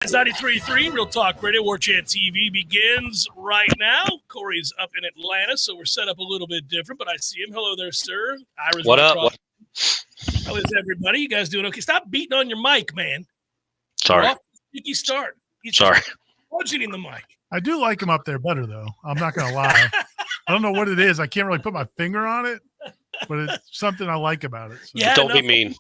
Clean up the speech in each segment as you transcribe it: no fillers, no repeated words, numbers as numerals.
It's 93.3 Real Talk Radio. Warchant TV begins right now. Corey's up in Atlanta, so we're set up a little bit different, but I see him. Hello there, sir. Iris, what up? How is everybody? You guys doing okay? Stop beating on your mic, man. Sorry. Sneaky start. Sorry. Budgeting the mic. I do like him up there better, though. I'm not going to lie. I don't know what it is. I can't really put my finger on it, but it's something I like about it. So. Yeah, don't be mean.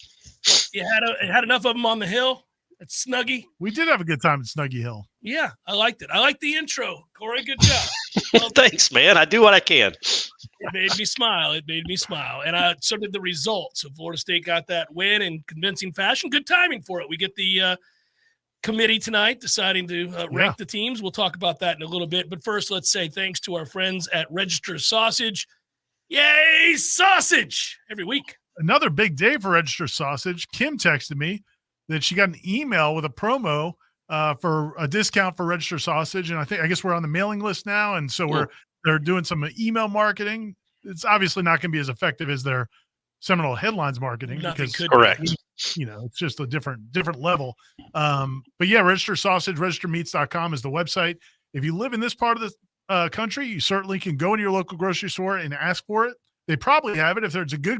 You had enough of them on the hill. It's Snuggy. We did have a good time at Snuggy Hill. Yeah, I liked it. I liked the intro. Corey, good job. Well, thanks, man. I do what I can. It made me smile. And so did the results. So Florida State got that win in convincing fashion. Good timing for it. We get the committee tonight deciding to rank the teams. We'll talk about that in a little bit. But first, let's say thanks to our friends at Register Sausage. Yay, sausage! Every week. Another big day for Register Sausage. Kim texted me that she got an email with a promo for a discount for Register Sausage. And I guess we're on the mailing list now. And so they're doing some email marketing. It's obviously not going to be as effective as their Seminole Headlines marketing. Correct. You know, it's just a different level. But yeah, Register Sausage, registermeats.com is the website. If you live in this part of the country, you certainly can go into your local grocery store and ask for it. They probably have it. If you go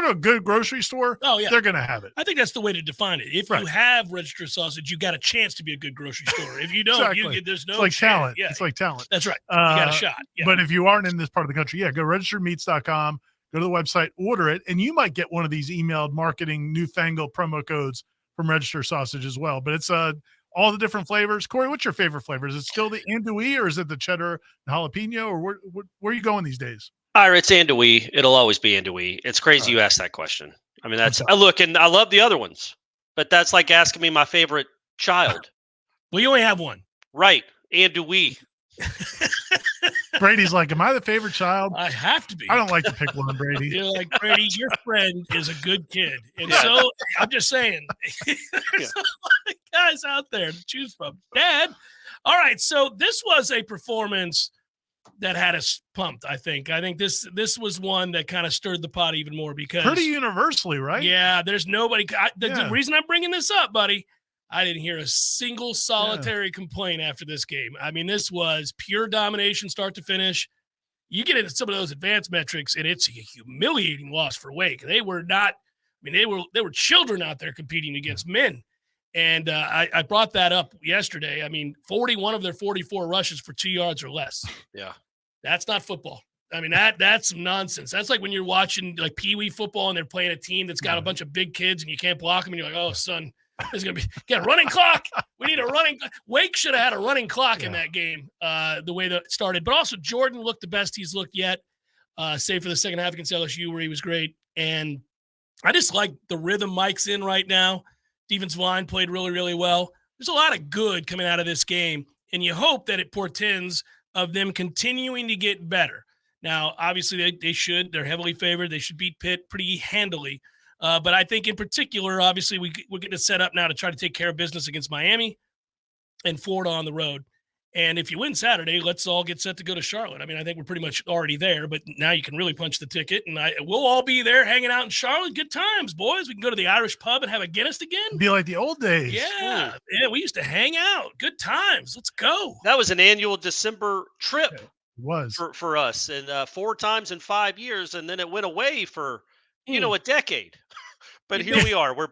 to a good grocery store, they're going to have it. I think that's the way to define it. If you have Register Sausage, you got a chance to be a good grocery store. If you don't, there's no It's like chance. talent. Yeah. It's like talent. That's right. You got a shot. Yeah. But if you aren't in this part of the country, go registermeats.com, go to the website, order it, and you might get one of these emailed marketing newfangled promo codes from Register Sausage as well. But it's all the different flavors. Corey, what's your favorite flavor? Is it still the andouille or is it the cheddar and jalapeno, or where are you going these days? Ira, it's andouille. It'll always be andouille. It's crazy you asked that question. I mean, I look and I love the other ones, but that's like asking me my favorite child. Well, you only have one. Right. Andouille. Brady's like, am I the favorite child? I have to be. I don't like to pick one, Brady. You're like, Brady, your friend is a good kid. And so I'm just saying, there's a lot of guys out there to choose from. Dad. All right. So this was a performance that had us pumped, I think. I think this was one that kind of stirred the pot even more because pretty universally, right? Yeah, there's nobody. The reason I'm bringing this up, buddy, I didn't hear a single solitary complaint after this game. I mean, this was pure domination, start to finish. You get into some of those advanced metrics, and it's a humiliating loss for Wake. They were not. I mean, they were children out there competing against men. And I brought that up yesterday. I mean, 41 of their 44 rushes for 2 yards or less. Yeah. That's not football. I mean, that's some nonsense. That's like when you're watching like Pee Wee football and they're playing a team that's got a bunch of big kids and you can't block them. And you're like, oh, son, there's going to be a running clock. We need a running – Wake should have had a running clock in that game the way that it started. But also Jordan looked the best he's looked yet, save for the second half against LSU where he was great. And I just like the rhythm Mike's in right now. Defensive line played really, really well. There's a lot of good coming out of this game, and you hope that it portends of them continuing to get better. Now, obviously, they should. They're heavily favored. They should beat Pitt pretty handily. But I think in particular, obviously, we're getting set up now to try to take care of business against Miami and Florida on the road. And if you win Saturday, let's all get set to go to Charlotte. I mean, I think we're pretty much already there, but now you can really punch the ticket. And we'll all be there hanging out in Charlotte. Good times, boys. We can go to the Irish pub and have a Guinness again. Be like the old days. Yeah. Yeah, we used to hang out. Good times. Let's go. That was an annual December trip. It was. For us. And 4 times in 5 years, and then it went away for, a decade. But here we are. We're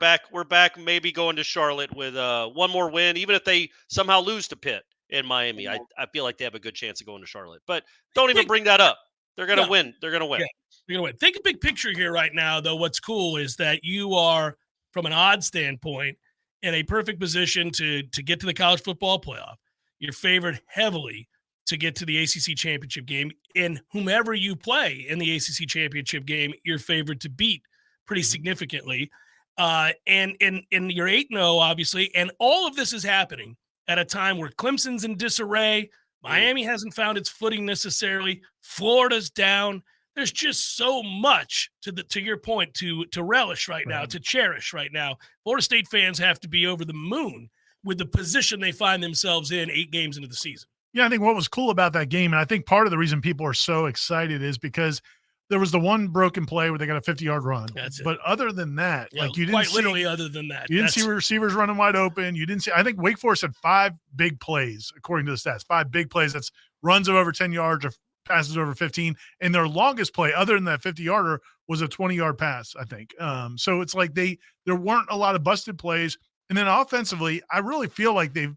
back maybe going to Charlotte with one more win, even if they somehow lose to Pitt. In Miami, I feel like they have a good chance of going to Charlotte. But don't even bring that up. They're going to win. They're going to win. Yeah, they're going to win. Think a big picture here right now, though. What's cool is that you are, from an odds standpoint, in a perfect position to get to the college football playoff. You're favored heavily to get to the ACC championship game. And whomever you play in the ACC championship game, you're favored to beat pretty significantly. And you're 8-0, obviously. And all of this is happening at a time where Clemson's in disarray, Miami hasn't found its footing necessarily, Florida's down. There's just so much to your point to relish right now, to cherish right now. Florida State fans have to be over the moon with the position they find themselves in 8 games into the season. Yeah, I think what was cool about that game, and I think part of the reason people are so excited is because there was the one broken play where they got a 50-yard run. That's it. But other than that, Yeah, like you didn't quite see, literally other than that. you didn't see receivers running wide open. You didn't see. I think Wake Forest had 5 big plays according to the stats. 5 big plays. That's runs of over 10 yards or passes over 15. And their longest play, other than that 50-yarder, was a 20-yard pass, I think. So it's like there weren't a lot of busted plays. And then offensively, I really feel like that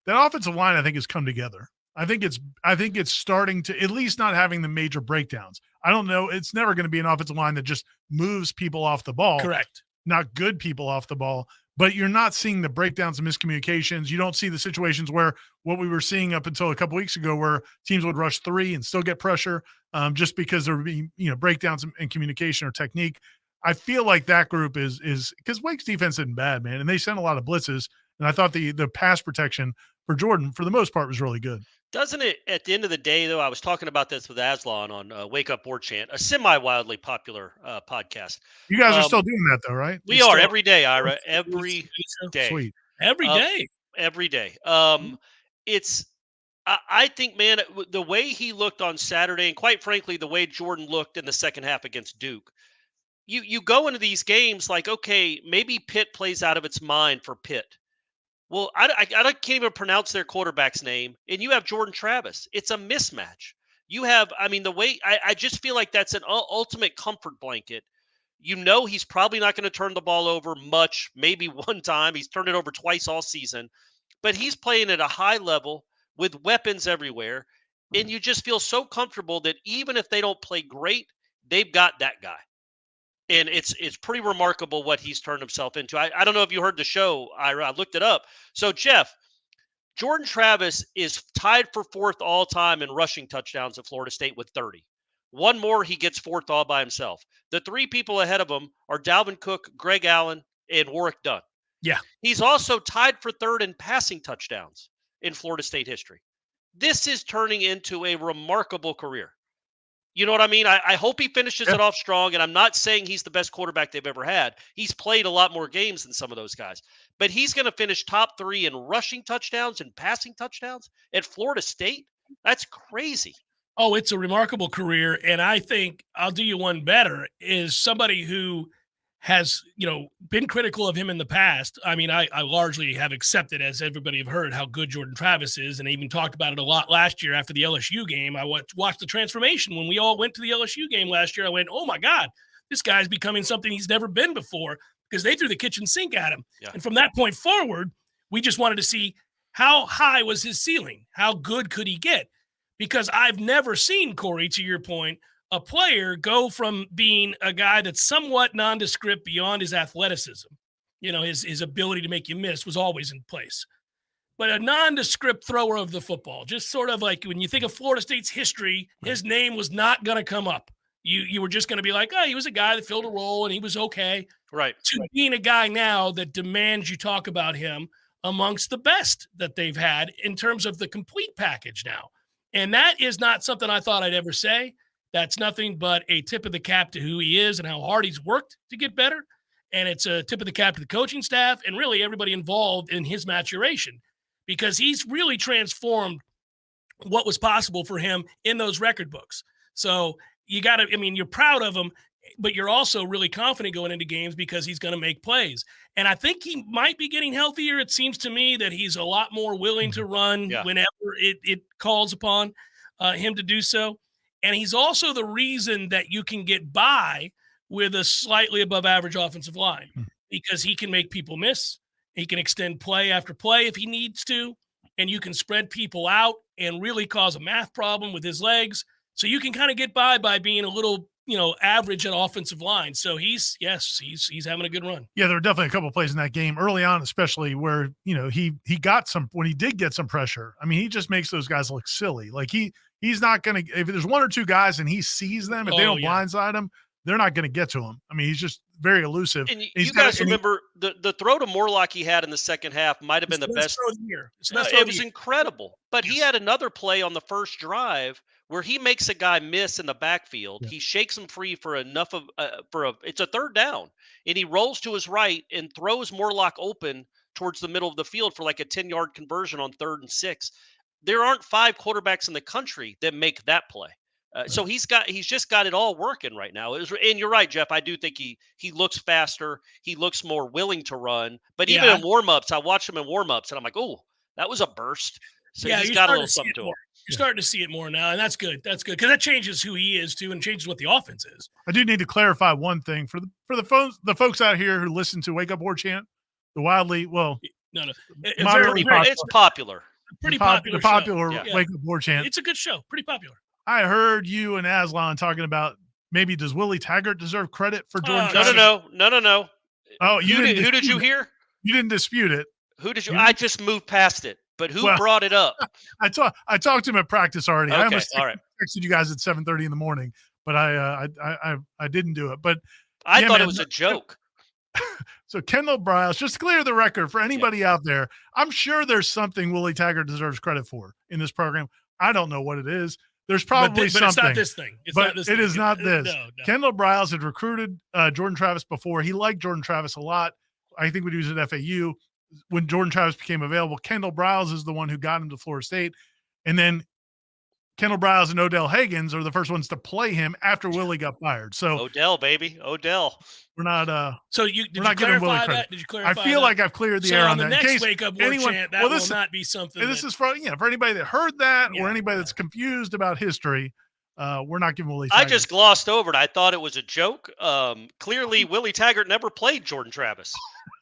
offensive line, I think, has come together. I think it's starting to at least not having the major breakdowns. I don't know. It's never going to be an offensive line that just moves people off the ball. Correct. Not good people off the ball, but you're not seeing the breakdowns and miscommunications. You don't see the situations where what we were seeing up until a couple weeks ago, where teams would rush 3 and still get pressure just because there would be, breakdowns in communication or technique. I feel like that group is because Wake's defense isn't bad, man. And they sent a lot of blitzes. And I thought the pass protection for Jordan, for the most part, was really good. Doesn't it, at the end of the day, though, I was talking about this with Aslan on Wake Up Warchant, a semi-wildly popular podcast. You guys are still doing that, though, right? We are every day, Ira. Every day. Sweet. Every day. Every day. I think, man, the way he looked on Saturday, and quite frankly, the way Jordan looked in the second half against Duke, you go into these games like, okay, maybe Pitt plays out of its mind for Pitt. Well, I can't even pronounce their quarterback's name, and you have Jordan Travis. It's a mismatch. You have, the way I just feel like that's an ultimate comfort blanket. He's probably not going to turn the ball over much, maybe one time. He's turned it over twice all season, but he's playing at a high level with weapons everywhere, and you just feel so comfortable that even if they don't play great, they've got that guy. And it's pretty remarkable what he's turned himself into. I don't know if you heard the show, Ira. I looked it up. So, Jeff, Jordan Travis is tied for 4th all-time in rushing touchdowns at Florida State with 30. One more, he gets 4th all by himself. The 3 people ahead of him are Dalvin Cook, Greg Allen, and Warwick Dunn. Yeah. He's also tied for 3rd in passing touchdowns in Florida State history. This is turning into a remarkable career. You know what I mean? I hope he finishes it off strong, and I'm not saying he's the best quarterback they've ever had. He's played a lot more games than some of those guys. But he's going to finish top 3 in rushing touchdowns and passing touchdowns at Florida State? That's crazy. Oh, it's a remarkable career, and I think I'll do you one better, is somebody who has, been critical of him in the past. I largely have accepted, as everybody have heard, how good Jordan Travis is, and I even talked about it a lot last year after the LSU game. I watched the transformation. When we all went to the LSU game last year, I went, oh, my God, this guy's becoming something he's never been before, because they threw the kitchen sink at him. Yeah. And from that point forward, we just wanted to see how high was his ceiling? How good could he get? Because I've never seen, Corey, to your point, a player go from being a guy that's somewhat nondescript beyond his athleticism. His ability to make you miss was always in place. But a nondescript thrower of the football, just sort of like when you think of Florida State's history, his name was not going to come up. You were just going to be like, oh, he was a guy that filled a role and he was okay. Right. To being a guy now that demands you talk about him amongst the best that they've had in terms of the complete package now. And that is not something I thought I'd ever say. That's nothing but a tip of the cap to who he is and how hard he's worked to get better. And it's a tip of the cap to the coaching staff and really everybody involved in his maturation, because he's really transformed what was possible for him in those record books. So you're proud of him, but you're also really confident going into games because he's going to make plays. And I think he might be getting healthier. It seems to me that he's a lot more willing to run whenever it calls upon him to do so. And he's also the reason that you can get by with a slightly above average offensive line, because he can make people miss. He can extend play after play if he needs to, and you can spread people out and really cause a math problem with his legs. So you can kind of get by being a little, average at offensive line. So he's having a good run. Yeah, there were definitely a couple of plays in that game early on, especially where, he got when he did get some pressure. He just makes those guys look silly. Like he's not going to, if there's 1 or 2 guys and he sees them, if they don't blindside him, they're not going to get to him. He's just very elusive. And you guys remember the throw to Morlock he had in the second half might have been the best throw of the year. It was incredible. But he had another play on the first drive where he makes a guy miss in the backfield. Yeah. He shakes him free for enough of it's a 3rd down, and he rolls to his right and throws Morlock open towards the middle of the field for like a 10-yard conversion on 3rd and 6. There aren't 5 quarterbacks in the country that make that play. So he's just got it all working right now. And you're right, Jeff. I do think he looks faster. He looks more willing to run. But even in warm-ups, I watched him in warm-ups, and I'm like, oh, that was a burst. So he's got a little something to him. You're starting to see it more now, and that's good. That's good because that changes who he is too, and changes what the offense is. I do need to clarify one thing for the folks out here who listen to Wake Up Warchant, the wildly it's popular. Pretty popular. The popular show. Wake Up Warchant. It's a good show. Pretty popular. I heard you and Aslan talking about maybe does Willie Taggart deserve credit for Jordan Travis? No. Oh, who did you hear? You didn't dispute it. Who did you? I just moved past it. But who brought it up? I talked to him at practice already. Okay, I almost texted you guys at 7:30 in the morning, but I didn't do it. But I thought it was a joke. So Kendall Briles, just to clear the record for anybody out there, I'm sure there's something Willie Taggart deserves credit for in this program. I don't know what it is. There's probably something. It's not this thing. It is not this. No. Kendall Briles had recruited Jordan Travis before. He liked Jordan Travis a lot. I think when he was at FAU, when Jordan Travis became available, Kendall Briles is the one who got him to Florida State. And then Kendall Briles and Odell Higgins are the first ones to play him after Willie got fired. So Odell, baby. Odell. We're not so did you clarify that? Did you clarify I feel like I've cleared the air on that. The next Wake Up Warchant, that will not be something. This is for anybody that heard that or anybody that's confused about history. We're not giving Willie Taggart. I just glossed over it. I thought it was a joke. Clearly, Willie Taggart never played Jordan Travis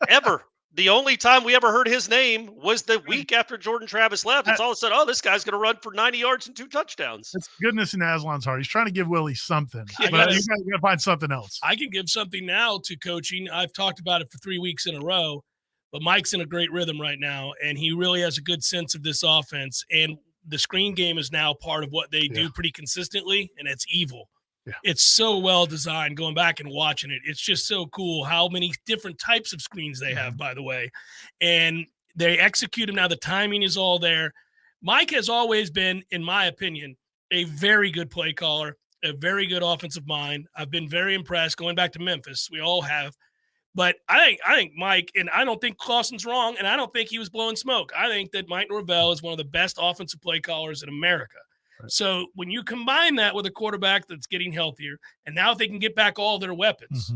ever. The only time we ever heard his name was the week after Jordan Travis left. It's all of a sudden, this guy's going to run for 90 yards and 2 touchdowns. It's goodness in Aslan's heart. He's trying to give Willie something, but you got to find something else. I can give something now to coaching. I've talked about it for 3 weeks in a row, but Mike's in a great rhythm right now, and he really has a good sense of this offense. And the screen game is now part of what they do pretty consistently, and it's evil. Yeah. It's so well designed. Going back and watching it, it's just so cool how many different types of screens they have, by the way, and they execute them. Now the timing is all there. Mike has always been, in my opinion, a very good play caller, a very good offensive mind. I've been very impressed going back to Memphis. We all have, but I think Mike, and I don't think Clawson's wrong, and I don't think he was blowing smoke. I think that Mike Norvell is one of the best offensive play callers in America. Right. So when you combine that with a quarterback that's getting healthier, and now they can get back all their weapons,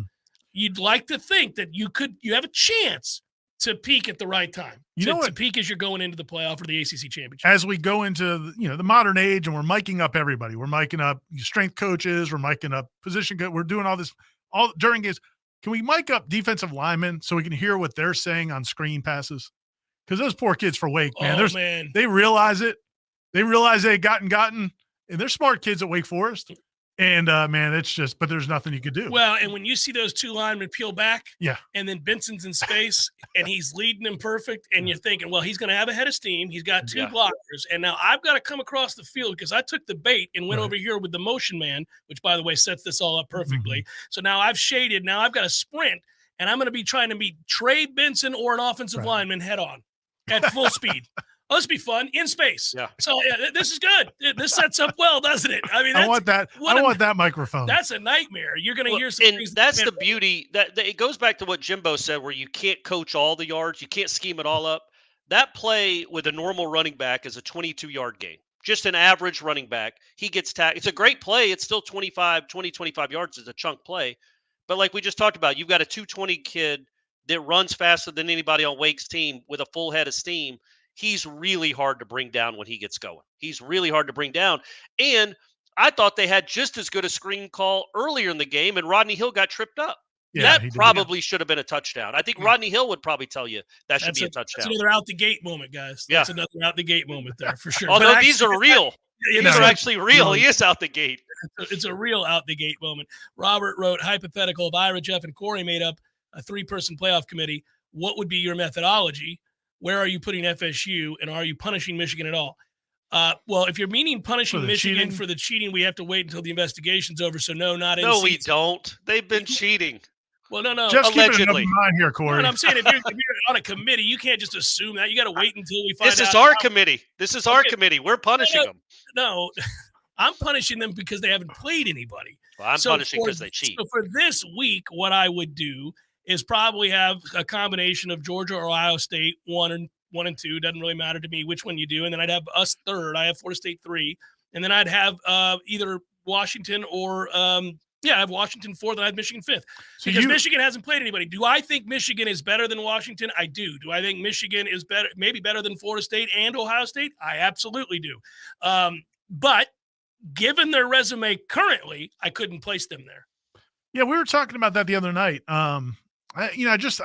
you'd like to think that you have a chance to peak at the right time. To peak as you're going into the playoff or the ACC championship. As we go into the modern age, and we're miking up everybody, we're miking up strength coaches, we're miking up position coach, we're doing all this all during games. Can we mic up defensive linemen so we can hear what they're saying on screen passes? Because those poor kids for Wake, man, they realize it. They realize they had gotten, and they're smart kids at Wake Forest. And, man, it's just – but there's nothing you could do. Well, and when you see those two linemen peel back and then Benson's in space and he's leading them perfect, and you're thinking, well, he's going to have a head of steam. He's got 2 blockers. And now I've got to come across the field because I took the bait and went over here with the motion man, which, by the way, sets this all up perfectly. So now I've shaded. Now I've got to sprint, and I'm going to be trying to meet Trey Benson or an offensive lineman head on at full speed. Oh, this be fun in space. Yeah. So this is good. This sets up well, doesn't it? I mean, I want that. I want that microphone. That's a nightmare. You're going to hear some. And that's the beauty. That it goes back to what Jimbo said, where you can't coach all the yards, you can't scheme it all up. That play with a normal running back is a 22-yard gain. Just an average running back. He gets tagged. It's a great play. It's still 25 yards is a chunk play. But like we just talked about, you've got a 220 kid that runs faster than anybody on Wake's team with a full head of steam. He's really hard to bring down when he gets going. He's really hard to bring down. And I thought they had just as good a screen call earlier in the game, and Rodney Hill got tripped up. Yeah, that probably should have been a touchdown. I think Rodney Hill would probably tell you that should be a touchdown. That's another out-the-gate moment, guys. That's another out-the-gate moment there for sure. Although these are real. These are actually real. He is out the gate. It's a real out-the-gate moment. Robert wrote, hypothetical, if Ira, Jeff, and Corey made up a 3-person playoff committee, what would be your methodology? Where are you putting FSU, and are you punishing Michigan at all? Well, if you're meaning punishing Michigan for the cheating, we have to wait until the investigation's over. So no, not in. No, we don't. They've been cheating. Well, no. Just allegedly. Mind here, Corey. No, I'm saying if you're on a committee, you can't just assume that. You got to wait until we find out. This is our committee. This is our committee. We're punishing them. No, I'm punishing them because they haven't played anybody. Well, I'm punishing because they cheat. So for this week, what I would do is probably have a combination of Georgia or Ohio State 1 and 2. Doesn't really matter to me which one you do. And then I'd have us 3rd. I have Florida State 3. And then I'd have either Washington or I have Washington 4th and I have Michigan 5th. So Because Michigan hasn't played anybody. Do I think Michigan is better than Washington? I do. Do I think Michigan is better, maybe better than Florida State and Ohio State? I absolutely do. But given their resume currently, I couldn't place them there. Yeah, we were talking about that the other night. I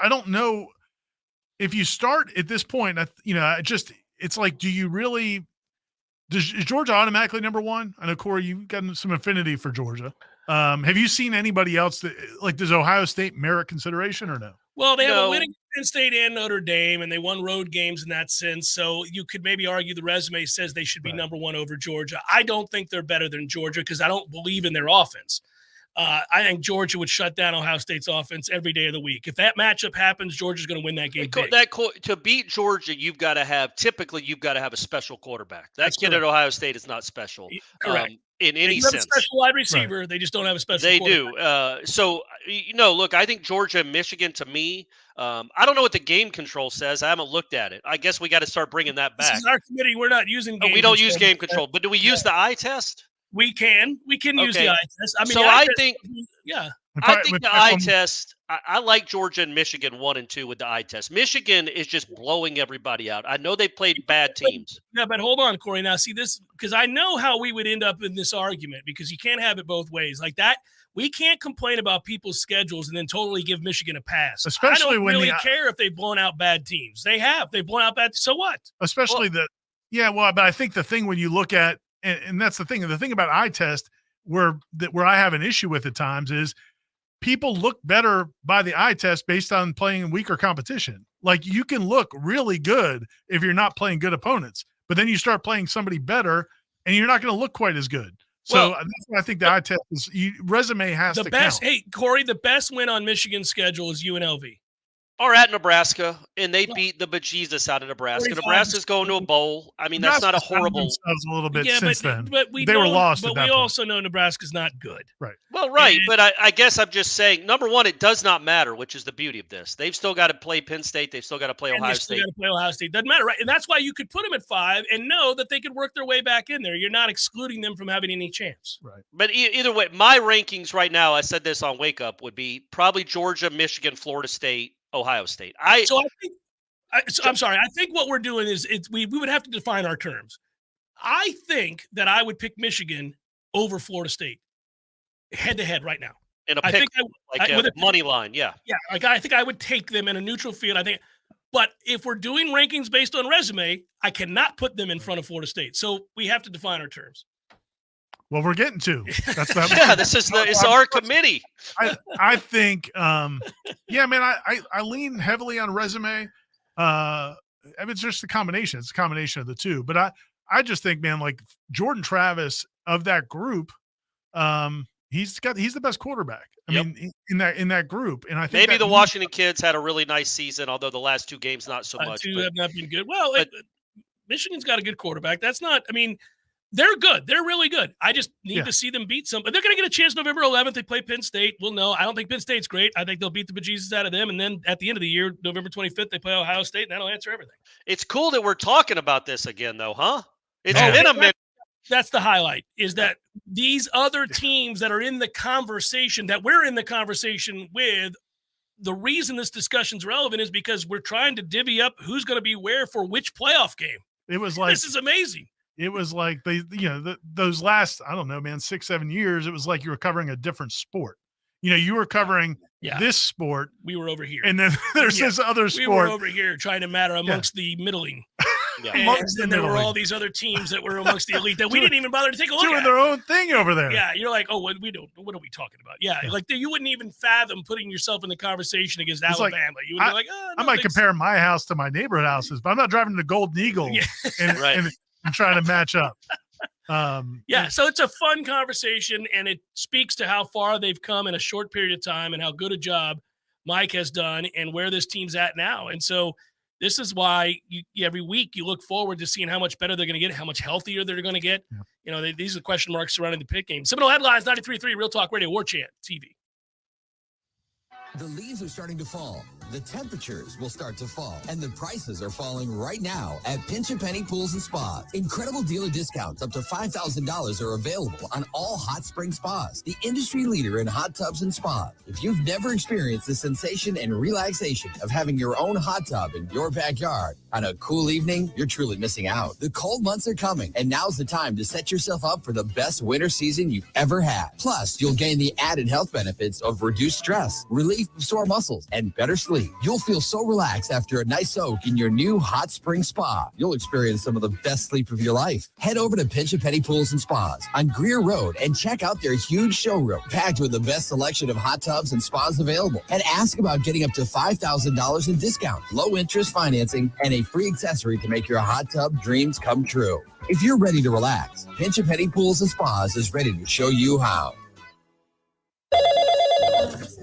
don't know if you start at this point. It's like, is Georgia automatically number one? I know, Corey, you've got some affinity for Georgia. Have you seen anybody else does Ohio State merit consideration or no? Well, they have a winning Penn State and Notre Dame, and they won road games in that sense. So you could maybe argue the resume says they should be number one over Georgia. I don't think they're better than Georgia because I don't believe in their offense. I think Georgia would shut down Ohio State's offense every day of the week. If that matchup happens, Georgia's going to win that game. To beat Georgia, you've got to have a special quarterback. That kid at Ohio State is not special. Correct. In any sense. They have a special wide receiver. Right. They just don't have a special quarterback. They do. Look, I think Georgia and Michigan, to me, I don't know what the game control says. I haven't looked at it. I guess we got to start bringing that back. This is our committee. We're not using game We don't use game control. But do we use the eye test? We can use the eye test. I think the eye test, I like Georgia and Michigan 1 and 2 with the eye test. Michigan is just blowing everybody out. I know they played bad teams. Yeah, but hold on, Corey. Now, see this, because I know how we would end up in this argument because you can't have it both ways. Like that, we can't complain about people's schedules and then totally give Michigan a pass. Especially I don't really care if they've blown out bad teams. They've blown out bad. So what? Especially but I think the thing when you look at, and that's the thing about eye test where I have an issue with at times is people look better by the eye test based on playing weaker competition. Like you can look really good if you're not playing good opponents, but then you start playing somebody better and you're not going to look quite as good. So that's why I think the eye test is resume has to count. Hey, Corey, the best win on Michigan's schedule is UNLV. Or at Nebraska, and they beat the bejesus out of Nebraska. Nebraska's going to a bowl. I mean, that's not a horrible. A little bit since then, but they were lost. But we also know Nebraska's not good. Right. Well, right. But I guess I'm just saying, number one, it does not matter, which is the beauty of this. They've still got to play Penn State. They've still got to play Ohio State. Doesn't matter, right? And that's why you could put them at 5 and know that they could work their way back in there. You're not excluding them from having any chance. Right. But either way, my rankings right now, I said this on Wake Up, would be probably Georgia, Michigan, Florida State, Ohio State. I'm sorry. I think what we're doing is we would have to define our terms. I think that I would pick Michigan over Florida State head to head right now. In a money line, yeah. Yeah, I think I would take them in a neutral field. But if we're doing rankings based on resume, I cannot put them in front of Florida State. So we have to define our terms. Well, we're getting to. It's our committee. I think, man, I lean heavily on resume. It's just a combination. It's a combination of the two. But I just think, man, like Jordan Travis of that group, he's the best quarterback. I mean, in that group, and I think maybe the Washington kids had a really nice season, although the last 2 games not so much. Have not been good. Well, Michigan's got a good quarterback. That's not. I mean. They're good. They're really good. I just need to see them beat some. But they're going to get a chance November 11th. They play Penn State. We'll know. I don't think Penn State's great. I think they'll beat the bejesus out of them. And then at the end of the year, November 25th, they play Ohio State, and that'll answer everything. It's cool that we're talking about this again, though, huh? It's been a minute. That's the highlight, is that these other teams that are in the conversation, that we're in the conversation with, the reason this discussion's relevant is because we're trying to divvy up who's going to be where for which playoff game. It was like, this is amazing. It was like those last, I don't know, man, 6-7 years, it was like you were covering a different sport. You were covering this sport. We were over here. And then there's this other sport. We were over here trying to matter amongst the middling. And there were all these other teams that were amongst the elite that we didn't even bother to take a look at. Doing their own thing over there. Yeah, you're like, what are we talking about? Yeah, like you wouldn't even fathom putting yourself in the conversation against Alabama. You would be like, I might compare my house to my neighborhood houses, but I'm not driving to Golden Eagle and trying to match up. So it's a fun conversation, and it speaks to how far they've come in a short period of time and how good a job Mike has done and where this team's at now. And so this is why every week you look forward to seeing how much better they're going to get, how much healthier they're going to get. Yeah. These are the question marks surrounding the Pitt game. Seminole Headlines, 93.3 Real Talk Radio, Warchant TV. The leaves are starting to fall. The temperatures will start to fall, and the prices are falling right now at Pinch A Penny Pools and Spas. Incredible dealer discounts up to $5,000 are available on all hot spring spas, the industry leader in hot tubs and spas. If you've never experienced the sensation and relaxation of having your own hot tub in your backyard on a cool evening, you're truly missing out. The cold months are coming, and now's the time to set yourself up for the best winter season you've ever had. Plus, you'll gain the added health benefits of reduced stress, relief of sore muscles, and better sleep. You'll feel so relaxed after a nice soak in your new hot spring spa. You'll experience some of the best sleep of your life. Head over to Pinch A Penny Pools and Spas on Greer Road and check out their huge showroom packed with the best selection of hot tubs and spas available. And ask about getting up to $5,000 in discounts, low interest financing, and a free accessory to make your hot tub dreams come true. If you're ready to relax, Pinch A Penny Pools and Spas is ready to show you how.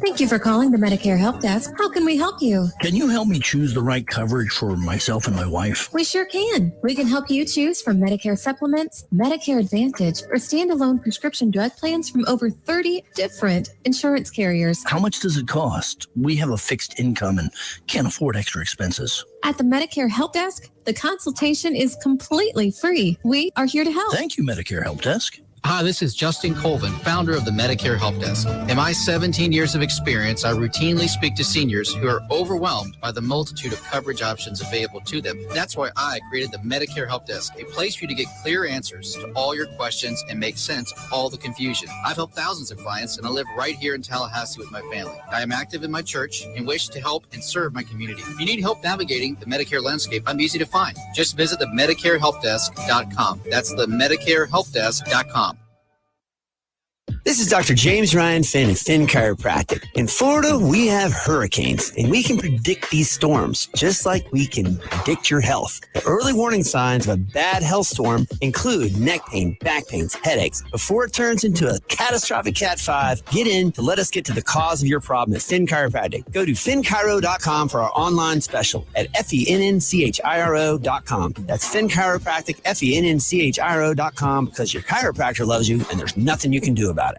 Thank you for calling the Medicare Help Desk. How can we help you? Can you help me choose the right coverage for myself and my wife? We sure can. We can help you choose from Medicare supplements, Medicare Advantage, or standalone prescription drug plans from over 30 different insurance carriers. How much does it cost? We have a fixed income and can't afford extra expenses. At the Medicare Help Desk, the consultation is completely free. We are here to help. Thank you, Medicare Help Desk. Hi, this is Justin Colvin, founder of the Medicare Help Desk. In my 17 years of experience, I routinely speak to seniors who are overwhelmed by the multitude of coverage options available to them. That's why I created the Medicare Help Desk, a place for you to get clear answers to all your questions and make sense of all the confusion. I've helped thousands of clients, and I live right here in Tallahassee with my family. I am active in my church and wish to help and serve my community. If you need help navigating the Medicare landscape, I'm easy to find. Just visit the MedicareHelpDesk.com. That's the MedicareHelpDesk.com. This is Dr. James Ryan Finn at Finn Chiropractic. In Florida, we have hurricanes, and we can predict these storms, just like we can predict your health. The early warning signs of a bad health storm include neck pain, back pains, headaches. Before it turns into a catastrophic Cat 5, get in to let us get to the cause of your problem at Finn Chiropractic. Go to finnchiro.com for our online special at FENNCHIRO.com. That's Finn Chiropractic, FENNCHIRO.com, because your chiropractor loves you, and there's nothing you can do about it.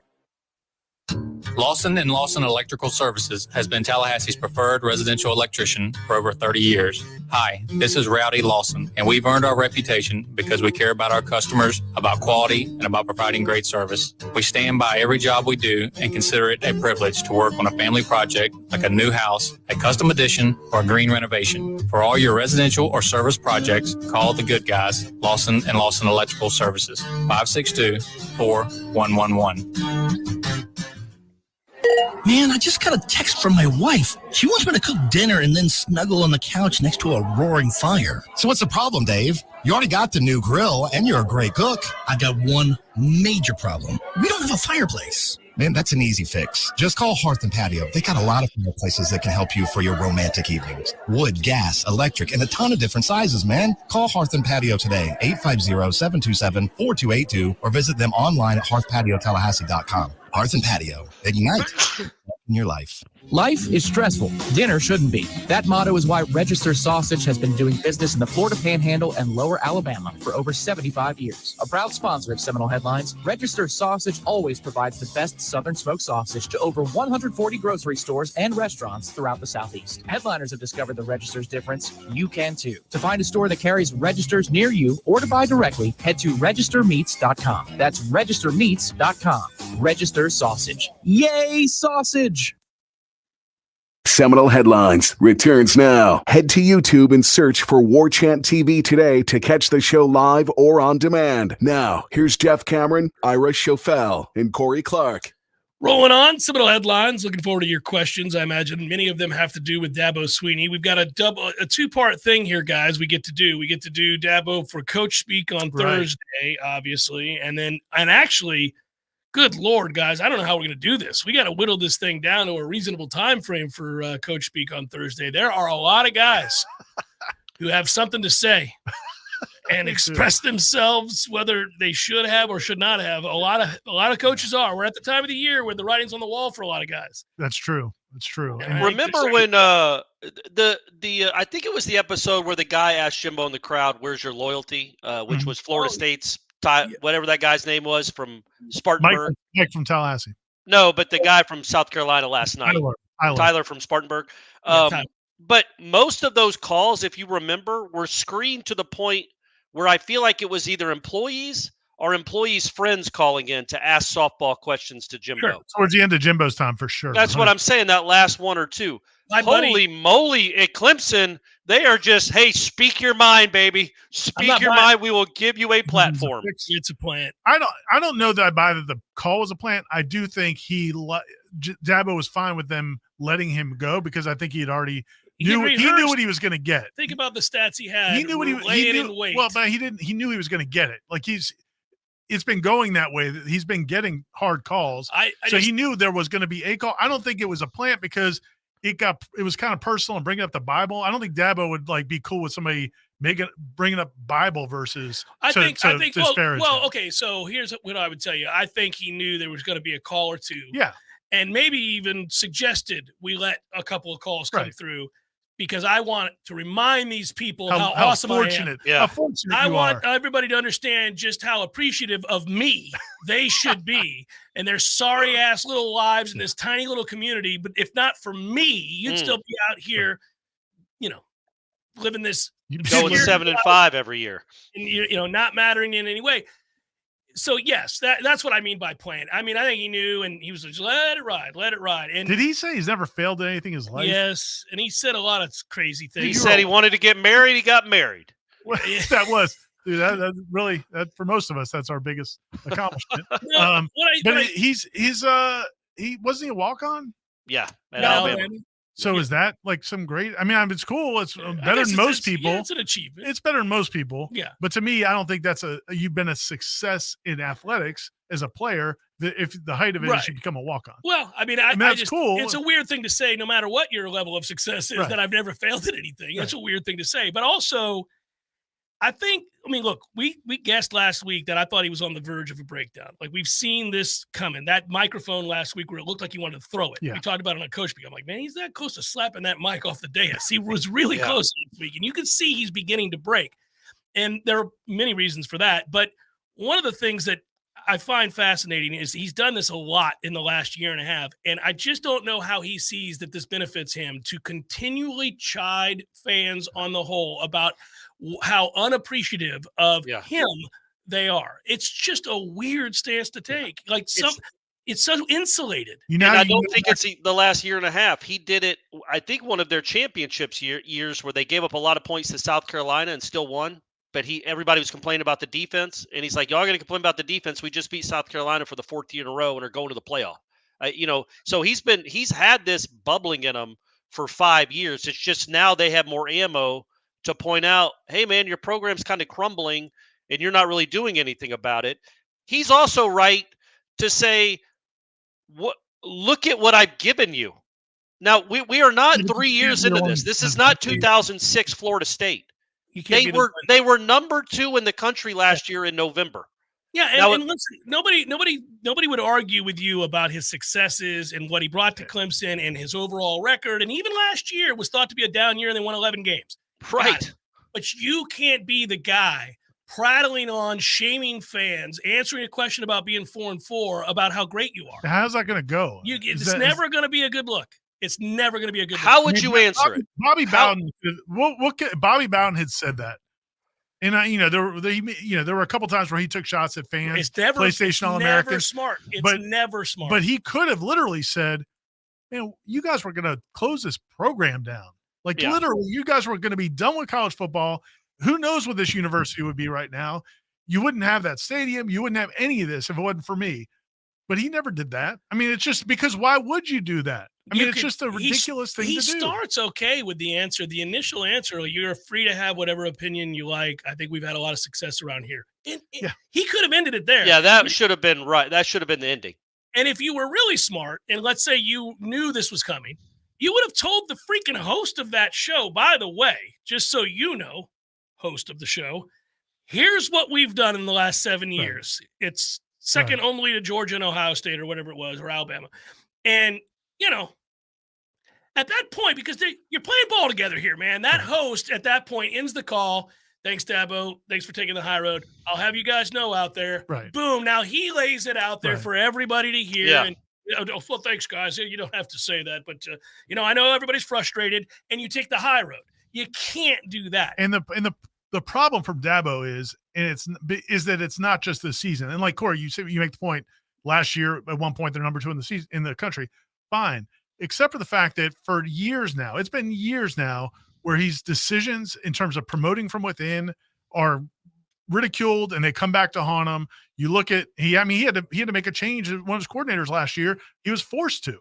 Lawson & Lawson Electrical Services has been Tallahassee's preferred residential electrician for over 30 years. Hi, this is Rowdy Lawson, and we've earned our reputation because we care about our customers, about quality, and about providing great service. We stand by every job we do and consider it a privilege to work on a family project like a new house, a custom addition, or a green renovation. For all your residential or service projects, call the good guys, Lawson & Lawson Electrical Services, 562-4111. Man, I just got a text from my wife. She wants me to cook dinner and then snuggle on the couch next to a roaring fire. So what's the problem, Dave? You already got the new grill, and you're a great cook. I got one major problem. We don't have a fireplace. Man, that's an easy fix. Just call Hearth & Patio. They got a lot of fireplaces that can help you for your romantic evenings. Wood, gas, electric, and a ton of different sizes, man. Call Hearth & Patio today, 850-727-4282, or visit them online at hearthpatiotallahassee.com. Hearth & Patio, ignite in your life. Life is stressful. Dinner shouldn't be. That motto is why Register Sausage has been doing business in the Florida Panhandle and Lower Alabama for over 75 years. A proud sponsor of Seminole Headlines, Register Sausage always provides the best Southern smoked sausage to over 140 grocery stores and restaurants throughout the Southeast. Headliners have discovered the Register's difference. You can too. To find a store that carries Registers near you or to buy directly, head to registermeats.com. That's registermeats.com. Register Sausage. Yay, sausage! Seminole Headlines returns now. Head to YouTube and search for Warchant TV today to catch the show live or on demand. Now, here's Jeff Cameron, Ira Schofel, and Corey Clark. Rolling on, Seminole Headlines. Looking forward to your questions. I imagine many of them have to do with Dabo Swinney. We've got a two-part thing here, guys. We get to do Dabo for Coach Speak on Thursday, obviously, and actually, good Lord, guys, I don't know how we're going to do this. We got to whittle this thing down to a reasonable time frame for Coach Speak on Thursday. There are a lot of guys who have something to say and express themselves, whether they should have or should not have. A lot of coaches are. We're at the time of the year where the writing's on the wall for a lot of guys. That's true. That's true. And remember when I think it was the episode where the guy asked Jimbo in the crowd, "Where's your loyalty?" Which was Florida State's whatever that guy's name was from Spartanburg. Mike from Tallahassee. No, but the guy from South Carolina last night. Tyler from Spartanburg. But most of those calls, if you remember, were screened to the point where I feel like it was either employees or employees' friends calling in to ask softball questions to Jimbo. Sure. Towards the end of Jimbo's time, for sure. That's what I'm saying, that last one or two. Holy moly, at Clemson, they are just, hey, speak your mind, baby. Speak your mind. We will give you a platform. It's a plant. I don't know that I buy that the call was a plant. I do think Dabo was fine with them letting him go because I think he had already knew what he was going to get. Think about the stats he had. He knew what he knew. Well, but he knew he was going to get it. Like it's been going that way. He's been getting hard calls. So he knew there was going to be a call. I don't think it was a plant because it was kind of personal and bringing up the Bible. I don't think Dabo would be cool with somebody bringing up Bible verses. I think. Well, okay. So here's what I would tell you. I think he knew there was going to be a call or two. Yeah. And maybe even suggested we let a couple of calls come through because I want to remind these people how awesome fortunate, I am. How fortunate I want are. everybody to understand just how appreciative of me they should be and their sorry ass little lives in this tiny little community. But if not for me, you'd still be out here, living this going 7-5 every year, and not mattering in any way. So yes, that's what I mean by plan. I mean, I think he knew, and he was just let it ride. And did he say he's never failed at anything in his life? Yes, and he said a lot of crazy things. He said he wanted to get married. He got married. That was, dude. That really, for most of us, that's our biggest accomplishment. He wasn't he a walk on? Yeah, at Alabama. So is that some great? I mean, it's cool. It's better than most people. Yeah, it's an achievement. It's better than most people. Yeah. But to me, I don't think you've been a success in athletics as a player. If the height of it is you become a walk-on. Well, I mean, that's cool. It's a weird thing to say, no matter what your level of success is, that I've never failed at anything. That's a weird thing to say. But also, look, we guessed last week that I thought he was on the verge of a breakdown. Like, we've seen this coming. That microphone last week where it looked like he wanted to throw it. Yeah. We talked about it on Coach Week. I'm like, man, he's that close to slapping that mic off the dais. He was really close this week. And you can see he's beginning to break. And there are many reasons for that. But one of the things that I find fascinating is he's done this a lot in the last year and a half. And I just don't know how he sees that this benefits him to continually chide fans on the whole about how unappreciative of him they are. It's just a weird stance to take. It's so insulated. I don't think it's the last year and a half. He did it. I think one of their championships years where they gave up a lot of points to South Carolina and still won. But everybody was complaining about the defense, and he's like, "Y'all going to complain about the defense? We just beat South Carolina for the 4th year in a row and are going to the playoff." So he's had this bubbling in him for 5 years. It's just now they have more ammo to point out, hey, man, your program's kind of crumbling and you're not really doing anything about it. He's also right to say, look at what I've given you. Now, we are not 3 years into this. This is not 2006 Florida State. They were number 2 in the country last year in November. Yeah, and listen, nobody would argue with you about his successes and what he brought to Clemson and his overall record. And even last year was thought to be a down year and they won 11 games. Right. But you can't be the guy prattling on, shaming fans, answering a question about being 4-4 about how great you are. How's that going to go? It's never going to be a good look. It's never going to be a good look. How would you answer it? Bobby Bowden. Bobby Bowden had said that. And there were a couple times where he took shots at fans. It's never PlayStation All-American. Never smart. It's never smart. But he could have literally said, you guys were going to close this program down. Literally, you guys were going to be done with college football. Who knows what this university would be right now? You wouldn't have that stadium. You wouldn't have any of this if it wasn't for me. But he never did that. I mean, it's just because why would you do that? It's just a ridiculous thing to do. He starts okay with the answer. The initial answer, you're free to have whatever opinion you like. I think we've had a lot of success around here. He could have ended it there. Yeah, that should have been right. That should have been the ending. And if you were really smart, and let's say you knew this was coming, you would have told the freaking host of that show, by the way, just so you know, host of the show, here's what we've done in the last 7 years. It's second only to Georgia and Ohio State or whatever it was, or Alabama. And, at that point, because you're playing ball together here, man, that host at that point ends the call. Thanks, Dabo. Thanks for taking the high road. I'll have you guys know out there. Right. Boom. Now he lays it out there for everybody to hear. Yeah. And Well, thanks, guys. You don't have to say that, but I know everybody's frustrated, and you take the high road. You can't do that. And the problem from Dabo is that it's not just this season. And like Corey, you make the point. Last year, at one point, they're number 2 in the country. Fine, except for the fact that for years now, it's been years now where his decisions in terms of promoting from within are ridiculed, and they come back to haunt him. You look at he had to make a change at one of his coordinators last year. He was forced to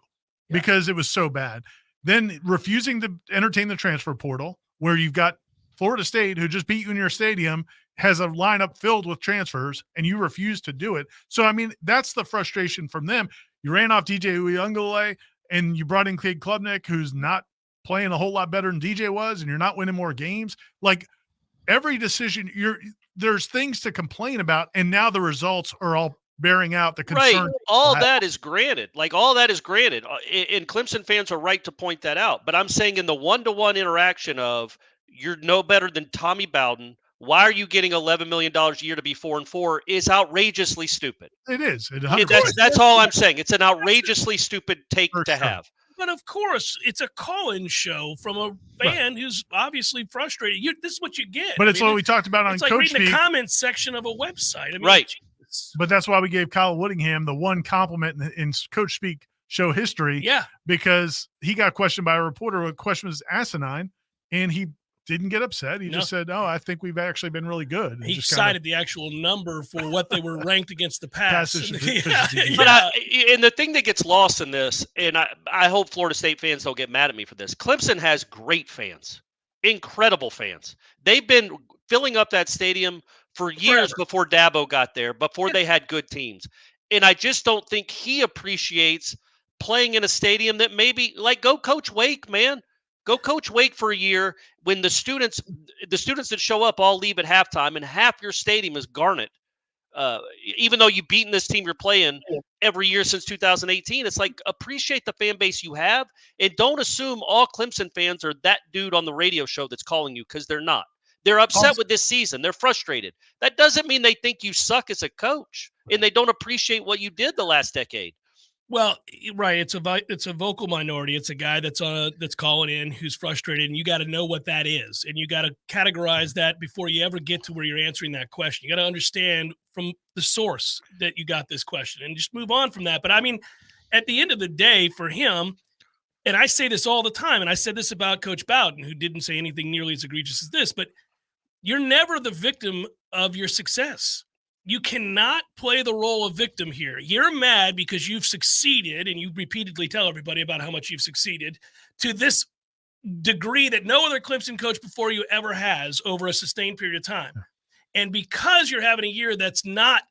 because it was so bad. Then refusing to entertain the transfer portal, where you've got Florida State, who just beat you in your stadium, has a lineup filled with transfers, and you refuse to do it. So, that's the frustration from them. You ran off DJ Uyunglele, and you brought in Cade Klubnik, who's not playing a whole lot better than DJ was, and you're not winning more games. Like, every decision, there's things to complain about, and now the results are all bearing out the concern. Right. All that is granted. And Clemson fans are right to point that out. But I'm saying in the one-to-one interaction of you're no better than Tommy Bowden, why are you getting $11 million a year to be 4-4 is outrageously stupid. It is. That's all I'm saying. It's an outrageously stupid take to have. But of course, it's a call-in show from a fan who's obviously frustrated. This is what you get. But it's what we talked about on Coach Coach reading Speak. the comments section of a website. Right. Jesus. But that's why we gave Kyle Whittingham the one compliment in Coach Speak show history. Yeah. Because he got questioned by a reporter. A question was asinine, and he didn't get upset. He just said, I think we've actually been really good. And he cited the actual number for what they were ranked against the pass. And the thing that gets lost in this, and I hope Florida State fans don't get mad at me for this, Clemson has great fans, incredible fans. They've been filling up that stadium for years before Dabo got there, before they had good teams. And I just don't think he appreciates playing in a stadium that maybe, go coach Wake, man. Go coach Wake for a year when the students that show up all leave at halftime and half your stadium is garnet. Even though you've beaten this team you're playing every year since 2018, it's appreciate the fan base you have and don't assume all Clemson fans are that dude on the radio show that's calling you, because they're not. They're upset with this season. They're frustrated. That doesn't mean they think you suck as a coach and they don't appreciate what you did the last decade. Well, right. It's a vocal minority. It's a guy that's calling in who's frustrated, and you got to know what that is, and you got to categorize that before you ever get to where you're answering that question. You got to understand from the source that you got this question, and just move on from that. But at the end of the day, for him, and I say this all the time, and I said this about Coach Bowden, who didn't say anything nearly as egregious as this, but you're never the victim of your success. You cannot play the role of victim here. You're mad because you've succeeded, and you repeatedly tell everybody about how much you've succeeded to this degree that no other Clemson coach before you ever has over a sustained period of time. And because you're having a year that's not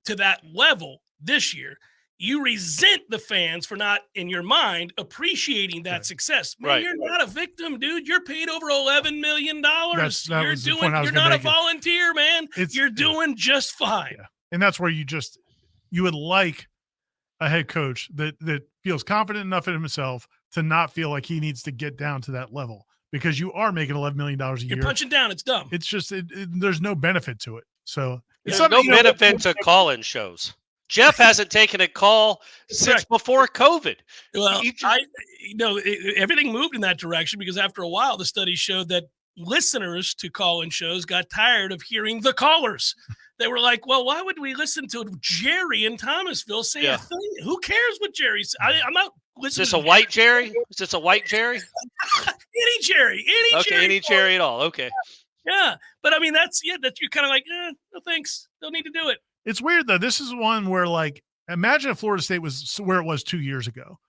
to that level this year, you resent the fans for not, in your mind, appreciating that success. Man, you're not a victim, dude. You're paid over $11 million. You're not a volunteer, man. You're doing just fine. Yeah. And that's where you would like a head coach that feels confident enough in himself to not feel like he needs to get down to that level, because you are making $11 million a year. You're punching down. It's dumb. It's just, there's no benefit to it. So there's no benefit to call-in shows. Jeff hasn't taken a call since before COVID. Well, everything moved in that direction because after a while, the study showed that listeners to call-in shows got tired of hearing the callers. They were like, well, why would we listen to Jerry in Thomasville say a thing? Who cares what Jerry says? I'm not listening. Is this a white Jerry? Is this a white Jerry? Any Jerry. Any Jerry at all. Okay. Yeah. But that's you're kind of like, no thanks. Don't need to do it. It's weird, though. This is one where, imagine if Florida State was where it was 2 years ago,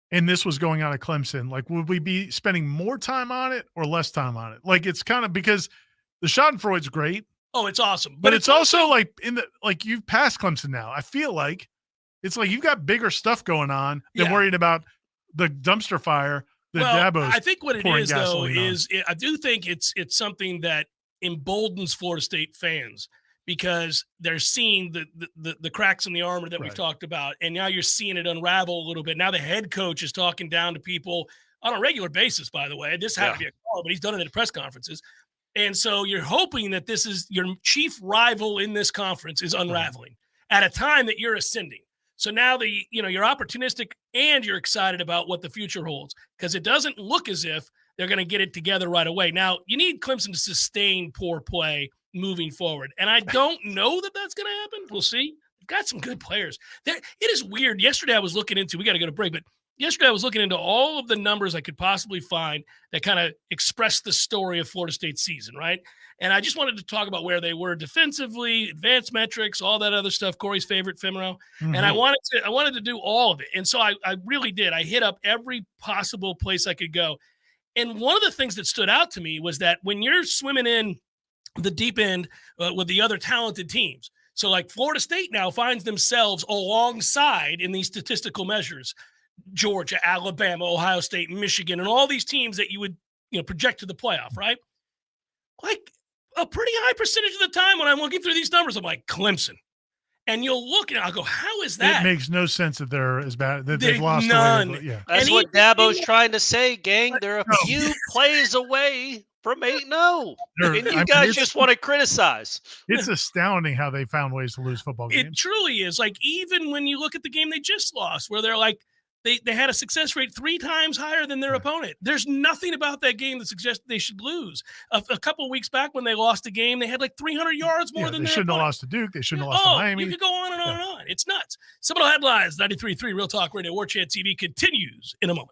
and this was going on at Clemson. Would we be spending more time on it or less time on it? It's kind of, because the Schadenfreude's great. Oh, it's awesome. But it's also you've passed Clemson now. I feel like it's you've got bigger stuff going on than worrying about the dumpster fire that Dabo's I think what it is, though, is I do think it's something that emboldens Florida State fans, because they're seeing the cracks in the armor that we've talked about. And now you're seeing it unravel a little bit. Now the head coach is talking down to people on a regular basis, by the way. This had to be a call, but he's done it at press conferences. And so you're hoping that this is your chief rival in this conference is unraveling at a time that you're ascending. So now you're opportunistic and you're excited about what the future holds, because it doesn't look as if they're going to get it together right away. Now, you need Clemson to sustain poor play moving forward. And I don't know that that's going to happen. We'll see. They've got some good players. It is weird. Yesterday I was looking into, we got to go to break, but yesterday I was looking into all of the numbers I could possibly find that kind of express the story of Florida State's season, right? And I just wanted to talk about where they were defensively, advanced metrics, all that other stuff, Corey's favorite, Femino. Mm-hmm. And I wanted to do all of it. And so I really did. I hit up every possible place I could go. And one of the things that stood out to me was that when you're swimming in the deep end with the other talented teams, so like Florida State now finds themselves alongside in these statistical measures, Georgia, Alabama, Ohio State, Michigan, and all these teams that you would project to the playoff, right? Like a pretty high percentage of the time when I'm looking through these numbers, I'm like, Clemson. And you'll look and I'll go, how is that? It makes no sense that they're as bad. That they've lost. None. Yeah. That's what Dabo's trying to say, gang. They're a few plays away from 8-0. And you guys just want to criticize. It's astounding how they found ways to lose football games. It truly is. Like, even when you look at the game they just lost, where they're like, they had a success rate 3 times higher than their opponent. There's nothing about that game that suggests they should lose. A couple of weeks back when they lost a game, they had like 300 yards more than they their shouldn't opponent. have lost to Duke. They shouldn't have lost to Miami. You could go on and on and on. It's nuts. Seminole Headlines, 93.3 Real Talk Radio, Warchant TV continues in a moment.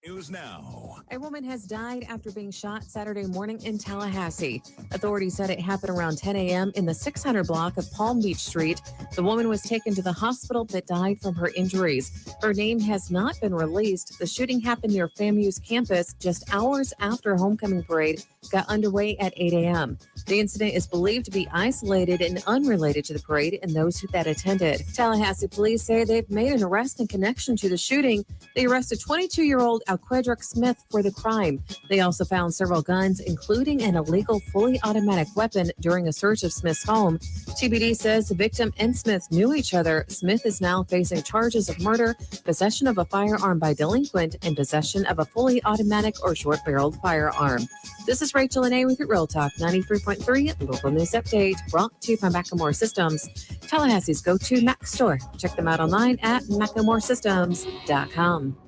News now. A woman has died after being shot Saturday morning in Tallahassee. Authorities said it happened around 10 a.m. in the 600 block of Palm Beach Street. The woman was taken to the hospital but died from her injuries. Her name has not been released. The shooting happened near FAMU's campus just hours after homecoming parade got underway at 8 a.m. The incident is believed to be isolated and unrelated to the parade and those that attended. Tallahassee police say they've made an arrest in connection to the shooting. They arrested 22-year-old Alquedrick Smith for the crime. They also found several guns, including an illegal fully automatic weapon during a search of Smith's home. TBD says the victim and Smith knew each other. Smith is now facing charges of murder, possession of a firearm by delinquent, and possession of a fully automatic or short-barreled firearm. This is Rachel and A with your Real Talk 93.3 local news update, brought to you by Macklemore Systems, Tallahassee's go-to Mac store. Check them out online at MacklemoreSystems.com.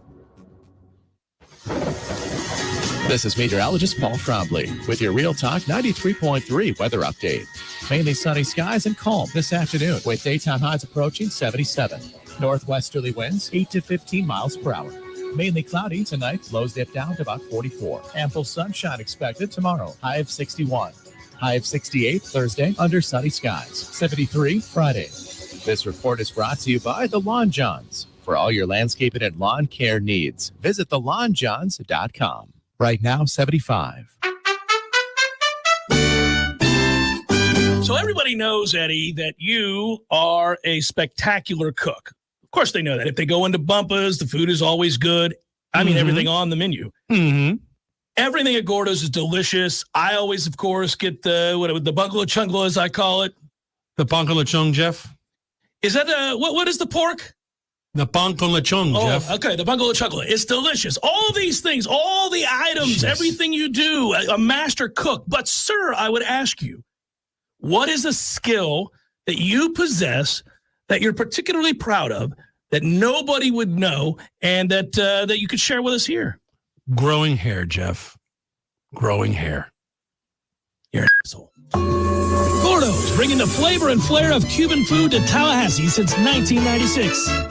This is meteorologist Paul Trombley with your Real Talk 93.3 weather update. Mainly sunny skies and calm this afternoon with daytime highs approaching 77. Northwesterly winds 8 to 15 miles per hour. Mainly cloudy tonight, lows dip down to about 44. Ample sunshine expected tomorrow, high of 61. High of 68 Thursday, under sunny skies. 73 Friday. This report is brought to you by The Lawn Johns. For all your landscaping and lawn care needs, visit thelawnjohns.com. Right now, 75. So everybody knows, Eddie, that you are a spectacular cook. Of course they know that. If they go into Bumpa's, the food is always good. I mean, everything on the menu. Mm-hmm. Everything at Gordo's is delicious. I always, of course, get the bungalow chungla, as I call it. The bungalow chung, Jeff? Is that what is the pork? The bungalow chung, Jeff. Okay, the bungalow chungla. It's delicious. All these things, all the items, everything you do, a master cook. But, sir, I would ask you, what is a skill that you possess that you're particularly proud of, that nobody would know, and that you could share with us here? Growing hair, Jeff. Growing hair. You're an asshole. Gordo's, bringing the flavor and flair of Cuban food to Tallahassee since 1996.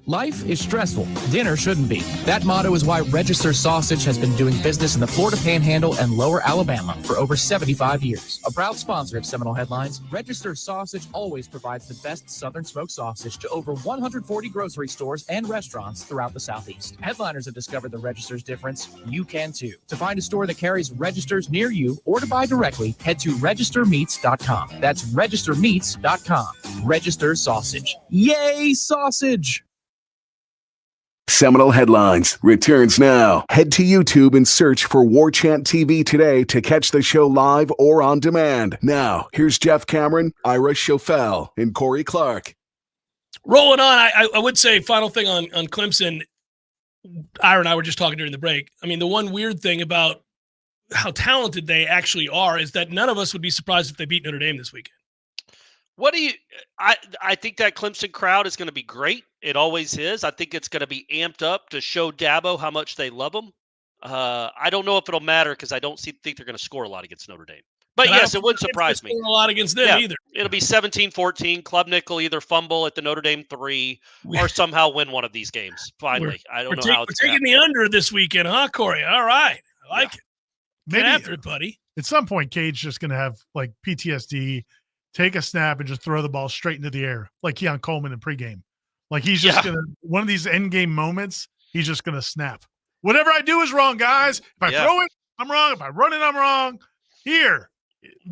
Life is stressful. Dinner shouldn't be. That motto is why Register Sausage has been doing business in the Florida Panhandle and Lower Alabama for over 75 years. A proud sponsor of Seminole Headlines, Register Sausage always provides the best Southern smoked sausage to over 140 grocery stores and restaurants throughout the Southeast. Headliners have discovered the Register's difference. You can too. To find a store that carries Registers near you or to buy directly, head to registermeats.com. That's registermeats.com. Register Sausage. Yay, sausage! Seminole Headlines returns now. Head to YouTube and search for Warchant TV today to catch the show live or on demand. Now, here's Jeff Cameron, Ira Schofel, and Corey Clark. Rolling on, I would say, final thing on Clemson, Ira and I were just talking during the break. I mean, the one weird thing about how talented they actually are is that none of us would be surprised if they beat Notre Dame this weekend. What do you? I think that Clemson crowd is going to be great. It always is. I think it's going to be amped up to show Dabo how much they love him. I don't know if it'll matter because I don't think they're going to score a lot against Notre Dame. But yes, it wouldn't surprise me. A lot against them either. It'll be 17-14. Klubnik will either fumble at the Notre Dame 3 or somehow win one of these games. Finally, I don't know how it's taking the under this weekend, huh, Corey? All right, I like it. Get Maybe after it, buddy. At some point, Cade's just going to have like PTSD, take a snap and just throw the ball straight into the air, like Keon Coleman in pregame. Like he's just going to, one of these end game moments, he's just going to snap. Whatever I do is wrong, guys. If I throw it, I'm wrong. If I run it, I'm wrong. Here.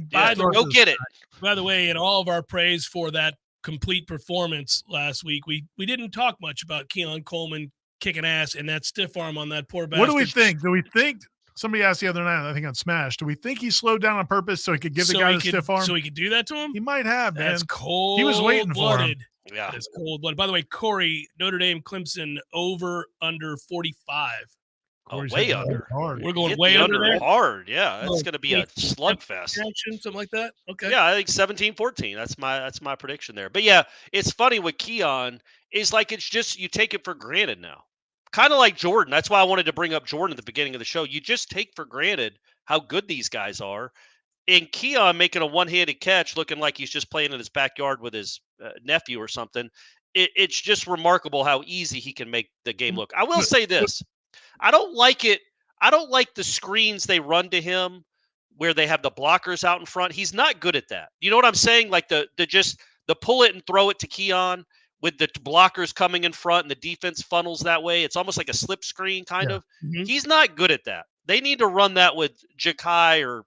Go get it. By the way, in all of our praise for that complete performance last week, we didn't talk much about Keon Coleman kicking ass and that stiff arm on that poor bastard. What do we think? Do we think somebody asked the other night, I think on Smash, do we think he slowed down on purpose so he could give the guy a stiff arm? So he could do that to him? He might have, man. That's cold. He was waiting for him. Yeah. That is cold-blooded. By the way, Corey, Notre Dame, Clemson, over under 45. Way under. We're going way under there. Hard. Yeah, it's going to be a slugfest. Something like that. Okay. Yeah, I think 17-14. That's my prediction there. But yeah, it's funny with Keon is like it's just you take it for granted now. Kind of like Jordan. That's why I wanted to bring up Jordan at the beginning of the show. You just take for granted how good these guys are. And Keon making a one-handed catch, looking like he's just playing in his backyard with his nephew or something. It's just remarkable how easy he can make the game look. I will say this. I don't like it. I don't like the screens they run to him where they have the blockers out in front. He's not good at that. You know what I'm saying? Like the pull it and throw it to Keon with the blockers coming in front and the defense funnels that way. It's almost like a slip screen kind of. Mm-hmm. He's not good at that. They need to run that with Ja'Kai or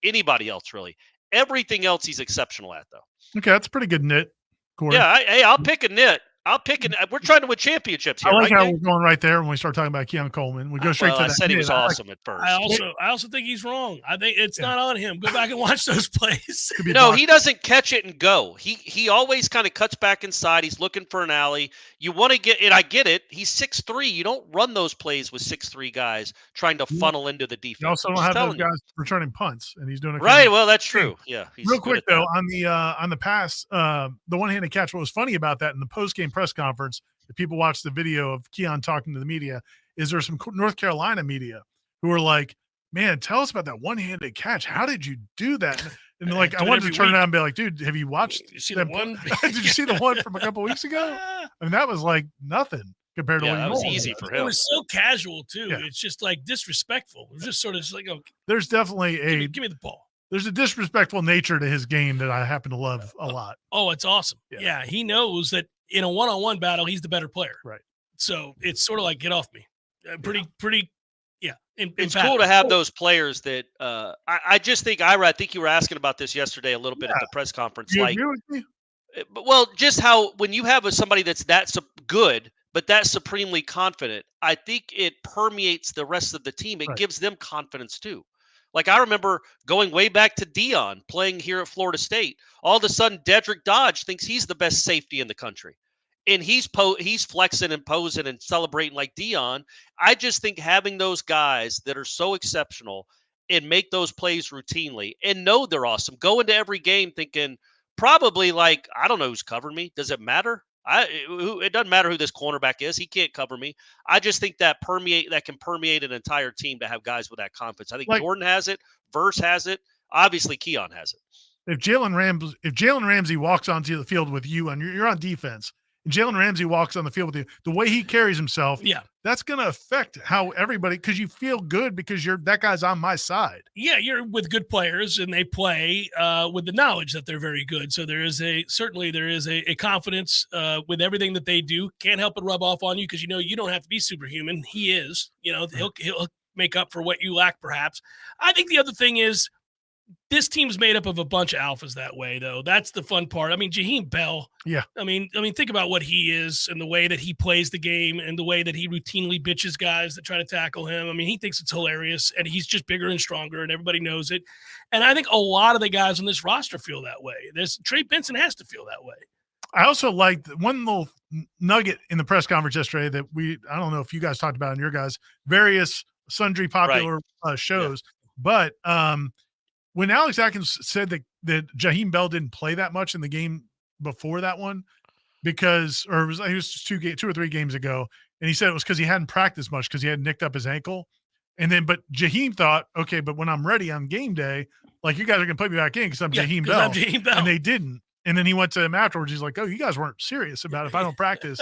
anybody else, really. Everything else he's exceptional at, though. Okay, that's a pretty good nit, Corey. Yeah, I'll pick a nit. We're trying to win championships here. I like right, how we're going right there when we start talking about Keon Coleman. We go straight to that. I said he was awesome at first. I also think he's wrong. I think it's not on him. Go back and watch those plays. No, he doesn't catch it and go. He always kind of cuts back inside. He's looking for an alley. You want to get it. I get it. He's 6'3". You don't run those plays with 6'3" guys trying to funnel into the defense. You also don't have those guys returning punts, and he's doing it right. Well, that's true. Yeah. Real quick though, on the pass, the one-handed catch. What was funny about that in the post-game press conference? If people watch the video of Keon talking to the media, is there some North Carolina media who are like, man, tell us about that one-handed catch. How did you do that? And like, I wanted to turn around and be like, dude, have you watched Did you see the one from a couple weeks ago? I mean, that was like nothing compared to what that was easy for him. It was so casual too. Yeah. It's just like disrespectful. It was just sort of just like, oh, there's definitely give me the ball. There's a disrespectful nature to his game that I happen to love a lot. Oh, it's awesome. Yeah, he knows that in a one-on-one battle, he's the better player. Right. So it's sort of like, get off me. Pretty. Yeah. It's cool to have those players that I just think, Ira, I think you were asking about this yesterday a little bit at the press conference. You agree with me? Well, just how when you have somebody that's that good, but that's supremely confident, I think it permeates the rest of the team. It gives them confidence too. Like I remember going way back to Dion playing here at Florida State. All of a sudden, Dedrick Dodge thinks he's the best safety in the country. And he's flexing and posing and celebrating like Dion. I just think having those guys that are so exceptional and make those plays routinely and know they're awesome, go into every game thinking probably like, I don't know who's covering me. Does it matter? It doesn't matter who this cornerback is. He can't cover me. I just think that can permeate an entire team to have guys with that confidence. I think Jordan has it. Verse has it. Obviously, Keon has it. If Jalen Ramsey walks onto the field with you and you're on defense, and Jalen Ramsey walks on the field with you, the way he carries himself, that's going to affect how everybody, because you feel good because that guy's on my side. Yeah, you're with good players and they play with the knowledge that they're very good. So there is a confidence with everything that they do. Can't help but rub off on you because you don't have to be superhuman. He is. He'll make up for what you lack perhaps. I think the other thing is this team's made up of a bunch of alphas that way, though. That's the fun part. I mean, Jaheim Bell. Yeah. I mean, think about what he is and the way that he plays the game and the way that he routinely bitches guys that try to tackle him. I mean, he thinks it's hilarious, and he's just bigger and stronger, and everybody knows it. And I think a lot of the guys on this roster feel that way. Trey Benson has to feel that way. I also liked one little nugget in the press conference yesterday that I don't know if you guys talked about in your guys' various sundry popular shows, but when Alex Atkins said that Jaheim Bell didn't play that much in the game before that one, because, or it was just 2 or 3 games ago, and he said it was because he hadn't practiced much because he had nicked up his ankle. And then, but Jaheim thought, okay, but when I'm ready on game day, like, you guys are going to put me back in because I'm Jaheim Bell. I'm Jaheim Bell. And they didn't. And then he went to him afterwards. He's like, oh, you guys weren't serious about it if I don't practice.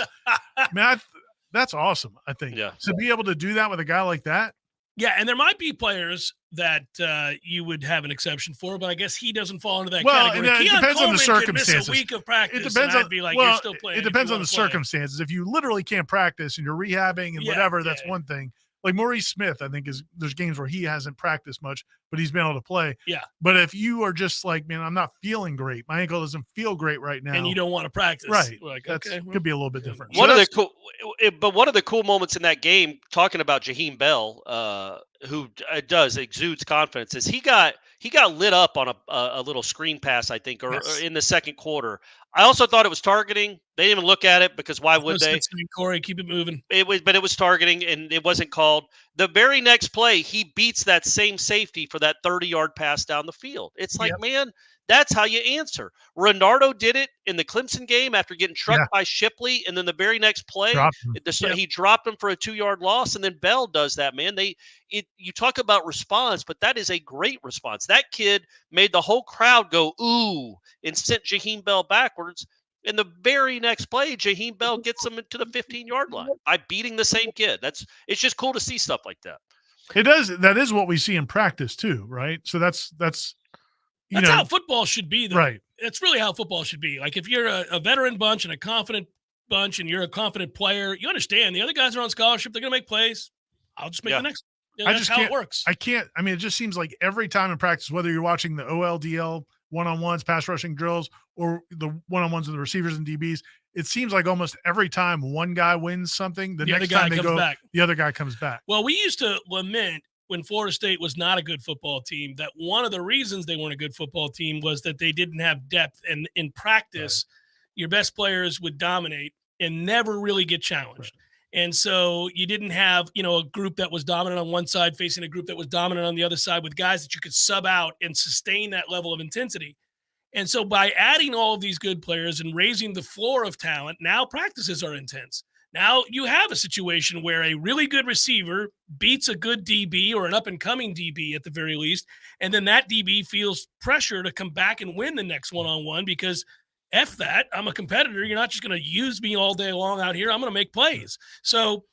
Man, that's awesome, I think. Yeah. To be able to do that with a guy like that. Yeah, and there might be players that you would have an exception for, but I guess he doesn't fall into that Well, category. and it Keon depends on the Coleman could miss circumstances. a week of practice. It depends on. I'd be like, well, you're still playing. it depends if you on the wanna play. circumstances. If you literally can't practice and you're rehabbing and whatever, that's one thing. Like Maurice Smith, I think there's games where he hasn't practiced much, but he's been able to play. Yeah. But if you are just like, man, I'm not feeling great. My ankle doesn't feel great right now. And you don't want to practice. Right. Like, That's okay, well, could be a little bit different. One of the cool moments in that game, talking about Jaheim Bell, who does exudes confidence, is he got lit up on a little screen pass, I think, or in the second quarter. I also thought it was targeting. They didn't even look at it because why would they? Corey, keep it moving. But it was targeting, and it wasn't called. The very next play, he beats that same safety for that 30-yard pass down the field. It's like, man, that's how you answer. Renardo did it in the Clemson game after getting trucked by Shipley, and then the very next play, he dropped him for a 2-yard loss, and then Bell does that, man. You talk about response, but that is a great response. That kid made the whole crowd go, ooh, and sent Jaheim Bell backwards. In the very next play, Jaheim Bell gets him to the 15-yard line by beating the same kid. It's just cool to see stuff like that. It does. That is what we see in practice too, right? So that's how football should be, though. Right. It's really how football should be. Like, if you're a veteran bunch and a confident bunch and you're a confident player, you understand the other guys are on scholarship. They're going to make plays. I'll just make the next. That's how it works. I mean, it just seems like every time in practice, whether you're watching the OLDL one-on-ones, pass rushing drills, or the one-on-ones with the receivers and DBs, it seems like almost every time one guy wins something, the next time they go, the other guy comes back. Well, we used to lament when Florida State was not a good football team, that one of the reasons they weren't a good football team was that they didn't have depth. And in practice, your best players would dominate and never really get challenged. And so you didn't have, a group that was dominant on one side facing a group that was dominant on the other side with guys that you could sub out and sustain that level of intensity. And so by adding all of these good players and raising the floor of talent, now practices are intense. Now you have a situation where a really good receiver beats a good DB or an up-and-coming DB at the very least, and then that DB feels pressure to come back and win the next one-on-one because F that, I'm a competitor. You're not just going to use me all day long out here. I'm going to make plays. So,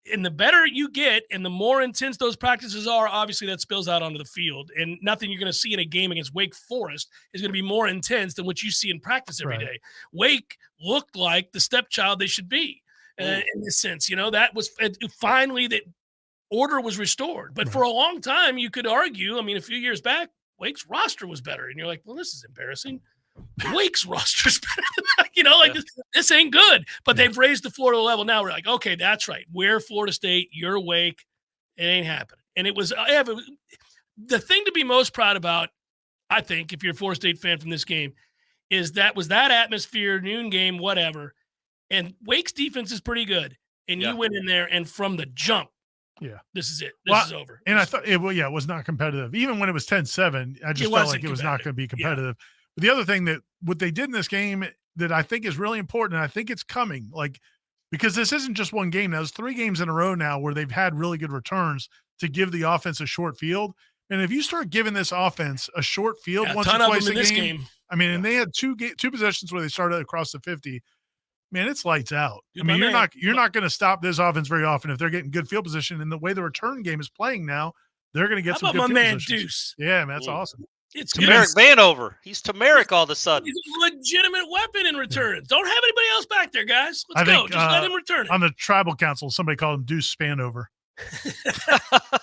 and the better you get and the more intense those practices are, obviously that spills out onto the field. And nothing you're going to see in a game against Wake Forest is going to be more intense than what you see in practice every day. Wake looked like the stepchild they should be. In this sense, that was finally that order was restored. But for a long time, you could argue, a few years back, Wake's roster was better. And you're like, well, this is embarrassing. Wake's roster's better than that. This ain't good. But they've raised the floor to the level. Now we're like, okay, that's right. We're Florida State. You're Wake. It ain't happening. And it was the thing to be most proud about, I think, if you're a Florida State fan from this game, is that atmosphere, noon game, whatever. And Wake's defense is pretty good. And you went in there, and from the jump, this is it. This is over. And I thought, it was not competitive. Even when it was 10-7, I just felt like it was not going to be competitive. Yeah. But the other thing that what they did in this game that I think is really important, and I think it's coming, because this isn't just one game. Now, there's 3 games in a row now where they've had really good returns to give the offense a short field. And if you start giving this offense a short field once or twice a game, and they had two possessions where they started across the 50. Man, it's lights out. You're not going to stop this offense very often if they're getting good field position. And the way the return game is playing now, they're going to get some good field position. Deuce? Yeah, man, that's awesome. It's Tamarick Vanover. He's Tamarick all of a sudden. He's a legitimate weapon in returns. Don't have anybody else back there, guys. Let's go. Just let him return it. On the tribal council, somebody called him Deuce Spanover.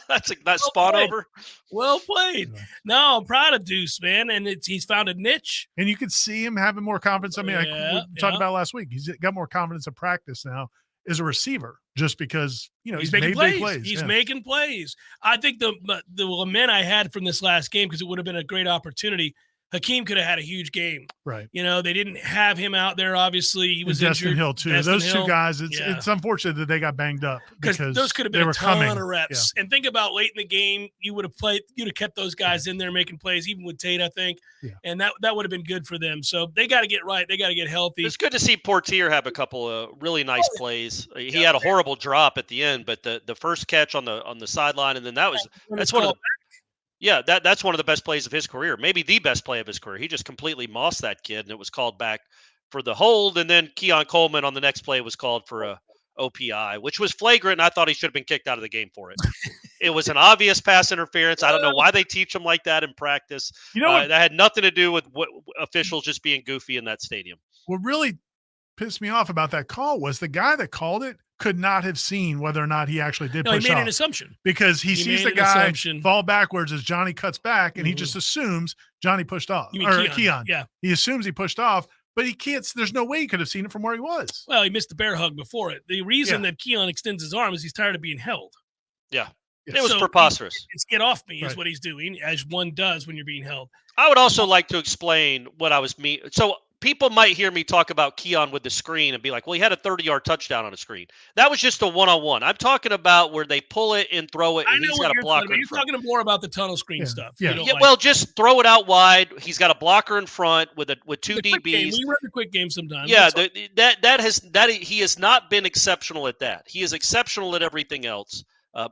That's spot over. Well played. No, I'm proud of Deuce, man, and he's found a niche. And you can see him having more confidence. We talked about it last week. He's got more confidence in practice now as a receiver, just because he's making big plays. He's making plays. I think the lament I had from this last game, because it would have been a great opportunity. Hakeem could have had a huge game. Right. You know, they didn't have him out there. Obviously, he was Destin injured. Hill too. Destin Those Hill. two guys. Yeah. It's unfortunate that they got banged up because those could have they been were a ton coming. of reps. Yeah. And think about late in the game, you'd have kept those guys in there making plays, even with Tate, I think. Yeah. And that would have been good for them. So they got to get right. They got to get healthy. It's good to see Portier have a couple of really nice plays. He had a horrible drop at the end, but the first catch on the sideline, and then that's one of the. Yeah, that's one of the best plays of his career, maybe the best play of his career. He just completely mossed that kid, and it was called back for the hold. And then Keon Coleman on the next play was called for a OPI, which was flagrant, and I thought he should have been kicked out of the game for it. It was an obvious pass interference. I don't know why they teach them like that in practice. You know what? That had nothing to do with what officials just being goofy in that stadium. What really pissed me off about that call was the guy that called it could not have seen whether or not he actually did push he made off. an assumption. Because he sees made the an guy assumption. fall backwards as Johnny cuts back, and he just assumes Johnny pushed off. You mean Or Keon. Yeah. He assumes he pushed off, but he can't. There's no way he could have seen it from where he was. Well, he missed the bear hug before it. The reason that Keon extends his arm is he's tired of being held. Yeah. It was preposterous. It's get off me is Right. what he's doing, as one does when you're being held. I would also like to explain what I was So people might hear me talk about Keon with the screen and be like, well, he had a 30-yard touchdown on a screen. That was just a one-on-one. I'm talking about where they pull it and throw it, and he's got a blocker. You're talking more about the tunnel screen stuff. Yeah. Well, just throw it out wide. He's got a blocker in front with two the quick game. DBs. We run the quick game sometimes. Yeah, he has not been exceptional at that. He is exceptional at everything else.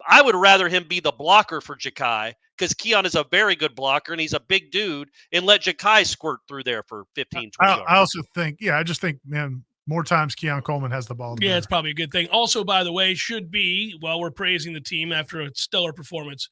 I would rather him be the blocker for Ja'Kai, because Keon is a very good blocker and he's a big dude, and let Ja'Kai squirt through there for 15, 20 yards. I also think, I just think, man, more times Keon Coleman has the ball. Yeah, it's probably a good thing. Also, by the way, should be, while we're praising the team after a stellar performance,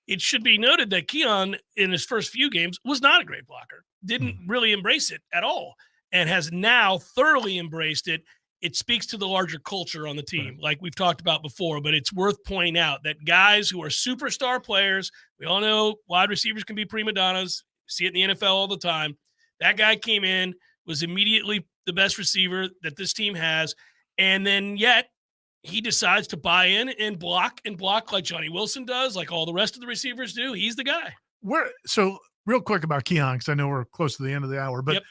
it should be noted that Keon, in his first few games, was not a great blocker. Didn't really embrace it at all, and has now thoroughly embraced it. It speaks to the larger culture on the team, like we've talked about before, but it's worth pointing out that guys who are superstar players, we all know wide receivers can be prima donnas, see it in the NFL all the time. That guy came in, was immediately the best receiver that this team has, and then yet he decides to buy in and block like Johnny Wilson does, like all the rest of the receivers do. He's the guy. So real quick about Keon, because I know we're close to the end of the hour, but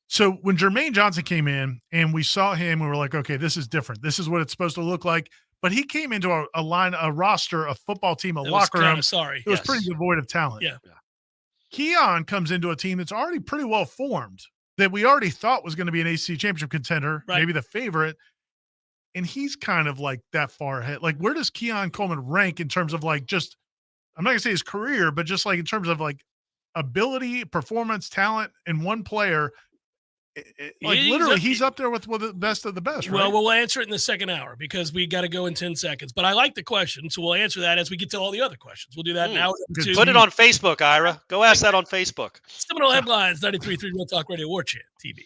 So when Jermaine Johnson came in and we saw him, we were like, okay, this is different. This is what it's supposed to look like. But he came into a roster, a football team, a locker room. It was pretty devoid of talent. Yeah. Keon comes into a team that's already pretty well formed, that we already thought was going to be an ACC championship contender, maybe the favorite. And he's kind of like that far ahead. Like, where does Keon Coleman rank in terms of like just, I'm not going to say his career, but just like in terms of like ability, performance, talent in one player? He's up there with the best of the best, right? Well, we'll answer it in the second hour because we got to go in 10 seconds. But I like the question, so we'll answer that as we get to all the other questions. We'll do that now. Put it on Facebook, Ira. Go ask that on Facebook. Seminole Headlines, 93.3 Real Talk Radio, Warchant TV.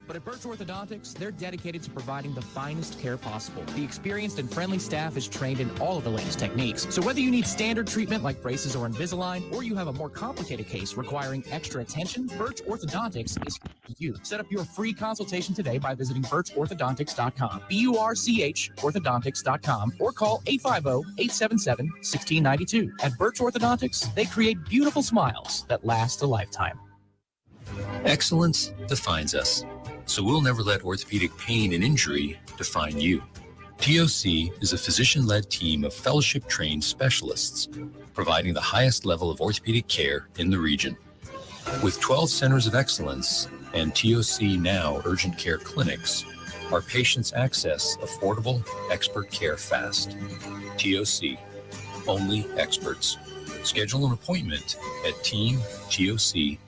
But at Birch Orthodontics, they're dedicated to providing the finest care possible. The experienced and friendly staff is trained in all of the latest techniques. So whether you need standard treatment like braces or Invisalign, or you have a more complicated case requiring extra attention, Birch Orthodontics is for you. Set up your free consultation today by visiting birchorthodontics.com, BURCH orthodontics.com, or call 850-877-1692. At Birch Orthodontics, they create beautiful smiles that last a lifetime. Excellence defines us, so we'll never let orthopedic pain and injury define you. TOC is a physician-led team of fellowship-trained specialists providing the highest level of orthopedic care in the region. With 12 centers of excellence and TOC Now urgent care clinics, our patients access affordable, expert care fast. TOC, only experts. Schedule an appointment at teamtoc.com.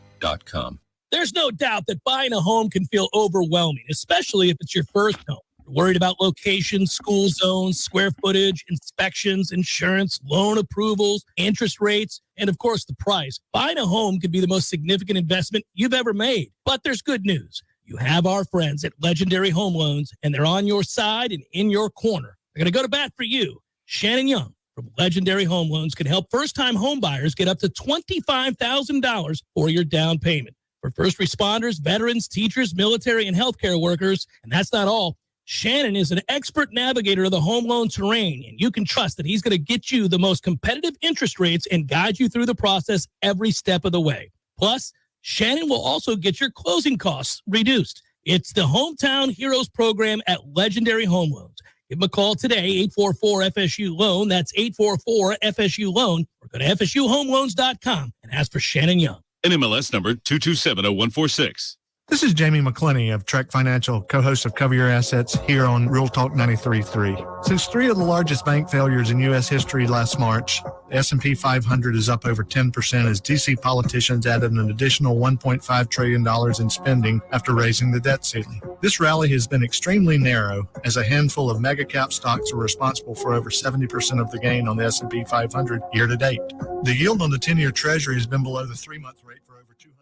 There's no doubt that buying a home can feel overwhelming, especially if it's your first home. Worried about location, school zones, square footage, inspections, insurance, loan approvals, interest rates, and of course the price. Buying a home could be the most significant investment you've ever made. But there's good news. You have our friends at Legendary Home Loans, and they're on your side and in your corner. They're going to go to bat for you. Shannon Young from Legendary Home Loans can help first-time home buyers get up to $25,000 for your down payment. For first responders, veterans, teachers, military, and healthcare workers, and that's not all, Shannon is an expert navigator of the home loan terrain, and you can trust that he's going to get you the most competitive interest rates and guide you through the process every step of the way. Plus, Shannon will also get your closing costs reduced. It's the Hometown Heroes program at Legendary Home Loans. Give them a call today, 844-FSU-LOAN. That's 844-FSU-LOAN. Or go to FSUHomeLoans.com and ask for Shannon Young. NMLS number 2270-146. This is Jamie McClenny of Trek Financial, co-host of Cover Your Assets here on Real Talk 93.3. Since three of the largest bank failures in U.S. history last March, the S&P 500 is up over 10% as D.C. politicians added an additional $1.5 trillion in spending after raising the debt ceiling. This rally has been extremely narrow as a handful of mega-cap stocks are responsible for over 70% of the gain on the S&P 500 year to date. The yield on the 10-year Treasury has been below the 3-month rate for over 200.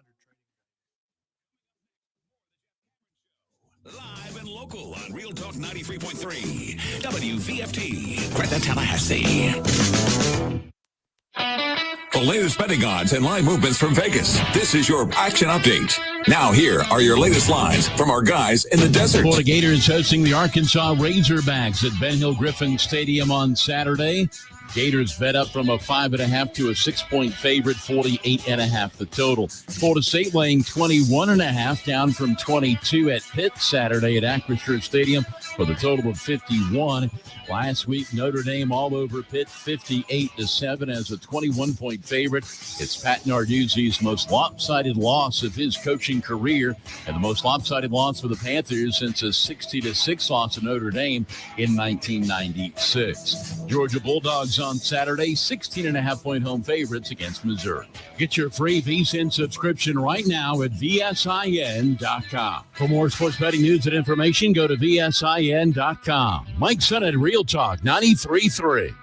Live and local on Real Talk 93.3 WVFT, Greta, Tallahassee. The latest betting odds and live movements from Vegas. This is your action update. Now here are your latest lines from our guys in the desert. Florida Gators hosting the Arkansas Razorbacks at Ben Hill Griffin Stadium on Saturday. Gators bet up from a 5.5 to a 6-point favorite, 48.5 the total. Florida State laying 21.5, down from 22 at Pitt Saturday at Acrisure Stadium for the total of 51. Last week, Notre Dame all over Pitt, 58-7 as a 21-point favorite. It's Pat Narduzzi's most lopsided loss of his coaching career and the most lopsided loss for the Panthers since a 60-6 loss to Notre Dame in 1996. Georgia Bulldogs on Saturday, 16.5-point home favorites against Missouri. Get your free VSiN subscription right now at VSIN.com. For more sports betting news and information, go to VSIN.com. Mike Son at Real Talk 93.3.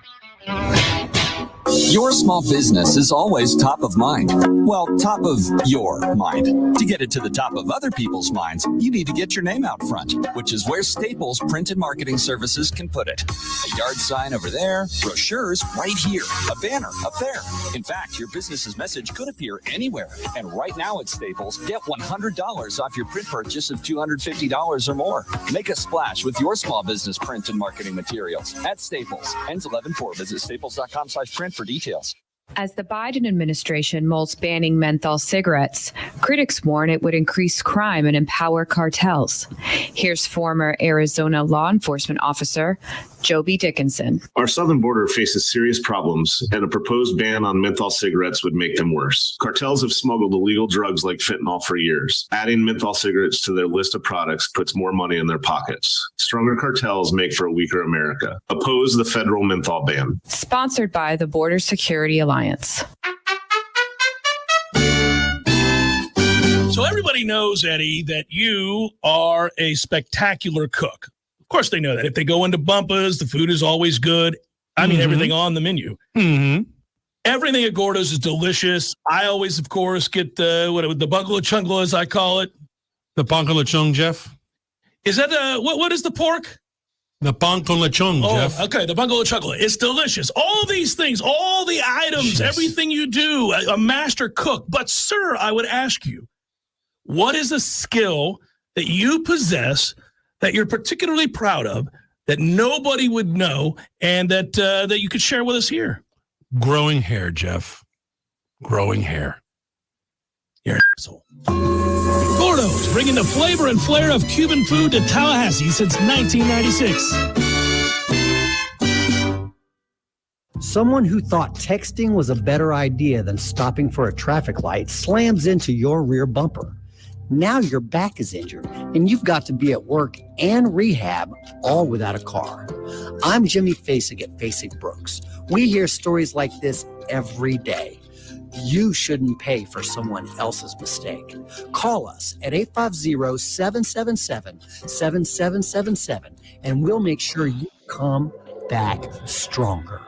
Your small business is always top of mind. Well, top of your mind. To get it to the top of other people's minds, you need to get your name out front, which is where Staples Print and Marketing Services can put it. A yard sign over there, brochures right here, a banner up there. In fact, your business's message could appear anywhere. And right now at Staples, get $100 off your print purchase of $250 or more. Make a splash with your small business print and marketing materials at Staples. Ends 11/4. Visit staples.com/print for details. As the Biden administration mulls banning menthol cigarettes, critics warn it would increase crime and empower cartels. Here's former Arizona law enforcement officer Joby Dickinson. Our southern border faces serious problems, and a proposed ban on menthol cigarettes would make them worse. Cartels have smuggled illegal drugs like fentanyl for years. Adding menthol cigarettes to their list of products puts more money in their pockets. Stronger cartels make for a weaker America. Oppose the federal menthol ban. Sponsored by the Border Security Alliance. So everybody knows, Eddie, that you are a spectacular cook. Of course they know that. If they go into Bumpa's, the food is always good. I mean, everything on the menu. Mm-hmm. Everything at Gordo's is delicious. I always, of course, get the bungle chungla, as I call it. The pan con lechon, Jeff? Is that what is the pork? The pan con lechon, Jeff. Okay, the bungle chungla. It's delicious. All these things, all the items, everything you do, a master cook. But, sir, I would ask you, what is a skill that you possess that you're particularly proud of, that nobody would know, and that you could share with us here? Growing hair, Jeff. Growing hair. You're an asshole. Gordo's, bringing the flavor and flair of Cuban food to Tallahassee since 1996. Someone who thought texting was a better idea than stopping for a traffic light slams into your rear bumper. Now your back is injured and you've got to be at work and rehab, all without a car. I'm Jimmy Fasig at Fasig Brooks. We hear stories like this every day. You shouldn't pay for someone else's mistake. Call us at 850-777-7777 and we'll make sure you come back stronger.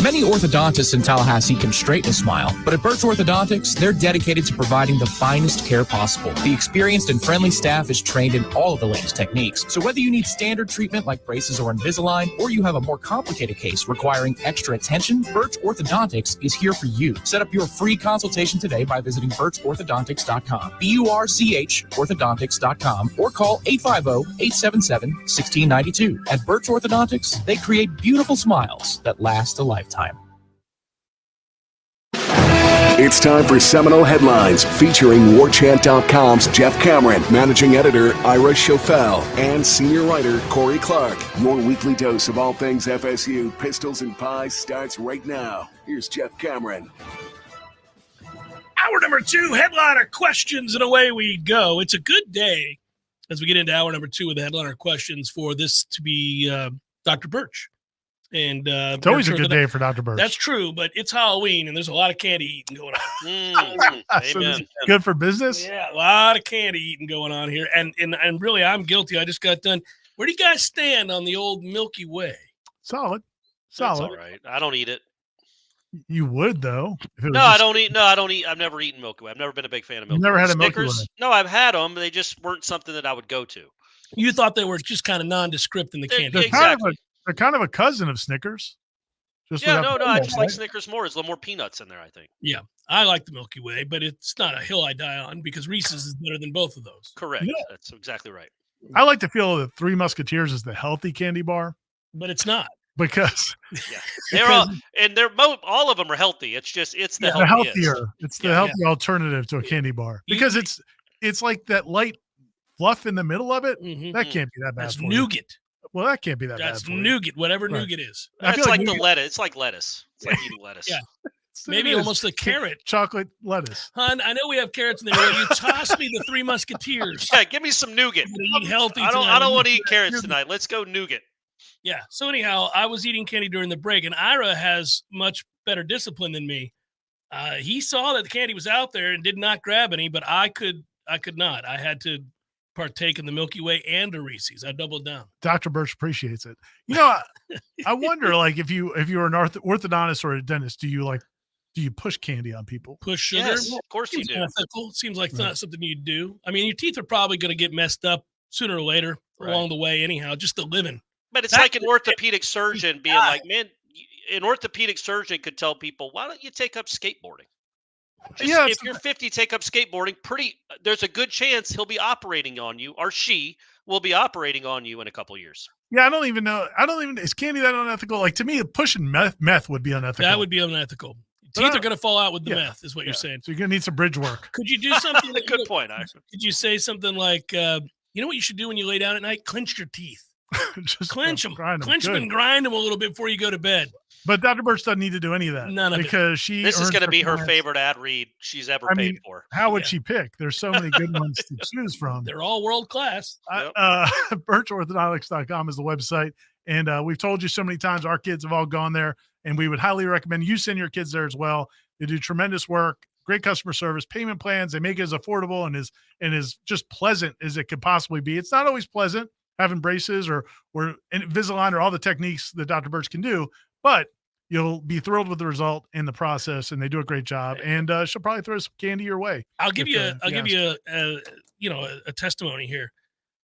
Many orthodontists in Tallahassee can straighten a smile, but at Birch Orthodontics, they're dedicated to providing the finest care possible. The experienced and friendly staff is trained in all of the latest techniques. So whether you need standard treatment like braces or Invisalign, or you have a more complicated case requiring extra attention, Birch Orthodontics is here for you. Set up your free consultation today by visiting birchorthodontics.com, BURCH orthodontics.com, or call 850-877-1692. At Birch Orthodontics, they create beautiful smiles that last a lifetime. It's time for Seminole Headlines, featuring Warchant.com's Jeff Cameron, managing editor Ira Schofel, and senior writer Corey Clark. Your weekly dose of all things FSU, pistols and pies starts right now. Here's Jeff Cameron. Hour number 2, headliner questions, and away we go. It's a good day as we get into hour number 2 with the headliner questions for this to be Dr. Birch. And it's always a good day for Dr. Birch. That's true, but it's Halloween and there's a lot of candy eating going on. So good for business. Yeah, a lot of candy eating going on here, and really, I'm guilty. I just got done. Where do you guys stand on the old Milky Way? Solid. That's all right. I don't eat it. You would though. I don't eat. I've never eaten Milky Way. I've never been a big fan of Milky Way. Never had a Milky Snickers? Way. No, I've had them. They just weren't something that I would go to. You thought they were just kind of nondescript in the candy. They're kind of a cousin of Snickers. I just like Snickers more. There's a little more peanuts in there, I think. Yeah, I like the Milky Way, but it's not a hill I die on because Reese's is better than both of those. Correct. Yeah. That's exactly right. I like to feel that Three Musketeers is the healthy candy bar, but it's not because all of them are healthy. It's just the healthier. It's the healthy alternative to a candy bar because it's like that light fluff in the middle of it. That can't be that bad. That's for nougat. You. Well, that can't be that bad. That's nougat, whatever Right. nougat is. It's like the lettuce. It's like lettuce. It's like eating lettuce. Yeah. Maybe almost a carrot. Chocolate lettuce. Hon, I know we have carrots in there. You toss me the Three Musketeers. Yeah, give me some nougat. Eat healthy. I don't want to eat carrots tonight. Let's go nougat. Yeah. So anyhow, I was eating candy during the break, and Ira has much better discipline than me. He saw that the candy was out there and did not grab any, but I could not. I had to partake in the Milky Way and a Reese's. I doubled down. Dr. Birch appreciates it. You know, I wonder, like, if you were an orthodontist or a dentist, do you push candy on people? Push sugar? Yes, of course you do. Ethical. Seems like not something you do. I mean, your teeth are probably going to get messed up sooner or later along the way anyhow, just the living. But it's like an orthopedic surgeon being like, man, an orthopedic surgeon could tell people, why don't you take up skateboarding? If you're 50, take up skateboarding. There's a good chance he'll be operating on you, or she will be operating on you in a couple of years. Yeah, I don't even know. Is candy that unethical? Like, to me, pushing meth would be unethical. That would be unethical. Teeth are going to fall out with the meth, is what you're saying. So you're going to need some bridge work. Could you do something? Good point, actually. Could you say something like, you know what you should do when you lay down at night? Clench your teeth. Just clench them. Clench them and grind them a little bit before you go to bed. But Dr. Birch doesn't need to do any of that. None of because it. This is going to be her favorite ad read she's ever paid for. How would she pick? There's so many good ones to choose from. They're all world class. BirchOrthodontics.com is the website. And we've told you so many times, our kids have all gone there, and we would highly recommend you send your kids there as well. They do tremendous work, great customer service, payment plans. They make it as affordable and as just pleasant as it could possibly be. It's not always pleasant having braces or Invisalign or all the techniques that Dr. Birch can do, but you'll be thrilled with the result in the process, and they do a great job. And she'll probably throw some candy your way. I'll give you a testimony here.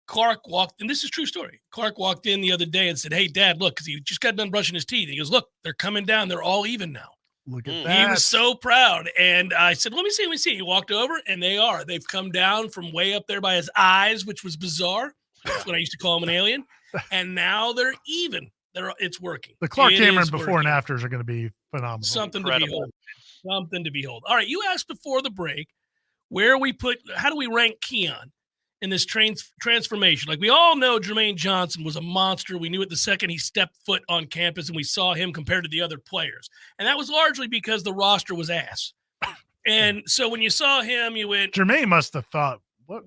Clark walked, and this is a true story. Clark walked in the other day and said, "Hey, Dad, look," because he just got done brushing his teeth. He goes, "Look, they're coming down. They're all even now." Look at that. He was so proud. And I said, let me see. He walked over, and they are. They've come down from way up there by his eyes, which was bizarre. That's what I used to call him, an alien. And now they're even. It's working. The Clark Cameron before and afters are going to be phenomenal. Something to behold. Something to behold. All right, you asked before the break how do we rank Keon in this transformation? Like, we all know Jermaine Johnson was a monster. We knew it the second he stepped foot on campus, and we saw him compared to the other players. And that was largely because the roster was ass. And so when you saw him, you went, Jermaine must have thought,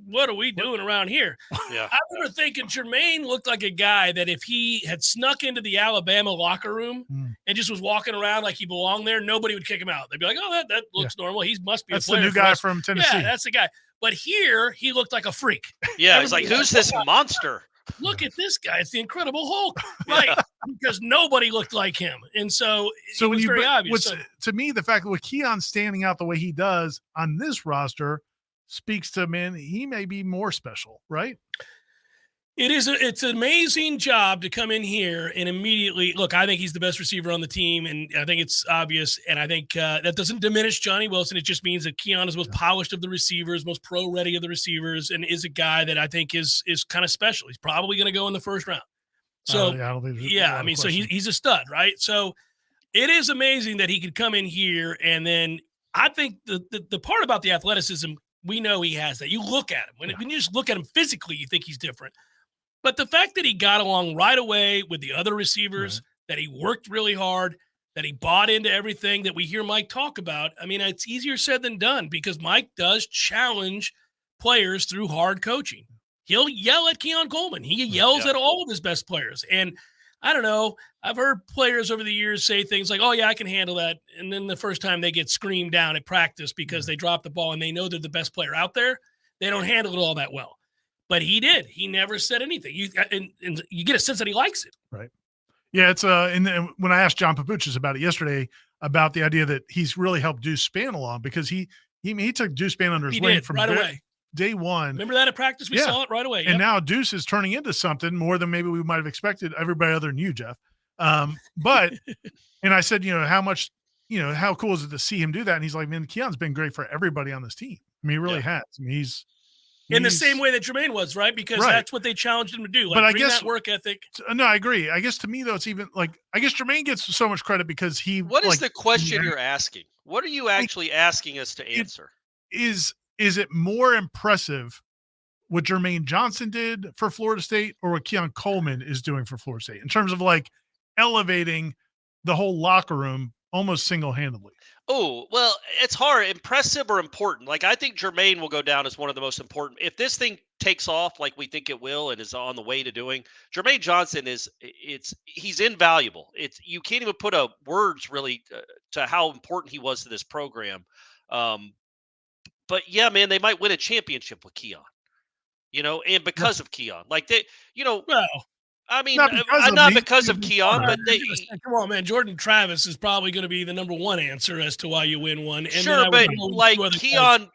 what are we doing around here? Yeah. I remember thinking Jermaine looked like a guy that if he had snuck into the Alabama locker room and just was walking around like he belonged there, nobody would kick him out. They'd be like, oh, that looks normal. He must be That's a player the new for guy us. from Tennessee. Yeah, that's the guy. But here, he looked like a freak. Yeah, it's like, who's this monster? Look at this guy. It's the Incredible Hulk. Right. Because nobody looked like him. And so it was very obvious. To me, the fact that with Keon standing out the way he does on this roster speaks to, man, he may be more special, right? It's an amazing job to come in here and immediately look. I think he's the best receiver on the team, and I think it's obvious. And I think that doesn't diminish Johnny Wilson. It just means that Keon is most polished of the receivers, most pro-ready of the receivers, and is a guy that I think is kind of special. He's probably going to go in the first round. So I don't think I mean, so he's a stud, right? So it is amazing that he could come in here, and then I think the part about the athleticism, we know he has that. You look at him when you just look at him physically, you think he's different. But the fact that he got along right away with the other receivers, that he worked really hard, that he bought into everything that we hear Mike talk about, I mean, it's easier said than done because Mike does challenge players through hard coaching. He'll yell at Keon Coleman. He yells at all of his best players. And I don't know, I've heard players over the years say things like, oh, yeah, I can handle that. And then the first time they get screamed down at practice because they dropped the ball and they know they're the best player out there, they don't handle it all that well. But he did. He never said anything. And you get a sense that he likes it. Right. Yeah, it's and when I asked John Papuchis about it yesterday, about the idea that he's really helped Deuce Spann along because he took Deuce Spann under his wing from right away. Day one. Remember that at practice? We saw it right away. And now Deuce is turning into something more than maybe we might have expected, everybody other than you, Jeff. But and I said, how cool is it to see him do that? And he's like, man, Keon's been great for everybody on this team. I mean, he really has. I mean, he's in the same way that Jermaine was, right? Because that's what they challenged him to do. Like, but I bring guess that work ethic. No, I agree. I guess to me though, it's even like I guess Jermaine gets so much credit because he. What is the question you're asking? What are you actually asking us to answer? Is it more impressive what Jermaine Johnson did for Florida State or what Keon Coleman is doing for Florida State in terms of like elevating the whole locker room almost single-handedly? Oh, well, it's hard. Impressive or important? Like, I think Jermaine will go down as one of the most important. If this thing takes off like we think it will and is on the way to doing, Jermaine Johnson he's invaluable. You can't even put words really to how important he was to this program. But yeah, man, they might win a championship with Keon, and because of Keon, like well, I mean, not because of Keon, but come on, man. Jordan Travis is probably going to be the number one answer as to why you win one. And sure, but like Keon,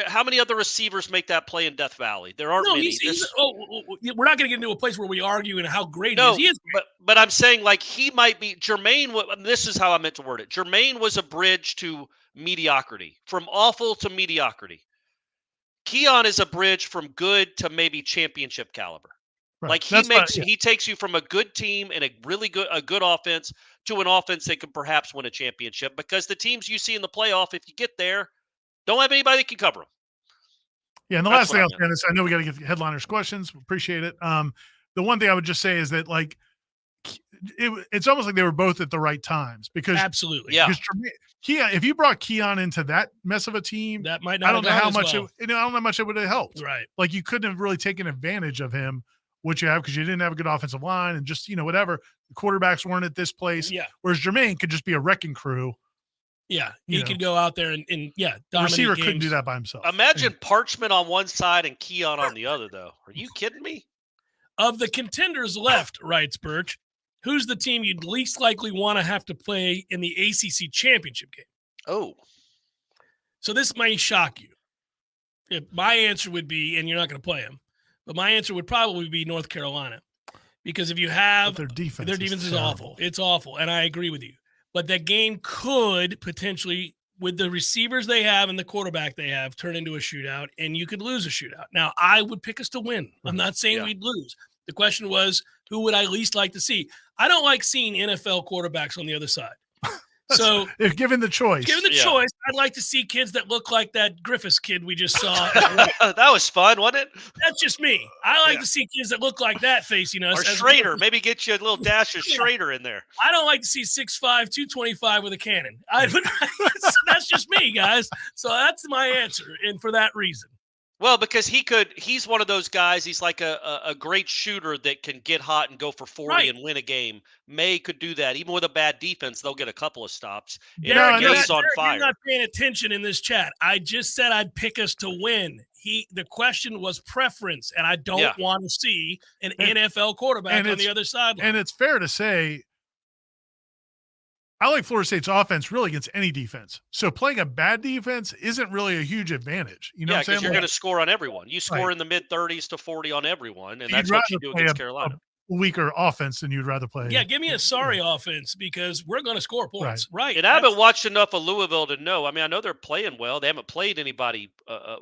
how many other receivers make that play in Death Valley? There aren't many. We're not going to get into a place where we argue and how great he is. He is great. But I'm saying like he might be Jermaine. This is how I meant to word it. Jermaine was a bridge to mediocrity, from awful to mediocrity. Keon is a bridge from good to maybe championship caliber. Right. Like he takes you from a good team and a good offense to an offense that could perhaps win a championship because the teams you see in the playoff, if you get there, don't have anybody that can cover them. Yeah, and the last thing I'll say is I know we got to get headliners questions. Appreciate it. The one thing I would just say is that like it's almost like they were both at the right times because absolutely, yeah. Keon, if you brought Keon into that mess of a team, that might not. I don't know how much I don't know how much it would have helped. Right, like you couldn't have really taken advantage of him. What you have because you didn't have a good offensive line and just whatever the quarterbacks weren't at this place. Yeah. Whereas Jermaine could just be a wrecking crew. Yeah, he could go out there and the receiver couldn't do that by himself. Imagine Parchment on one side and Keon on the other, though. Are you kidding me? Of the contenders left, writes Birch, who's the team you'd least likely want to have to play in the ACC championship game? Oh, so this may shock you. If my answer would be, and you're not going to play him. But my answer would probably be North Carolina because if you have their defense is awful. It's awful. And I agree with you. But that game could potentially, with the receivers they have and the quarterback they have, turn into a shootout and you could lose a shootout. Now, I would pick us to win. I'm not saying we'd lose. The question was, who would I least like to see? I don't like seeing NFL quarterbacks on the other side. So if given the choice, I'd like to see kids that look like that Griffiths kid we just saw. That was fun, wasn't it? That's just me. I like to see kids that look like that facing us. Or Schrader. Maybe get you a little dash of Schrader in there. I don't like to see 6'5", 225 with a cannon. That's just me, guys. So that's my answer, and for that reason. Well, because he's one of those guys. He's like a great shooter that can get hot and go for 40 and win a game. May could do that. Even with a bad defense, they'll get a couple of stops. Derek, He's on fire. You're not paying attention in this chat. I just said I'd pick us to win. The question was preference, and I don't want to see an NFL quarterback on the other sideline. And it's fair to say, I like Florida State's offense really against any defense. So playing a bad defense isn't really a huge advantage. You know what I'm saying? Because you're going to score on everyone. You score in the mid-30s to 40 on everyone, and that's what you do against Carolina. A weaker offense than you'd rather play. Yeah, give me a sorry offense because we're going to score points. Right. And I haven't watched enough of Louisville to know. I mean, I know they're playing well. They haven't played anybody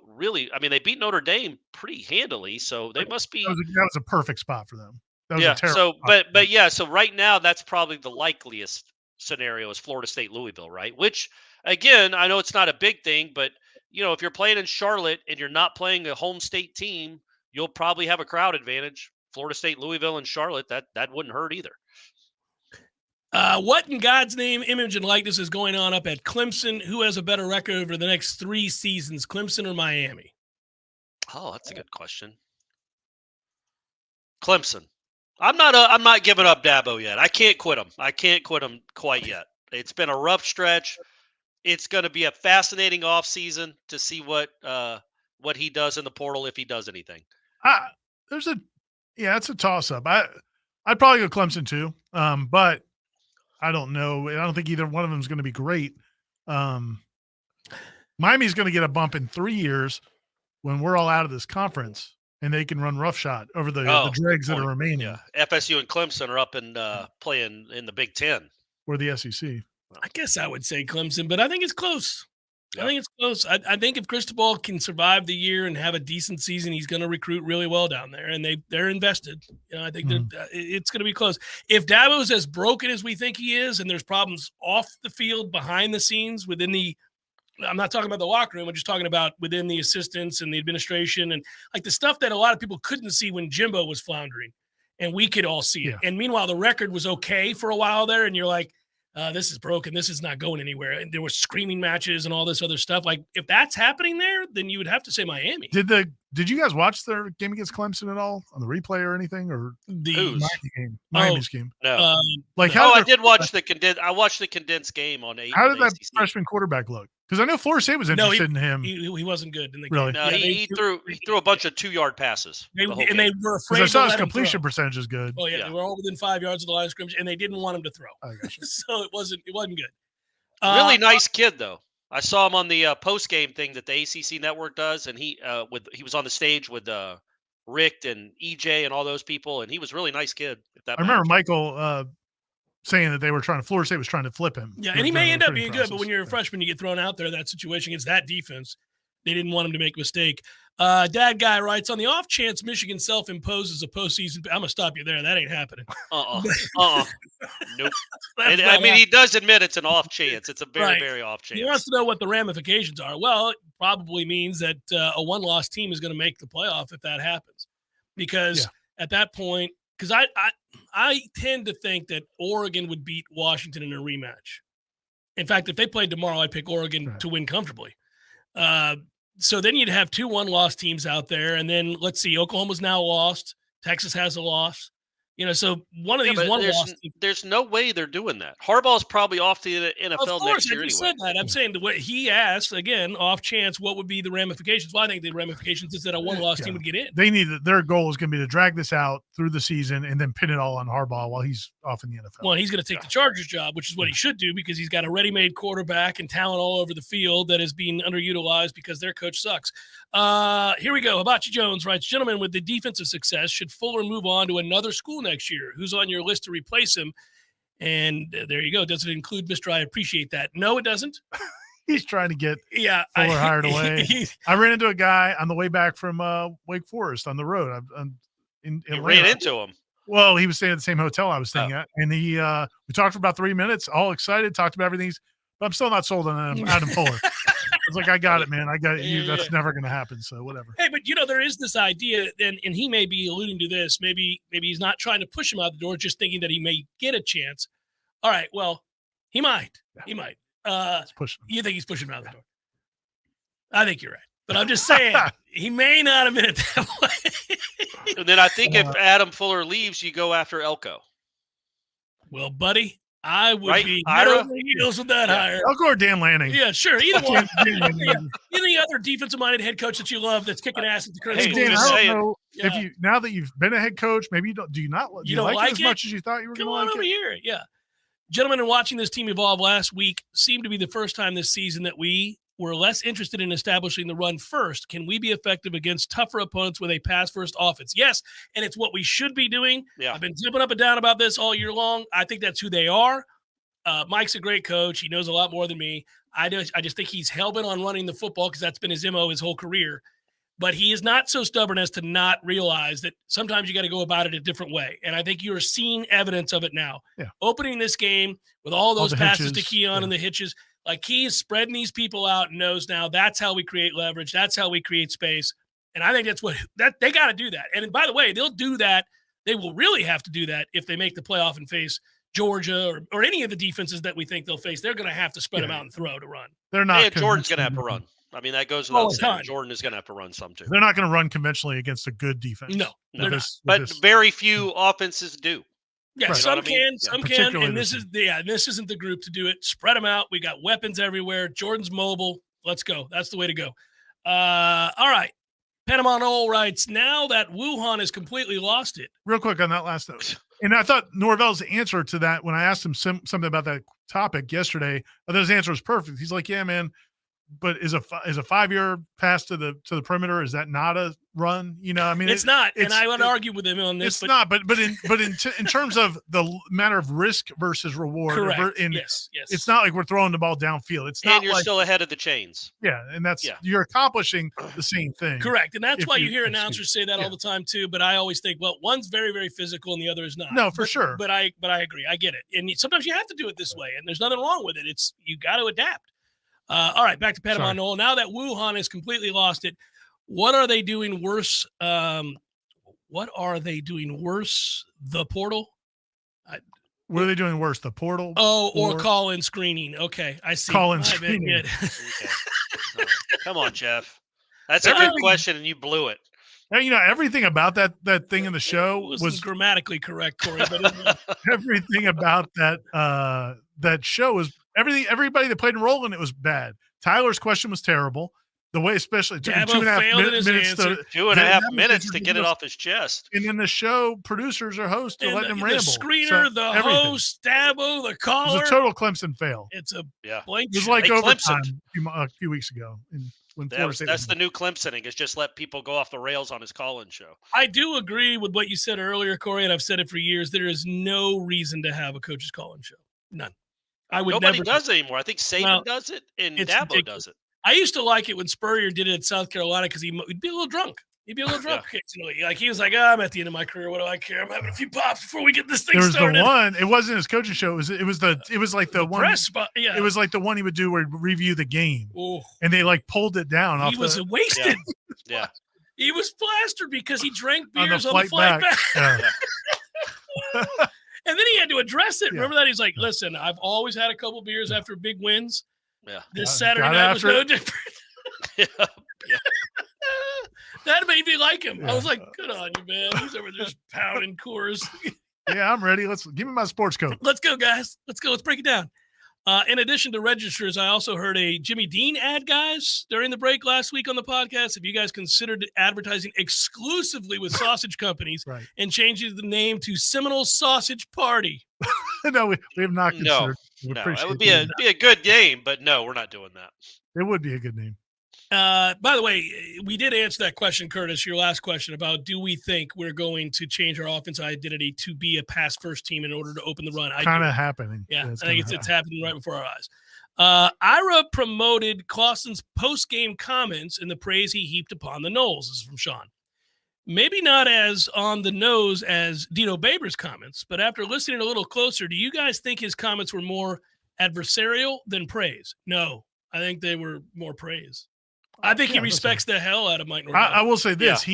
really. I mean, they beat Notre Dame pretty handily, so they must be. That was a perfect spot for them. That was a terrible so spot. but yeah, so right now that's probably the likeliest scenario is Florida State Louisville, right? Which again, I know it's not a big thing, but if you're playing in Charlotte and you're not playing a home state team, you'll probably have a crowd advantage. Florida State, Louisville, and Charlotte, that wouldn't hurt either. What in God's name, image, and likeness is going on up at Clemson? Who has a better record over the next 3 seasons, Clemson or Miami? Oh, that's a good question. Clemson. I'm not giving up Dabo yet. I can't quit him quite yet. It's been a rough stretch. It's going to be a fascinating offseason to see what he does in the portal, if he does anything. It's a toss-up. I'd probably go Clemson too, but I don't know. I don't think either one of them is going to be great. Miami's going to get a bump in 3 years when we're all out of this conference, and they can run roughshod over the dregs that are remaining. Yeah. FSU and Clemson are up and playing in the Big Ten. Or the SEC. I guess I would say Clemson, but I think it's close. I think it's close. I think if Cristobal can survive the year and have a decent season, he's going to recruit really well down there, and they're invested. I think it's going to be close. If Dabo's as broken as we think he is, and there's problems off the field, behind the scenes, within the – I'm not talking about the locker room. I'm just talking about within the assistants and the administration and like the stuff that a lot of people couldn't see when Jimbo was floundering, and we could all see it. And meanwhile, the record was okay for a while there, and you're like, this is broken. This is not going anywhere. And there were screaming matches and all this other stuff. Like, if that's happening there, then you would have to say Miami. Did you guys watch their game against Clemson at all on the replay or anything? Or Miami's game? No. I did watch the condensed. I watched the condensed game on 8. How did that freshman quarterback look? Because I know Florida State was interested in him. He wasn't good in the game. Really? No, he threw a bunch of 2-yard passes. They were afraid. I saw his completion percentage is good. Oh yeah, they were all within 5 yards of the line of scrimmage, and they didn't want him to throw. So it wasn't good. Really nice kid though. I saw him on the post game thing that the ACC network does, and he was on the stage with Rick and EJ and all those people, and he was a really nice kid. I remember Michael saying that Florida State was trying to flip him. Yeah, and he may end up being good, but when you're a freshman, you get thrown out there, that situation against that defense, they didn't want him to make a mistake. Dad Guy writes, on the off chance Michigan self-imposes a postseason, I'm going to stop you there. That ain't happening. Nope. He does admit it's an off chance. It's a very, very off chance. He wants to know what the ramifications are. Well, it probably means that a one-loss team is going to make the playoff if that happens. Because at that point, because I tend to think that Oregon would beat Washington in a rematch. In fact, if they played tomorrow, I'd pick Oregon to win comfortably. So then you'd have 2 one-loss teams out there, and then let's see, Oklahoma's now lost. Texas has a loss. So one of these one-loss teams. There's no way they're doing that. Harbaugh's probably off the NFL next year anyway. Said that. I'm saying the way he asked again, off chance, what would be the ramifications? Well, I think the ramifications is that a one-loss team would get in. Their goal is going to be to drag this out through the season and then pin it all on Harbaugh while he's off in the NFL. Well, he's going to take the Chargers job, which is what he should do because he's got a ready-made quarterback and talent all over the field that is being underutilized because their coach sucks. Here we go. Hibachi Jones writes, gentlemen, with the defensive success, should Fuller move on to another school next year? Who's on your list to replace him? And there you go. Does it include Mr. I appreciate that? No, it doesn't. He's trying to get Fuller hired away. I ran into a guy on the way back from Wake Forest on the road. You ran into him? Well, he was staying at the same hotel I was staying at. And we talked for about 3 minutes, all excited, talked about everything. But I'm still not sold on Adam Fuller. I was like, I got it, man. I got it. That's never going to happen. So whatever. Hey, but there is this idea, and he may be alluding to this. Maybe he's not trying to push him out the door, just thinking that he may get a chance. All right. Well, he might. He might. You think he's pushing him out the door? I think you're right. But I'm just saying, he may not have been it that way. And then I think if Adam Fuller leaves, you go after Elko. Well, buddy, I would Right, be Ira? head over heels with that hire. Elko or Dan Lanning? Yeah, sure. Either one. Any other defensive-minded head coach that you love that's kicking ass at the current Hey, school? Dan, Just I don't saying. know Yeah. if you now that you've been a head coach, maybe do you like it as much as you thought you were Come going on to like over it? here. Yeah. Gentlemen, in watching this team evolve last week seemed to be the first time this season that we were less interested in establishing the run first. Can we be effective against tougher opponents with a pass-first offense? Yes, and it's what we should be doing. Yeah. I've been zipping up and down about this all year long. I think that's who they are. Mike's a great coach. He knows a lot more than me. I just think he's hell-bent on running the football because that's been his MO his whole career. But he is not so stubborn as to not realize that sometimes you got to go about it a different way. And I think you are seeing evidence of it now. Yeah. Opening this game with all those the passes hitches, to Keon and the hitches, like he is spreading these people out and knows now that's how we create leverage. That's how we create space. And I think that's what they got to do that. And by the way, they'll do that. They will really have to do that if they make the playoff and face Georgia or any of the defenses that we think they'll face. They're going to have to spread them out and throw to run. They're not. Yeah, Jordan's going to have to run. I mean, that goes without saying. Jordan is going to have to run some too. They're not going to run conventionally against a good defense. No, they're not. But very few offenses do. Yeah, Right. some You know what I mean? can, some Yeah. can, Particularly and this this isn't the group to do it. Spread them out. We got weapons everywhere. Jordan's mobile. Let's go. That's the way to go. All right. Panama Nole writes, now that Wuhan has completely lost it. Real quick on that last note. And I thought Norvell's answer to that when I asked him something about that topic yesterday, I thought his answer was perfect. He's like, yeah, man, but is a 5-year pass to the perimeter, is that not a run? You know, I mean, It's not, and I would argue with him on this. It's not, but in terms of the matter of risk versus reward, Correct. and Yes. it's not like we're throwing the ball downfield. It's not And you're like, still ahead of the chains. yeah, and that's you're accomplishing the same thing. Correct. And that's if why you hear announcers say that yeah. all the time too. But I always think, well, one's very, very physical and the other is not. No, for sure. But I agree. I get it. And sometimes you have to do it this way, and there's nothing wrong with it. It's you got to adapt. All right, back to Panama Nole. Now that Wuhan has completely lost it, what are they doing worse? What are they doing worse? The portal? What are they doing worse? The portal? Oh, or call-in screening. Okay, I see. Call-in My bad. screening. Good. Okay. All right. Come on, Jeff. That's a good question, and you blew it. And, you know, everything about that thing in the show was grammatically correct, Corey. But everything about that show was everybody that played a role in it was bad. Tyler's question was terrible. The way, especially, it took him Dabo failed in his answer. 2.5 minutes to get it off his chest. And then the show producers or hosts are letting him ramble. The screener, the host, Dabo, the caller. It was a total Clemson fail. It's a blank. It was like They overtime Clemsoned. a few weeks ago. When That's the new Clemsoning, is just let people go off the rails on his call-in show. I do agree with what you said earlier, Corey, and I've said it for years. There is no reason to have a coach's call-in show. None. Nobody does it anymore. I think Saban does it, and Dabo does it. I used to like it when Spurrier did it at South Carolina because he'd be a little drunk. He'd be a little drunk occasionally. Like he was like, I'm at the end of my career. What do I care? I'm having a few pops before we get this thing there was started. the one. It wasn't his coaching show. It was like the one. Press spot, yeah. It was like the one he would do where he'd review the game, Ooh. and they like pulled it down. He was wasted. Yeah. He was plastered because he drank On the beers on the flight back. Yeah. And then he had to address it. Remember that? He's like, listen, I've always had a couple beers after big wins. Yeah. This Saturday night was no different. That made me like him. I was like, good on you, man. He's over there just pounding Coors. Yeah, I'm ready. Give me my sports coat. Let's go, guys. Let's go. Let's break it down. In addition to registers, I also heard a Jimmy Dean ad, guys, during the break last week on the podcast. Have you guys considered advertising exclusively with sausage companies and changing the name to Seminole Sausage Party? No, we have not considered. No, that would be a good name, but no, we're not doing that. It would be a good name. By the way, we did answer that question, Curtis, your last question about do we think we're going to change our offense identity to be a pass-first team in order to open the run? Kind of happening. Yeah, I think it's happening right before our eyes. Ira promoted Clausen's post-game comments and the praise he heaped upon the Noles. This is from Sean. Maybe not as on the nose as Dino Babers' comments, but after listening a little closer, do you guys think his comments were more adversarial than praise? No, I think they were more praise. I think he respects the hell out of Mike Norvell. I will say this: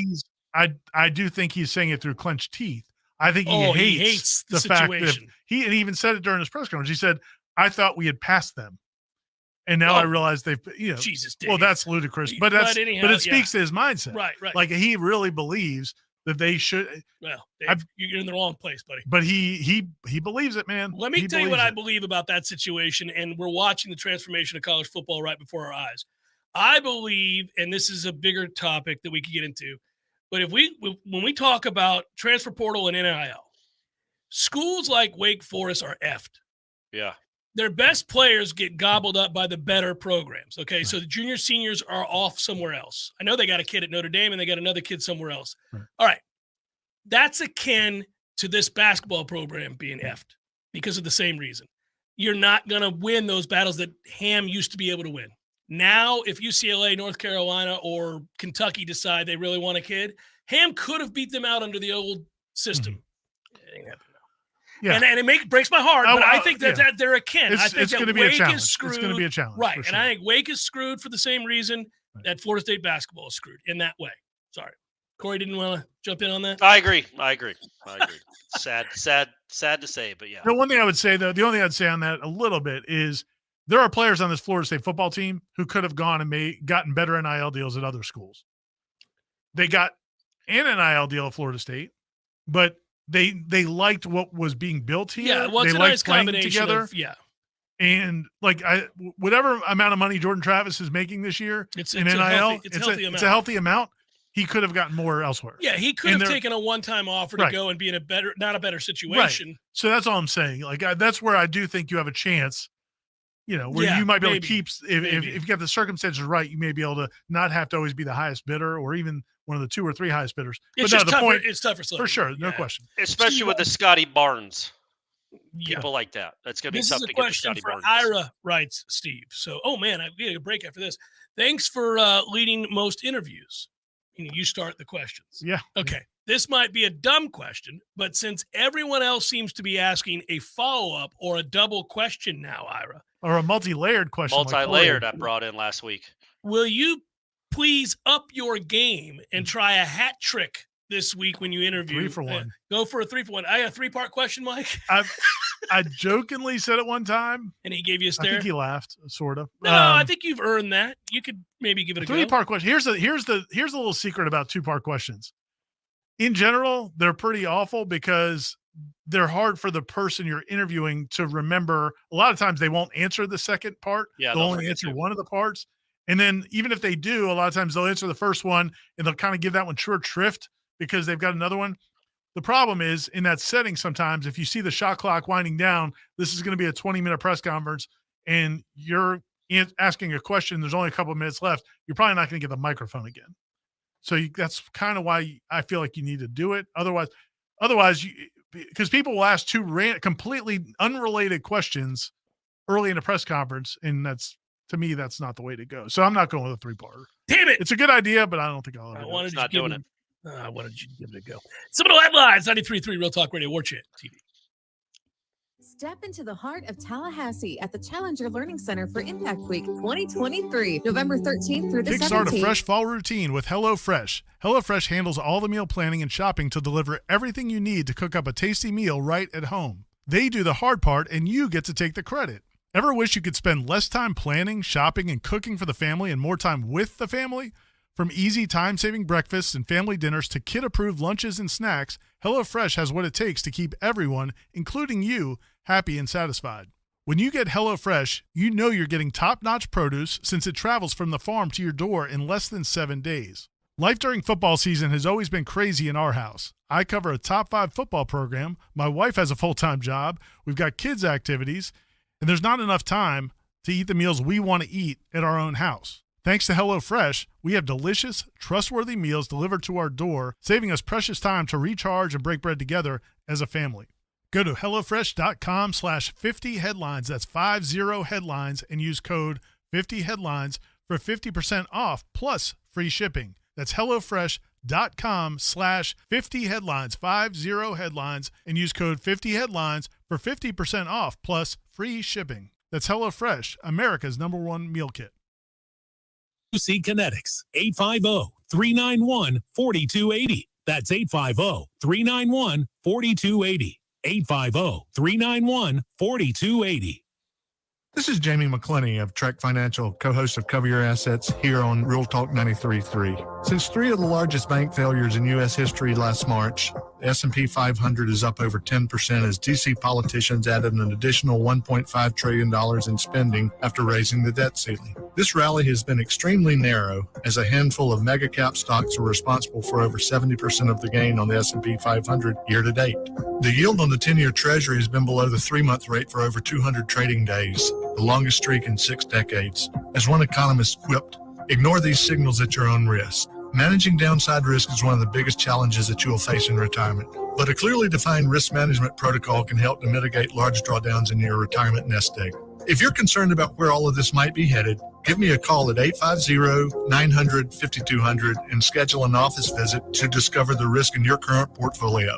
I do think he's saying it through clenched teeth. I think he hates the fact that he even said it during his press conference. He said, "I thought we had passed them," And now I realize they've, Jesus, Dave. well, that's ludicrous, but anyhow, it speaks to his mindset. Right. Like he really believes that they should. Well, Dave, you're in the wrong place, buddy. But he believes it, man. Let me tell you what I believe about that situation, and we're watching the transformation of college football right before our eyes. I believe, and this is a bigger topic that we could get into, but when we talk about transfer portal and NIL, schools like Wake Forest are effed. Yeah. Their best players get gobbled up by the better programs. Okay, right. So the junior seniors are off somewhere else. I know they got a kid at Notre Dame and they got another kid somewhere else. Right. All right. That's akin to this basketball program being effed because of the same reason. You're not going to win those battles that Ham used to be able to win. Now, if UCLA, North Carolina, or Kentucky decide they really want a kid, Ham could have beat them out under the old system. Mm-hmm. Yeah. And it breaks my heart, but I think that they're akin. I think that Wake is screwed. It's going to be a challenge. Right. Sure. And I think Wake is screwed for the same reason that Florida State basketball is screwed in that way. Sorry. Corey didn't want to jump in on that? I agree. Sad to say, but yeah. The one thing I would say, though, the only thing I'd say on that a little bit is there are players on this Florida State football team who could have gone and gotten better NIL deals at other schools. They got an NIL deal at Florida State, but they liked what was being built here. Yeah, well, they it's a liked nice playing combination together. And like whatever amount of money Jordan Travis is making this year in NIL, it's a healthy amount. He could have gotten more elsewhere. Yeah, he could have taken a one-time offer to go and be in not a better situation. Right. So that's all I'm saying. Like that's where I do think you have a chance. Where you might be able to keep if you get the circumstances right, you may be able to not have to always be the highest bidder or even one of the 2 or 3 highest bidders. It's but it's tougher for sure, no question. Especially with the Scotty Barnes, people like that. That's going to be tough to get the Scotty Barnes. Ira writes Steve. So, man, I get a break after this. Thanks for leading most interviews. You start the questions. Yeah. Okay. This might be a dumb question, but since everyone else seems to be asking a follow-up or a double question now, Ira. Or a multi-layered question. Multi-layered I brought in last week. Will you please up your game and try a hat trick this week when you interview? 3 for 1. Go for a 3 for 1. I got a 3-part question, Mike. I jokingly said it one time. And he gave you a stare? I think he laughed, sort of. No, I think you've earned that. You could maybe give it a 3-part question. Here's the little secret about 2-part questions. In general, they're pretty awful because they're hard for the person you're interviewing to remember. A lot of times they won't answer the second part. Yeah, they'll only answer one of the parts. And then even if they do, a lot of times they'll answer the first one and they'll kind of give that one short shrift because they've got another one. The problem is in that setting, sometimes if you see the shot clock winding down, this is going to be a 20-minute press conference and you're asking a question. There's only a couple of minutes left. You're probably not going to get the microphone again. So that's kind of why I feel like you need to do it. Otherwise, because people will ask 2 completely unrelated questions early in a press conference, and to me, that's not the way to go. So I'm not going with a 3-parter. Damn it! It's a good idea, but I don't think I'll ever do it. Not doing it. I wanted you to give it a go. Seminole Headlines, 93.3 Real Talk Radio, Warchant TV. Step into the heart of Tallahassee at the Challenger Learning Center for Impact Week 2023, November 13th through the 17th. Kickstart a fresh fall routine with HelloFresh. HelloFresh handles all the meal planning and shopping to deliver everything you need to cook up a tasty meal right at home. They do the hard part, and you get to take the credit. Ever wish you could spend less time planning, shopping, and cooking for the family and more time with the family? From easy time-saving breakfasts and family dinners to kid-approved lunches and snacks, HelloFresh has what it takes to keep everyone, including you, happy and satisfied. When you get HelloFresh, you know you're getting top-notch produce since it travels from the farm to your door in less than 7 days. Life during football season has always been crazy in our house. I cover a top 5 football program. My wife has a full-time job. We've got kids' activities. And there's not enough time to eat the meals we want to eat at our own house. Thanks to HelloFresh, we have delicious, trustworthy meals delivered to our door, saving us precious time to recharge and break bread together as a family. Go to HelloFresh.com/50headlines. That's 50 headlines and use code 50headlines for 50% off plus free shipping. That's HelloFresh.com/50headlines, 50 headlines, and use code 50headlines for 50% off plus free shipping. That's HelloFresh, America's #1 meal kit. UC Kinetics, 850-391-4280. That's 850-391-4280. 850-391-4280. This is Jamie McClenney of Trek Financial, co-host of Cover Your Assets here on Real Talk 93.3. Since three of the largest bank failures in U.S. history last March, the S&P 500 is up over 10% as D.C. politicians added an additional $1.5 trillion in spending after raising the debt ceiling. This rally has been extremely narrow as a handful of mega cap stocks are responsible for over 70% of the gain on the S&P 500 year to date. The yield on the 10-year Treasury has been below the 3-month rate for over 200 trading days, the longest streak in 6 decades. As one economist quipped, ignore these signals at your own risk. Managing downside risk is one of the biggest challenges that you will face in retirement, but a clearly defined risk management protocol can help to mitigate large drawdowns in your retirement nest egg. If you're concerned about where all of this might be headed, give me a call at 850-900-5200 and schedule an office visit to discover the risk in your current portfolio.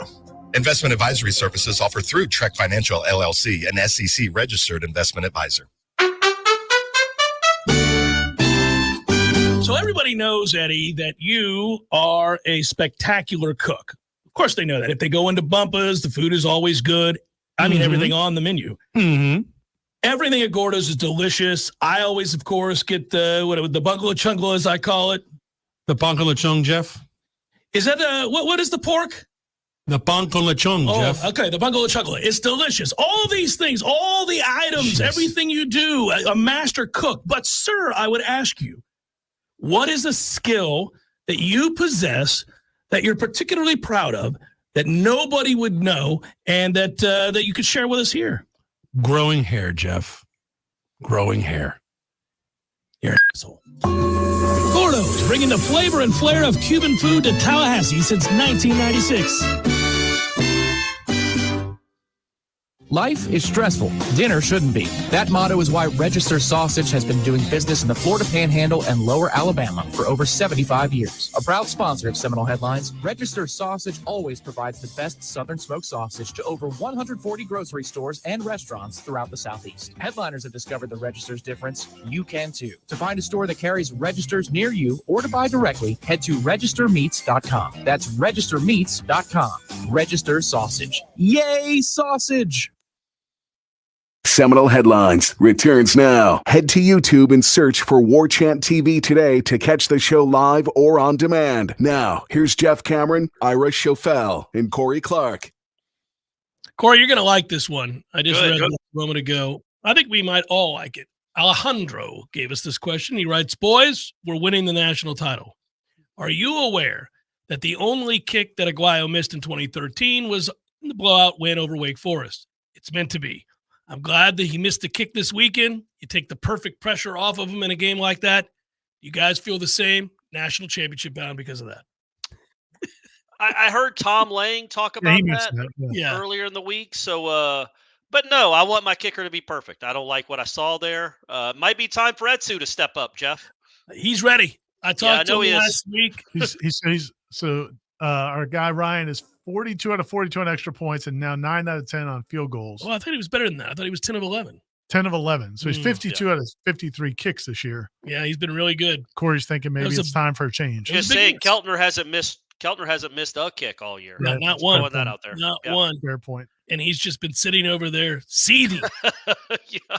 Investment advisory services offered through Trek Financial LLC, an SEC-registered investment advisor. So everybody knows, Eddie, that you are a spectacular cook. Of course they know that. If they go into Bumpa's, the food is always good. I mean, everything on the menu. Everything at Gordo's is delicious. I always, of course, get the bungalow chungla, as I call it. The bungalow chung, Jeff? Is that what is the pork? The bungalow chung, Jeff. Okay, the bungalow chungla. It's delicious. All these things, all the items, everything you do, a master cook. But, sir, I would ask you, what is a skill that you possess that you're particularly proud of that nobody would know and that you could share with us here? Growing hair, Jeff. Growing hair. You're an asshole. Gordo's, bringing the flavor and flair of Cuban food to Tallahassee since 1996. Life is stressful. Dinner shouldn't be. That motto is why Register Sausage has been doing business in the Florida Panhandle and Lower Alabama for over 75 years. A proud sponsor of Seminole Headlines, Register Sausage always provides the best Southern smoked sausage to over 140 grocery stores and restaurants throughout the Southeast. Headliners have discovered the Register's difference. You can too. To find a store that carries Registers near you or to buy directly, head to registermeats.com. That's registermeats.com. Register Sausage. Yay, sausage! Seminole Headlines returns now. Head to YouTube and search for Warchant TV today to catch the show live or on demand. Now, here's Jeff Cameron, Ira Schofel, and Corey Clark. Corey, you're going to like this one. I just read it a moment ago. I think we might all like it. Alejandro gave us this question. He writes, boys, we're winning the national title. Are you aware that the only kick that Aguayo missed in 2013 was in the blowout win over Wake Forest? It's meant to be. I'm glad that he missed the kick this weekend. You take the perfect pressure off of him in a game like that. You guys feel the same? National championship bound because of that. I heard Tom Lang talk about that earlier in the week. So, but no, I want my kicker to be perfect. I don't like what I saw there. Might be time for Etsu to step up, Jeff. He's ready. I talked to him last week. Our guy Ryan is 42 out of 42 on extra points and now 9 out of 10 on field goals. Well, I thought he was better than that. I thought he was 10 of 11. 10 of 11. So he's 52 out of 53 kicks this year. Yeah, he's been really good. Corey's thinking maybe it's time for a change. Just saying, Keltner hasn't missed a kick all year. Not one. Throwing that out there. Not one. Fair point. And he's just been sitting over there seething. Yeah,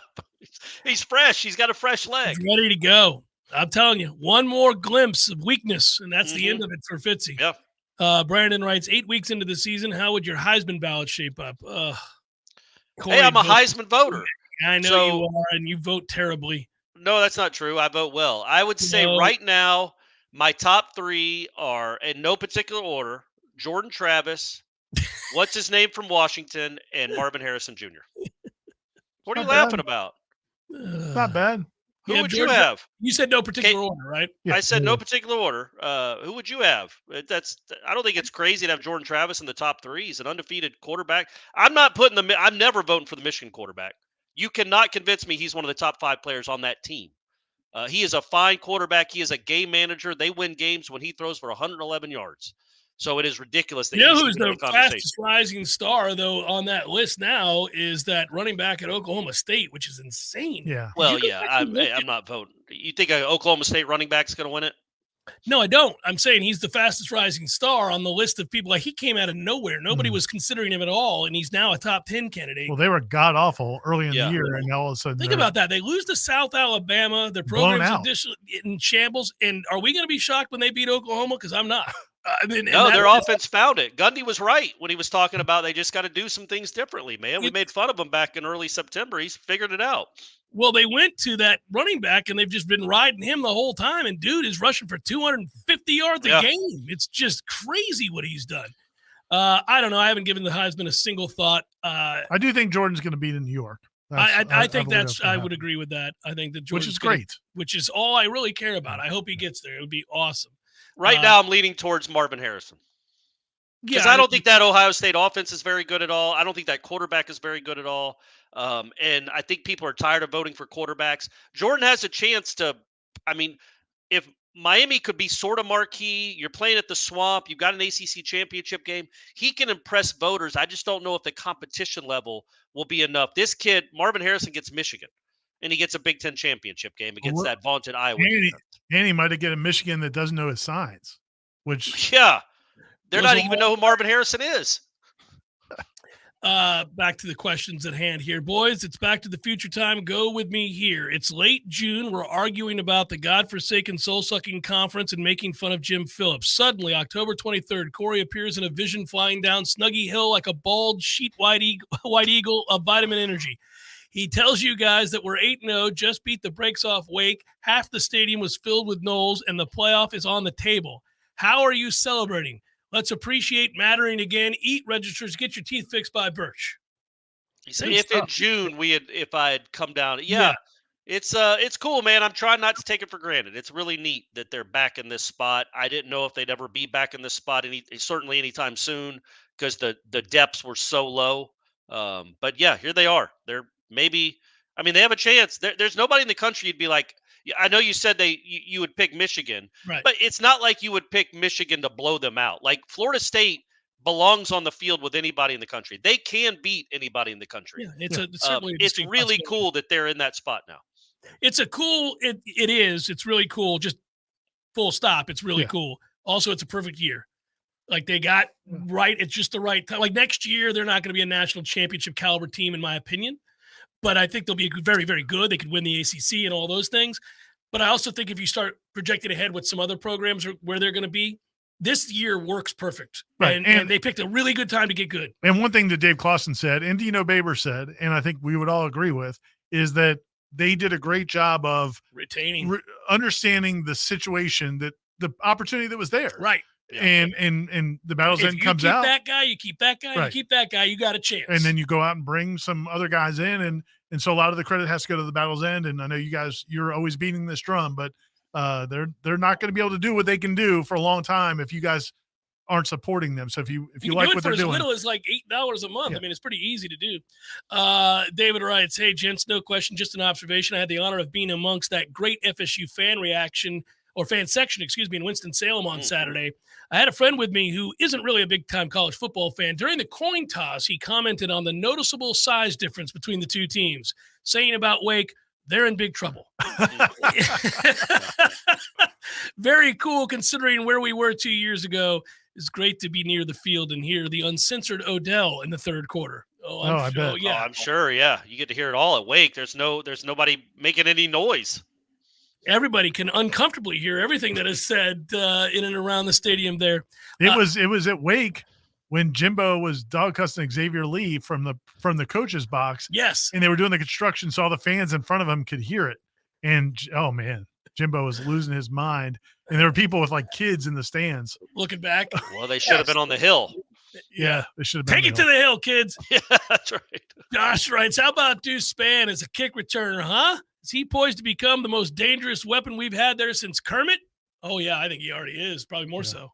he's fresh. He's got a fresh leg. He's ready to go. I'm telling you, one more glimpse of weakness, and that's the end of it for Fitzy. Yeah. Brandon writes, 8 weeks into the season, how would your Heisman ballot shape up? Hey, I'm a Heisman voter. I know you are, and you vote terribly. No, that's not true. I vote well. I would say right now, my top 3 are, in no particular order, Jordan Travis, what's his name from Washington, and Marvin Harrison Jr. What are you laughing about? Not bad. Who would you have? You said no particular order, right? I said no particular order. Who would you have? I don't think it's crazy to have Jordan Travis in the top 3. He's an undefeated quarterback. I'm never voting for the Michigan quarterback. You cannot convince me he's one of the top 5 players on that team. He is a fine quarterback. He is a game manager. They win games when he throws for 111 yards. So it is ridiculous that who's the fastest rising star, though, on that list now is that running back at Oklahoma State, which is insane. Yeah. Well, yeah, I'm not voting. You think an Oklahoma State running back is going to win it? No, I don't. I'm saying he's the fastest rising star on the list of people. Like, he came out of nowhere. Nobody was considering him at all, and he's now a top 10 candidate. Well, they were god awful early in the year, and all of a sudden, think about that. They lose to South Alabama. Their program's in shambles. And are we going to be shocked when they beat Oklahoma? Because I'm not. No, their offense found it. Gundy was right when he was talking about they just got to do some things differently, man. We made fun of him back in early September. He's figured it out. Well, they went to that running back, and they've just been riding him the whole time. And dude is rushing for 250 yards a game. It's just crazy what he's done. I don't know. I haven't given the Heisman a single thought. I do think Jordan's going to beat in New York. I think I would agree with that. I think that Jordan's which is great. Which is all I really care about. I hope he gets there. It would be awesome. Right now, I'm leaning towards Marvin Harrison. Because I don't think that Ohio State offense is very good at all. I don't think that quarterback is very good at all. And I think people are tired of voting for quarterbacks. Jordan has a chance to, if Miami could be sort of marquee, you're playing at the Swamp, you've got an ACC championship game, he can impress voters. I just don't know if the competition level will be enough. This kid, Marvin Harrison, gets Michigan, and he gets a Big Ten championship game against that vaunted Iowa. And he might have get a Michigan that doesn't know his signs, which they're not even know who Marvin Harrison is. Back to the questions at hand here, boys. It's Back to the Future time. Go with me here. It's late June. We're arguing about the godforsaken soul-sucking conference and making fun of Jim Phillips. Suddenly, October 23rd, Corey appears in a vision flying down Snuggy Hill like a bald white eagle of vitamin energy. He tells you guys that we're 8-0, just beat the brakes off Wake. Half the stadium was filled with Noles, and the playoff is on the table. How are you celebrating? Let's appreciate mattering again. Eat registers. Get your teeth fixed by Birch. You say if in June if I had come down, it's cool, man. I'm trying not to take it for granted. It's really neat that they're back in this spot. I didn't know if they'd ever be back in this spot certainly anytime soon because the depths were so low. But yeah, here they are. They're they have a chance. There's nobody in the country you'd be like. I know you said you would pick Michigan, right? But it's not like you would pick Michigan to blow them out. Like Florida State belongs on the field with anybody in the country. They can beat anybody in the country. Yeah, it's really cool that they're in that spot now. It's it is. It's really cool. Just full stop. It's really cool. Also, it's a perfect year. Like they got right. It's just the right time. Like next year, they're not going to be a national championship caliber team, in my opinion. But I think they'll be very, very good. They could win the ACC and all those things. But I also think if you start projecting ahead with some other programs where they're going to be, this year works perfect. Right. And they picked a really good time to get good. And one thing that Dave Clausen said, and Dino Baber said, and I think we would all agree with, is that they did a great job of retaining, understanding the situation, that the opportunity that was there. Right. Yeah. And the Battle's End comes out. That guy, you keep that guy, you keep that guy, you got a chance. And then you go out and bring some other guys in, and so a lot of the credit has to go to the Battle's End. And I know you guys, you're always beating this drum, but they're not going to be able to do what they can do for a long time if you guys aren't supporting them. So if you like what they're doing, as little as like $8 a month. Yeah. I mean, it's pretty easy to do. David writes, "Hey gents, no question, just an observation. I had the honor of being amongst that great FSU fan section, in Winston-Salem on Saturday. I had a friend with me who isn't really a big-time college football fan. During the coin toss, he commented on the noticeable size difference between the two teams, saying about Wake, they're in big trouble." Very cool considering where we were 2 years ago. It's great to be near the field and hear the uncensored Odell in the third quarter. I bet. Yeah, I'm sure. Yeah, you get to hear it all at Wake. There's nobody making any noise. Everybody can uncomfortably hear everything that is said in and around the stadium there. It was at Wake when Jimbo was dog cussing Xavier Lee from the coach's box. Yes. And they were doing the construction, so all the fans in front of him could hear it. And oh man, Jimbo was losing his mind. And there were people with like kids in the stands. Looking back. Well, they should have been on the hill. Yeah, they should have been. Take it to the hill, kids. Yeah, that's right. Josh writes, "How about Deuce Spann as a kick returner, huh? Is he poised to become the most dangerous weapon we've had there since Kermit?" Oh, yeah, I think he already is, probably more so.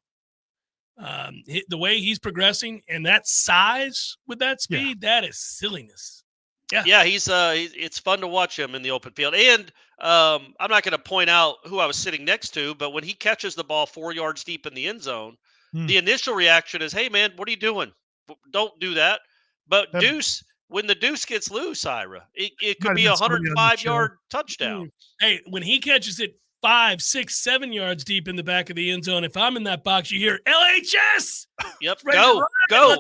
The way he's progressing and that size with that speed, that is silliness. Yeah, it's fun to watch him in the open field. And I'm not going to point out who I was sitting next to, but when he catches the ball 4 yards deep in the end zone, the initial reaction is, "Hey, man, what are you doing? Don't do that." But Deuce, when the Deuce gets loose, Ira, it could be a 105-yard touchdown. Hey, when he catches it 5, 6, 7 yards deep in the back of the end zone. If I'm in that box, you hear LHS. Yep, Ready go. to run.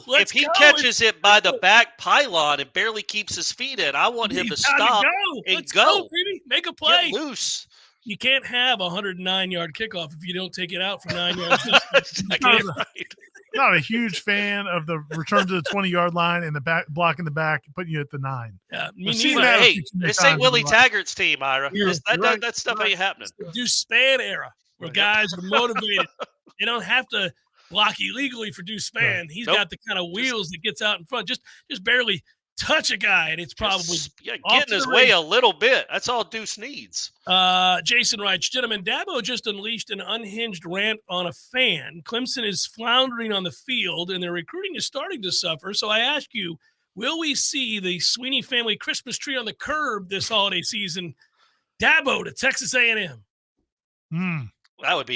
Let's If he go. catches it by the back pylon and barely keeps his feet in, I want him to He's gotta stop go. and Let's go. baby. Make a play. Get loose. You can't have a 109-yard kickoff if you don't take it out from 9 yards. Not a huge fan of the return to the 20-yard line and the back block in the back, putting you at the 9. Yeah, I've seen that a Hey, few this times ain't Willie in my- Taggart's team, Ira. You're right. That stuff ain't happening. Do span era where guys are motivated. They don't have to block illegally for do span. He's got the kind of wheels that gets out in front. Just barely touch a guy, and it's probably get off in to his the way races. a little bit. That's all Deuce needs. Jason writes, gentlemen, Dabo just unleashed an unhinged rant on a fan. Clemson is floundering on the field, and their recruiting is starting to suffer. So I ask you, will we see the Swinney family Christmas tree on the curb this holiday season? Dabo to Texas A&M. That would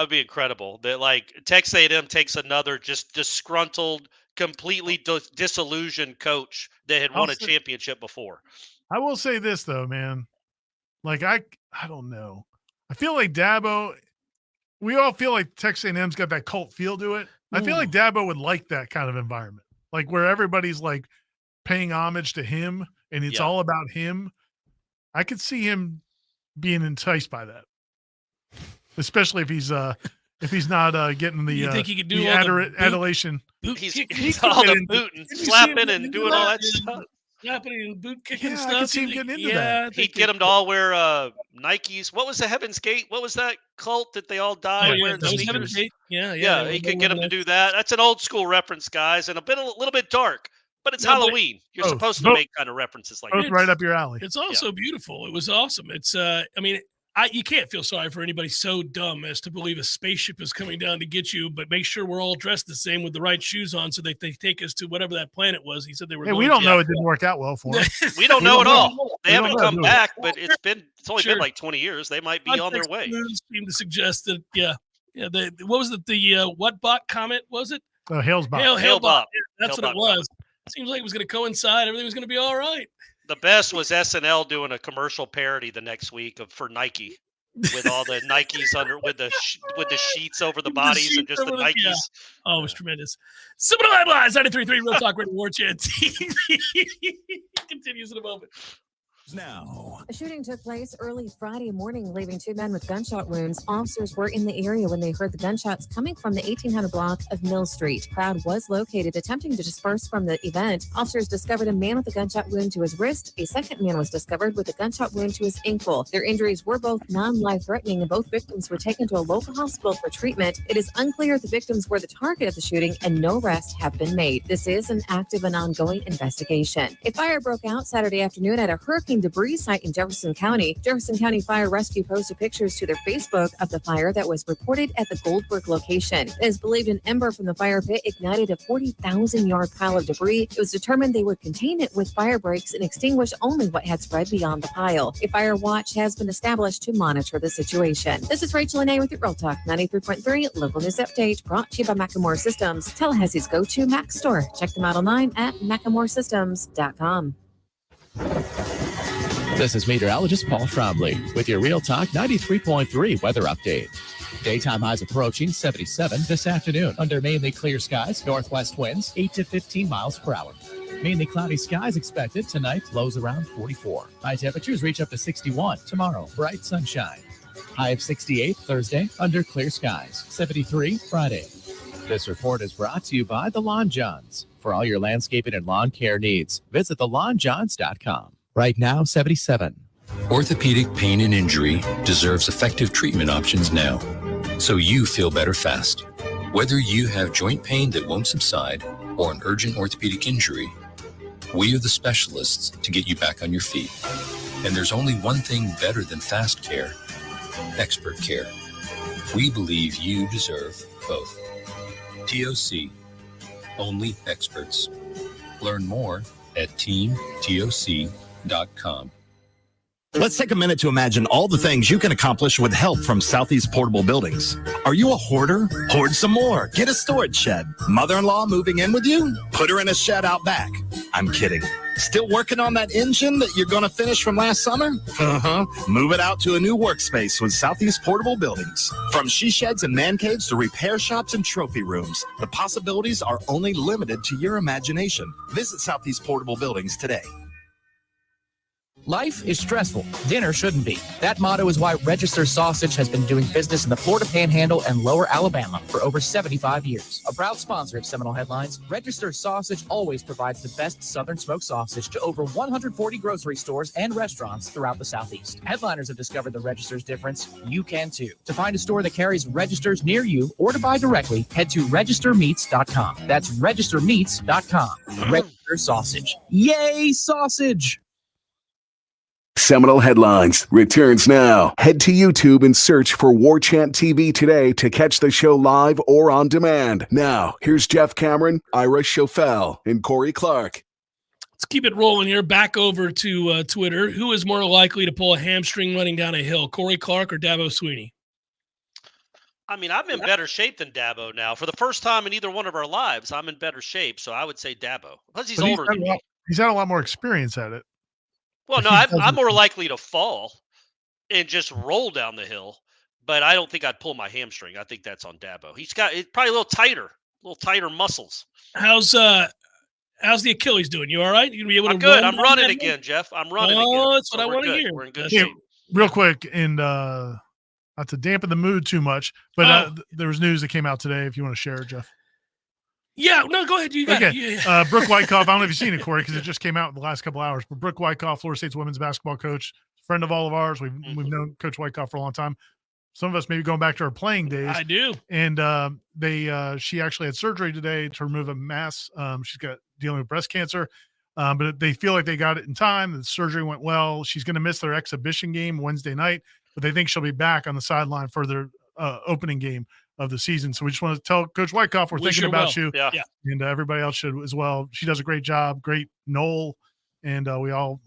be incredible. That like Texas A&M takes another just disgruntled, completely disillusioned coach that had won a championship before. I will say this though, man. Like I don't know. I feel like Dabo. We all feel like Texas A&M's got that cult feel to it. I feel like Dabo would like that kind of environment, like where everybody's like paying homage to him and it's all about him. I could see him being enticed by that, especially if he's not getting the You think he could do the all the adulation. He's all the booting, slapping, and doing all that stuff. Slapping and boot kicking Yeah, stuff. I could see him getting into that. He'd get them to all wear Nikes. What was the Heaven's Gate? What was that cult that they all died wearing that was sneakers? Heaven's Gate. Yeah. He could get them to do that. That's an old school reference, guys, and a little bit dark, but it's No, but- Halloween. You're supposed to make kind of references like Both that. right up your alley. It's also beautiful. It was awesome. It's you can't feel sorry for anybody so dumb as to believe a spaceship is coming down to get you, but make sure we're all dressed the same with the right shoes on so that they take us to whatever that planet was. He said they were. Hey, we don't know. It didn't work out well for him. We don't know at all. They We don't haven't know, come do we? back, but it's only Sure. been like 20 years. They might be on their way. News seem to suggest that. What was it? The what bot comment was it? Hale's bot. Hail bot. Bop. Yeah, that's Hail what it bot was. Seems like it was going to coincide. Everything was going to be all right. The best was SNL doing a commercial parody the next week for Nike with all the Nikes under with the sheets over the bodies and just the Nikes. Yeah. Oh, it was tremendous. Seminole Headlines, 93.3 Real Talk Radio Warchant TV. Continues in a moment. Now, A shooting took place early Friday morning, leaving 2 men with gunshot wounds. Officers were in the area when they heard the gunshots coming from the 1800 block of Mill Street. Crowd was located attempting to disperse from the event. Officers discovered a man with a gunshot wound to his wrist. A second man was discovered with a gunshot wound to his ankle. Their injuries were both non-life-threatening, and both victims were taken to a local hospital for treatment. It is unclear if the victims were the target of the shooting, and no arrests have been made. This is an active and ongoing investigation. A fire broke out Saturday afternoon at a hurricane debris site in Jefferson County. Jefferson County Fire Rescue posted pictures to their Facebook of the fire that was reported at the Goldberg location. It is believed an ember from the fire pit ignited a 40,000-yard pile of debris. It was determined they would contain it with fire breaks and extinguish only what had spread beyond the pile. A fire watch has been established to monitor the situation. This is Rachel Anay with your Real Talk 93.3 Local News Update, brought to you by Macklemore Systems, Tallahassee's go-to Mac store. Check them out online at MaclemoreSystems.com. This is meteorologist Paul Trombley with your Real Talk 93.3 weather update. Daytime highs approaching 77 this afternoon under mainly clear skies, northwest winds 8 to 15 miles per hour. Mainly cloudy skies expected tonight, lows around 44. High temperatures reach up to 61 tomorrow, bright sunshine. High of 68 Thursday under clear skies, 73 Friday. This report is brought to you by The Lawn Johns. For all your landscaping and lawn care needs, visit thelawnjohns.com. Right now, 77. Orthopedic pain and injury deserves effective treatment options now, so you feel better fast. Whether you have joint pain that won't subside or an urgent orthopedic injury, we are the specialists to get you back on your feet. And there's only one thing better than fast care: expert care. We believe you deserve both. TOC, only experts. Learn more at teamtoc.com. Let's take a minute to imagine all the things you can accomplish with help from Southeast Portable Buildings. Are you a hoarder? Hoard some more. Get a storage shed. Mother-in-law moving in with you? Put her in a shed out back. I'm kidding. Still working on that engine that you're going to finish from last summer? Uh-huh. Move it out to a new workspace with Southeast Portable Buildings. From she sheds and man caves to repair shops and trophy rooms, the possibilities are only limited to your imagination. Visit Southeast Portable Buildings today. Life is stressful. Dinner shouldn't be. That motto is why Register Sausage has been doing business in the Florida Panhandle and Lower Alabama for over 75 years. A proud sponsor of Seminole Headlines, Register Sausage always provides the best Southern smoked sausage to over 140 grocery stores and restaurants throughout the Southeast. Headliners have discovered the Register's difference. You can too. To find a store that carries Registers near you or to buy directly, head to registermeats.com. That's registermeats.com. Register Sausage. Yay, sausage! Seminole Headlines returns now. Head to YouTube and search for Warchant TV today to catch the show live or on demand. Now, here's Jeff Cameron, Ira Schofel, and Corey Clark. Let's keep it rolling here. Back over to Twitter. Who is more likely to pull a hamstring running down a hill, Corey Clark or Dabo Swinney? I mean, I'm in better shape than Dabo now. For the first time in either one of our lives, I'm in better shape, so I would say Dabo. Plus, he's older than me. He's had a lot more experience at it. Well, no, I'm more likely to fall and just roll down the hill, but I don't think I'd pull my hamstring. I think that's on Dabo. It's probably a little tighter muscles. How's the Achilles doing? You all right? You gonna be able to? I'm good. run I'm running again, Jeff. I'm running again. Oh, that's what So I we're want to good. hear. We're in good Yeah, shape. real quick, and not to dampen the mood too much, but there was news that came out today. If you want to share it, Jeff. Yeah, no, go ahead. You got it. Yeah. Brooke Wyckoff, I don't know if you've seen it, Corey, because it just came out in the last couple hours. But Brooke Wyckoff, Florida State's women's basketball coach, friend of all of ours. We've known Coach Wyckoff for a long time. Some of us maybe going back to her playing days. I do. And she actually had surgery today to remove a mass. She's dealing with breast cancer, but they feel like they got it in time. The surgery went well. She's going to miss their exhibition game Wednesday night, but they think she'll be back on the sideline for their opening game of the season. So we just want to tell Coach Wyckoff we're thinking about you. Yeah. And everybody else should as well. She does a great job, great Nole, and we all,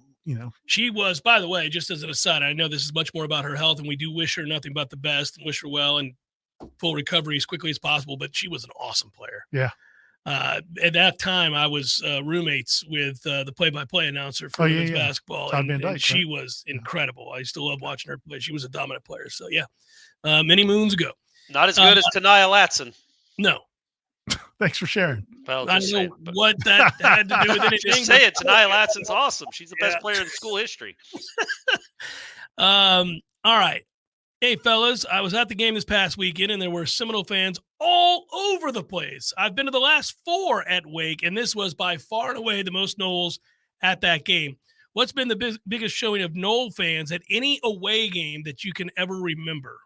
She was, by the way, just as an aside, I know this is much more about her health, and we do wish her nothing but the best and wish her well and full recovery as quickly as possible, but she was an awesome player. Yeah. At that time, I was roommates with the play-by-play announcer for women's basketball, and she was incredible. I used to love watching her play. She was a dominant player. So, yeah, many moons ago. Not as good as Tanaya Latson. No. Thanks for sharing. Well, I don't know what that had to do with anything. Just say it. Tanaya Latson's awesome. She's the best player in school history. All right. Hey, fellas, I was at the game this past weekend, and there were Seminole fans all over the place. I've been to the last 4 at Wake, and this was by far and away the most Noles at that game. What's been the biggest showing of Nole fans at any away game that you can ever remember?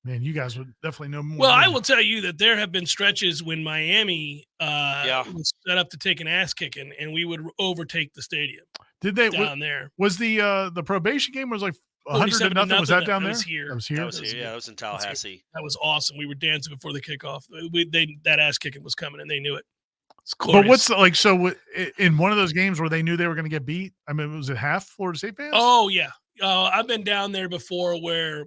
Man, you guys would definitely know more. Well, I will tell you that there have been stretches when Miami was set up to take an ass kicking, and we would overtake the stadium. Did they down there? Was the probation game was like 100 to nothing? Was that down there? That was here. That was here. That was here. Yeah, that was in Tallahassee. That was awesome. We were dancing before the kickoff. That ass kicking was coming, and they knew it. But what's so in one of those games where they knew they were going to get beat? I mean, was it half Florida State fans? Oh yeah, I've been down there before where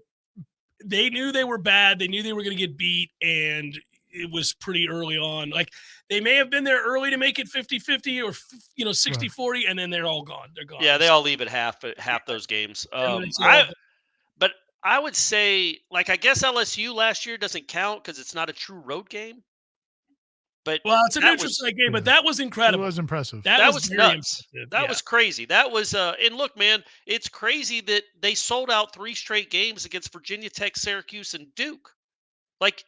they knew they were bad. They knew they were going to get beat, and it was pretty early on. Like, they may have been there early to make it 50-50 or 60-40, and then they're all gone. They're gone. Yeah, they all leave at half those games. But I would say, like, I guess LSU last year doesn't count because it's not a true road game. But it's a neutral site game, but that was incredible. It was impressive. That was nuts. That was crazy. That was and look, man, it's crazy that they sold out 3 straight games against Virginia Tech, Syracuse, and Duke. Like,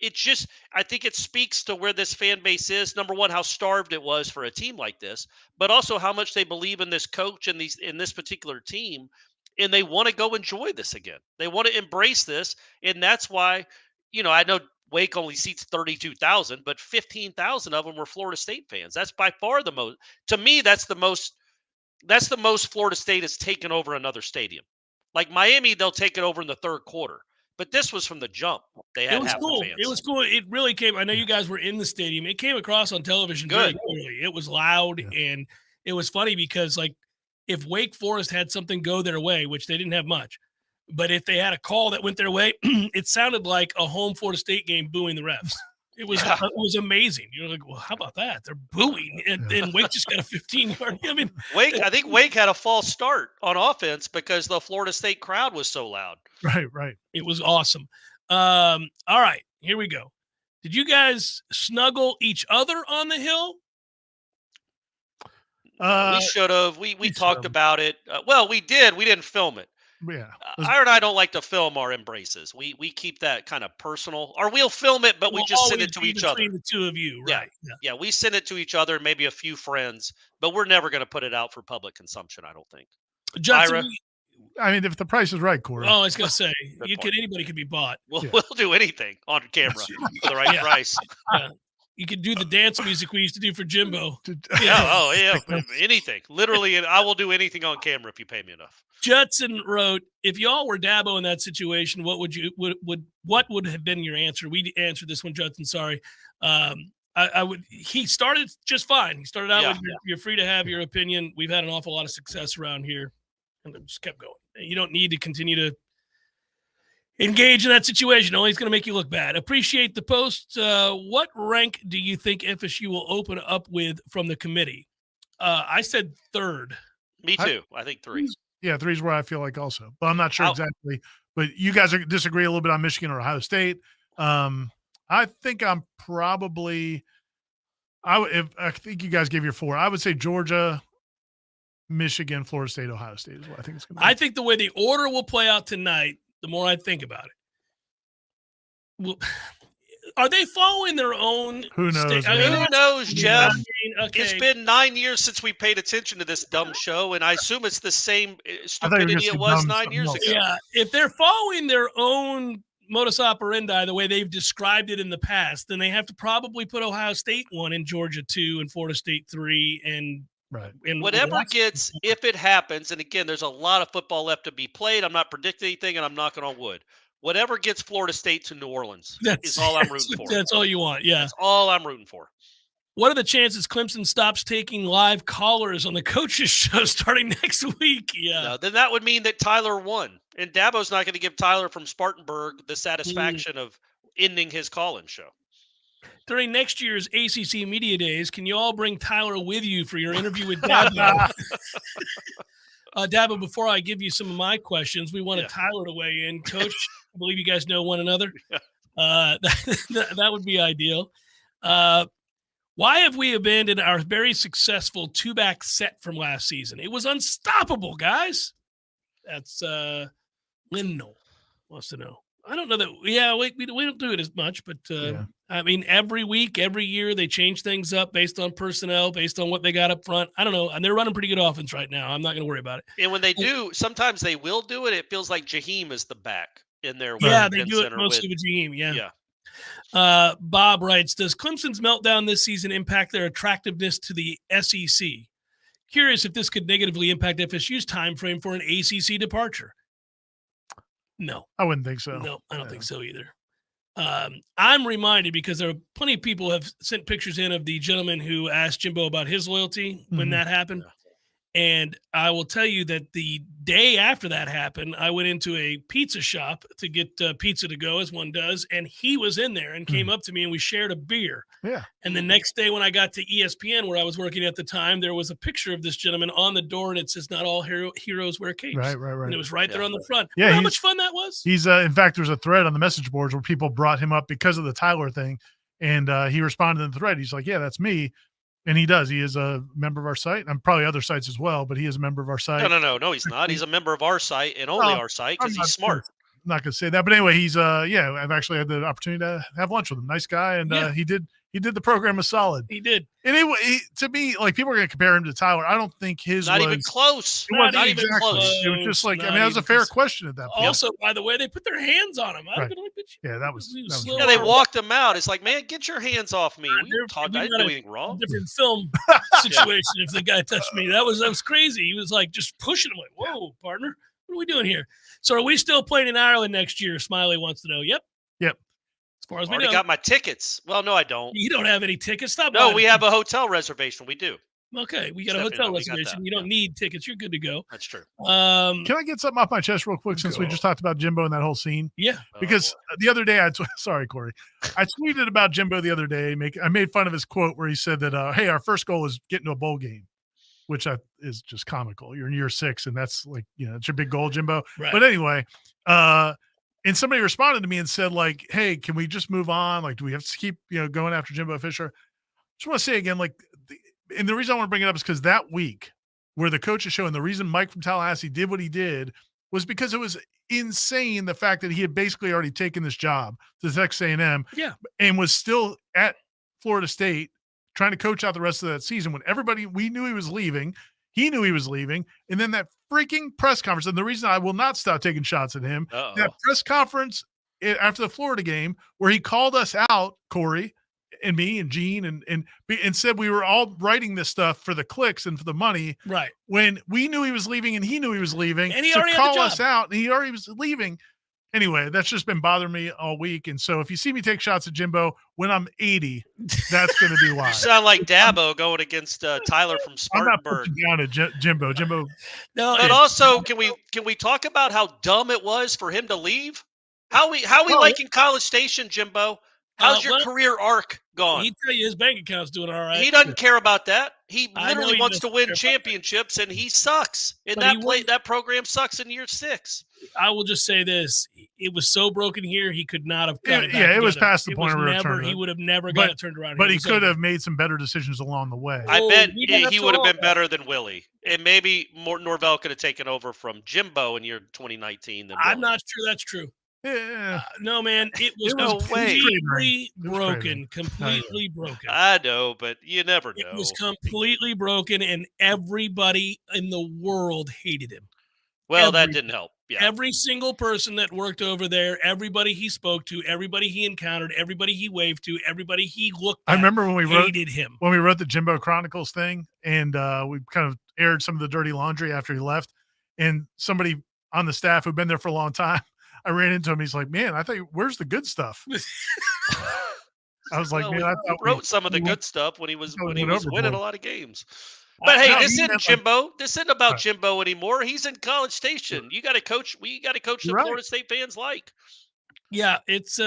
I think it speaks to where this fan base is. Number one, how starved it was for a team like this, but also how much they believe in this coach and in this particular team, and they want to go enjoy this again. They want to embrace this, and that's why, I know Wake only seats 32,000, but 15,000 of them were Florida State fans. That's by far the most. To me, that's the most Florida State has taken over another stadium. Like Miami, they'll take it over in the third quarter. But this was from the jump. They had half the fans. It was cool. It really came. I know you guys were in the stadium. It came across on television very clearly. It was loud, and it was funny because, like, if Wake Forest had something go their way, which they didn't have much, but if they had a call that went their way, it sounded like a home Florida State game booing the refs. It was amazing. You're like, well, how about that? They're booing, and Wake just got a 15-yard. I mean, I think Wake had a false start on offense because the Florida State crowd was so loud. Right. It was awesome. All right, here we go. Did you guys snuggle each other on the hill? We should have. We talked about it. Well, we did. We didn't film it. Yeah. Ira and I don't like to film our embraces. We keep that kind of personal. Or we'll film it, but we just send it to each other. Between the two of you, right? Yeah, we send it to each other and maybe a few friends, but we're never going to put it out for public consumption, I don't think. Judson, Ira? I mean, if the price is right, Corey. Oh, I was going to say, anybody could be bought. We'll do anything on camera for the right price. Yeah. You could do the dance music we used to do for Jimbo. Yeah, anything. Literally, and I will do anything on camera if you pay me enough. Judson wrote, if y'all were Dabo in that situation, what would have been your answer? We answered this one, Judson, sorry. I would. He started just fine. He started out with you're free to have your opinion. We've had an awful lot of success around here. And it just kept going. You don't need to continue to engage in that situation. Only it's going to make you look bad. Appreciate the post. What rank do you think FSU will open up with from the committee? I said third. Me too. I think 3. Yeah, 3 is where I feel like also. But I'm not sure exactly. But you guys disagree a little bit on Michigan or Ohio State. I think I'm probably I think you guys gave your 4. I would say Georgia, Michigan, Florida State, Ohio State is what I think it's going to be. I think the way the order will play out tonight, the more I think about it. Well, are they following their own? Who knows? Who knows, Jeff? Okay. It's been 9 years since we paid attention to this dumb show, and I assume it's the same stupidity it was 9 years ago. Yeah, if they're following their own modus operandi the way they've described it in the past, then they have to probably put Ohio State 1 and Georgia 2 and Florida State 3 and right. And whatever gets, if it happens, and again, there's a lot of football left to be played. I'm not predicting anything, and I'm knocking on wood. Whatever gets Florida State to New Orleans is all I'm rooting for. That's all you want, yeah. That's all I'm rooting for. What are the chances Clemson stops taking live callers on the coaches show starting next week? Yeah. No, then that would mean that Tyler won, and Dabo's not going to give Tyler from Spartanburg the satisfaction of ending his call-in show. During next year's ACC Media Days, can you all bring Tyler with you for your interview with Dabo? Dabo, before I give you some of my questions, we wanted Tyler to weigh in. Coach, I believe you guys know one another. That would be ideal. Why have we abandoned our very successful 2-back set from last season? It was unstoppable, guys. That's Lindell wants to know. I don't know that. Yeah, we don't do it as much, but I mean, every week, every year, they change things up based on personnel, based on what they got up front. I don't know, and they're running pretty good offense right now. I'm not going to worry about it. And when they do, sometimes they will do it. It feels like Jaheim is the back in their yeah. They do it mostly with Jaheim. Yeah. Bob writes, does Clemson's meltdown this season impact their attractiveness to the SEC? Curious if this could negatively impact FSU's time frame for an ACC departure. No, I wouldn't think so. No, I don't think so either. I'm reminded because there are plenty of people who have sent pictures in of the gentleman who asked Jimbo about his loyalty when that happened. And I will tell you that the day after that happened, I went into a pizza shop to get pizza to go, as one does, and he was in there and came up to me and we shared a beer. Yeah. And the next day when I got to ESPN, where I was working at the time, there was a picture of this gentleman on the door, and it says, "Not all heroes wear capes." Right. And it was right there on the front. Yeah, Remember how much fun that was? He's in fact, there's a thread on the message boards where people brought him up because of the Tyler thing, and he responded in the thread. He's like, "Yeah, that's me." And he does. He is a member of our site, and probably other sites as well, but he is a member of our site. No, he's not. He's a member of our site and only our site because he's smart. I'm not going to say that, but anyway, he's I've actually had the opportunity to have lunch with him. Nice guy, and he did the program a solid. He did. Anyway, to me, like, people are going to compare him to Tyler. I don't think his not was even close. Not even close. It was just like, I mean, that was a fair question at that point. Also, by the way, they put their hands on him. Yeah, that was yeah, they walked him out. It's like, man, get your hands off me. I didn't do anything wrong. Different film situation if the guy touched me. That was crazy. He was like just pushing him. Like, whoa, partner, what are we doing here? So are we still playing in Ireland next year? Smiley wants to know. Yep. As far as we know. Got my tickets. Well, no, I don't. You don't have any tickets. Stop. No, we have a hotel reservation. We do. Okay, we got a Stephanie, hotel we got reservation. that, You don't need tickets. You're good to go. That's true. Can I get something off my chest real quick since we just talked about Jimbo and that whole scene? Yeah. Because the other day, sorry, Corey. I tweeted about Jimbo the other day. I made fun of his quote where he said that, hey, our first goal is getting to a bowl game, which is just comical. You're in year 6, and that's like, it's your big goal, Jimbo. Right. But anyway, and somebody responded to me and said, like, hey, can we just move on? Like, do we have to keep, going after Jimbo Fisher? Just want to say again, like, and the reason I want to bring it up is because that week where the coaches show, and the reason Mike from Tallahassee did what he did was because it was insane the fact that he had basically already taken this job to Texas A&M, and was still at Florida State trying to coach out the rest of that season when we knew he was leaving. He knew he was leaving. And then that freaking press conference, and the reason I will not stop taking shots at him, that press conference after the Florida game where he called us out, Corey, and me and Gene, and said we were all writing this stuff for the clicks and for the money. Right. When we knew he was leaving and he knew he was leaving, and he to already call had the job. us out, and he already was leaving. Anyway, that's just been bothering me all week. And so if you see me take shots at Jimbo when I'm 80, that's going to be why. You sound like Dabo going against Tyler from Spartanburg. I'm not putting down at Jimbo. No, but also, can we talk about how dumb it was for him to leave? How we like in College Station, Jimbo? How's your career arc gone? He'd tell you his bank account's doing all right. He doesn't care about that. He literally wants to win championships, and he sucks. And that program sucks in year 6. I will just say this: it was so broken here, he could not have got it back it was together. past the point where he would have never got it turned around. But he could have made some better decisions along the way. I bet he would have been better than Willie, and maybe Norvell could have taken over from Jimbo in year 2019. Than I'm Willie. not sure that's true. Yeah. No, man, it was completely broken. Completely broken. I know, but you never know. It was completely broken, and everybody in the world hated him. Well, that didn't help. Yeah. Every single person that worked over there, everybody he spoke to, everybody he encountered, everybody he waved to, everybody he looked at, I remember when we hated him. When we wrote the Jimbo Chronicles thing, and we kind of aired some of the dirty laundry after he left, and somebody on the staff who'd been there for a long time, I ran into him. He's like, man, I thought, where's the good stuff? I was like, man, I thought wrote some of the good stuff when he was winning a lot of games. But hey, this isn't Jimbo. This isn't about Jimbo anymore. He's in College Station. You got to coach. We got to coach the Florida State fans like. Yeah, it's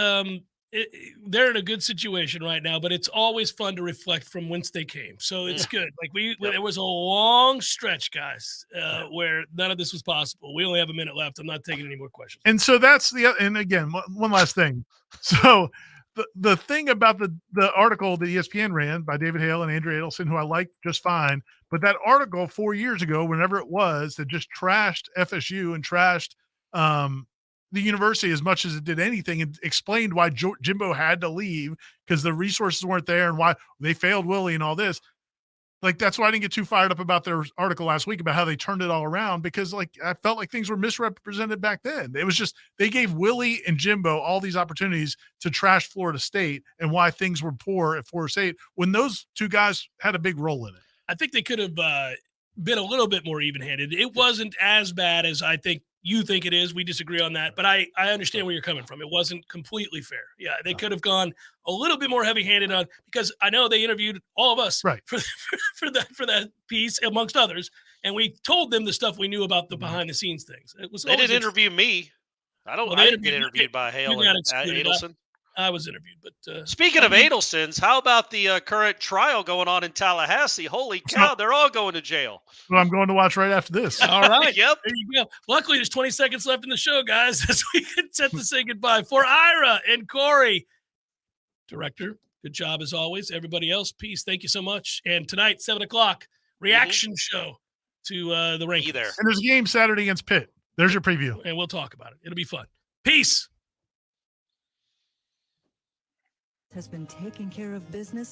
they're in a good situation right now, but it's always fun to reflect from whence they came. So it's good. Like there was a long stretch, guys, where none of this was possible. We only have a minute left. I'm not taking any more questions. And so that's and again, one last thing. So the thing about the article that ESPN ran by David Hale and Andrew Adelson, who I like just fine, but that article 4 years ago, whenever it was, that just trashed FSU and trashed the university as much as it did anything, and explained why Jimbo had to leave because the resources weren't there and why they failed Willie and all this. Like, that's why I didn't get too fired up about their article last week about how they turned it all around, because like I felt like things were misrepresented back then. It was just, they gave Willie and Jimbo all these opportunities to trash Florida State and why things were poor at Florida State when those two guys had a big role in it. I think they could have been a little bit more even-handed. It wasn't as bad as I think you think it is. We disagree on that, but I understand where you're coming from. It wasn't completely fair. Yeah, they could have gone a little bit more heavy-handed on, because I know they interviewed all of us for that piece, amongst others, and we told them the stuff we knew about the behind-the-scenes things. It was they didn't interview me. I didn't get interviewed by Hale and Adelson. I was interviewed, but speaking of Adelsons, how about the current trial going on in Tallahassee? Holy cow, they're all going to jail. Well, I'm going to watch right after this. All right. Yep. There you go. Luckily, there's 20 seconds left in the show, guys, as we get set to say goodbye. For Ira and Corey, director, good job as always. Everybody else, peace. Thank you so much. And tonight, 7 o'clock, reaction show to the rankings. There. And there's a game Saturday against Pitt. There's your preview. And we'll talk about it. It'll be fun. Peace. Has been taking care of business.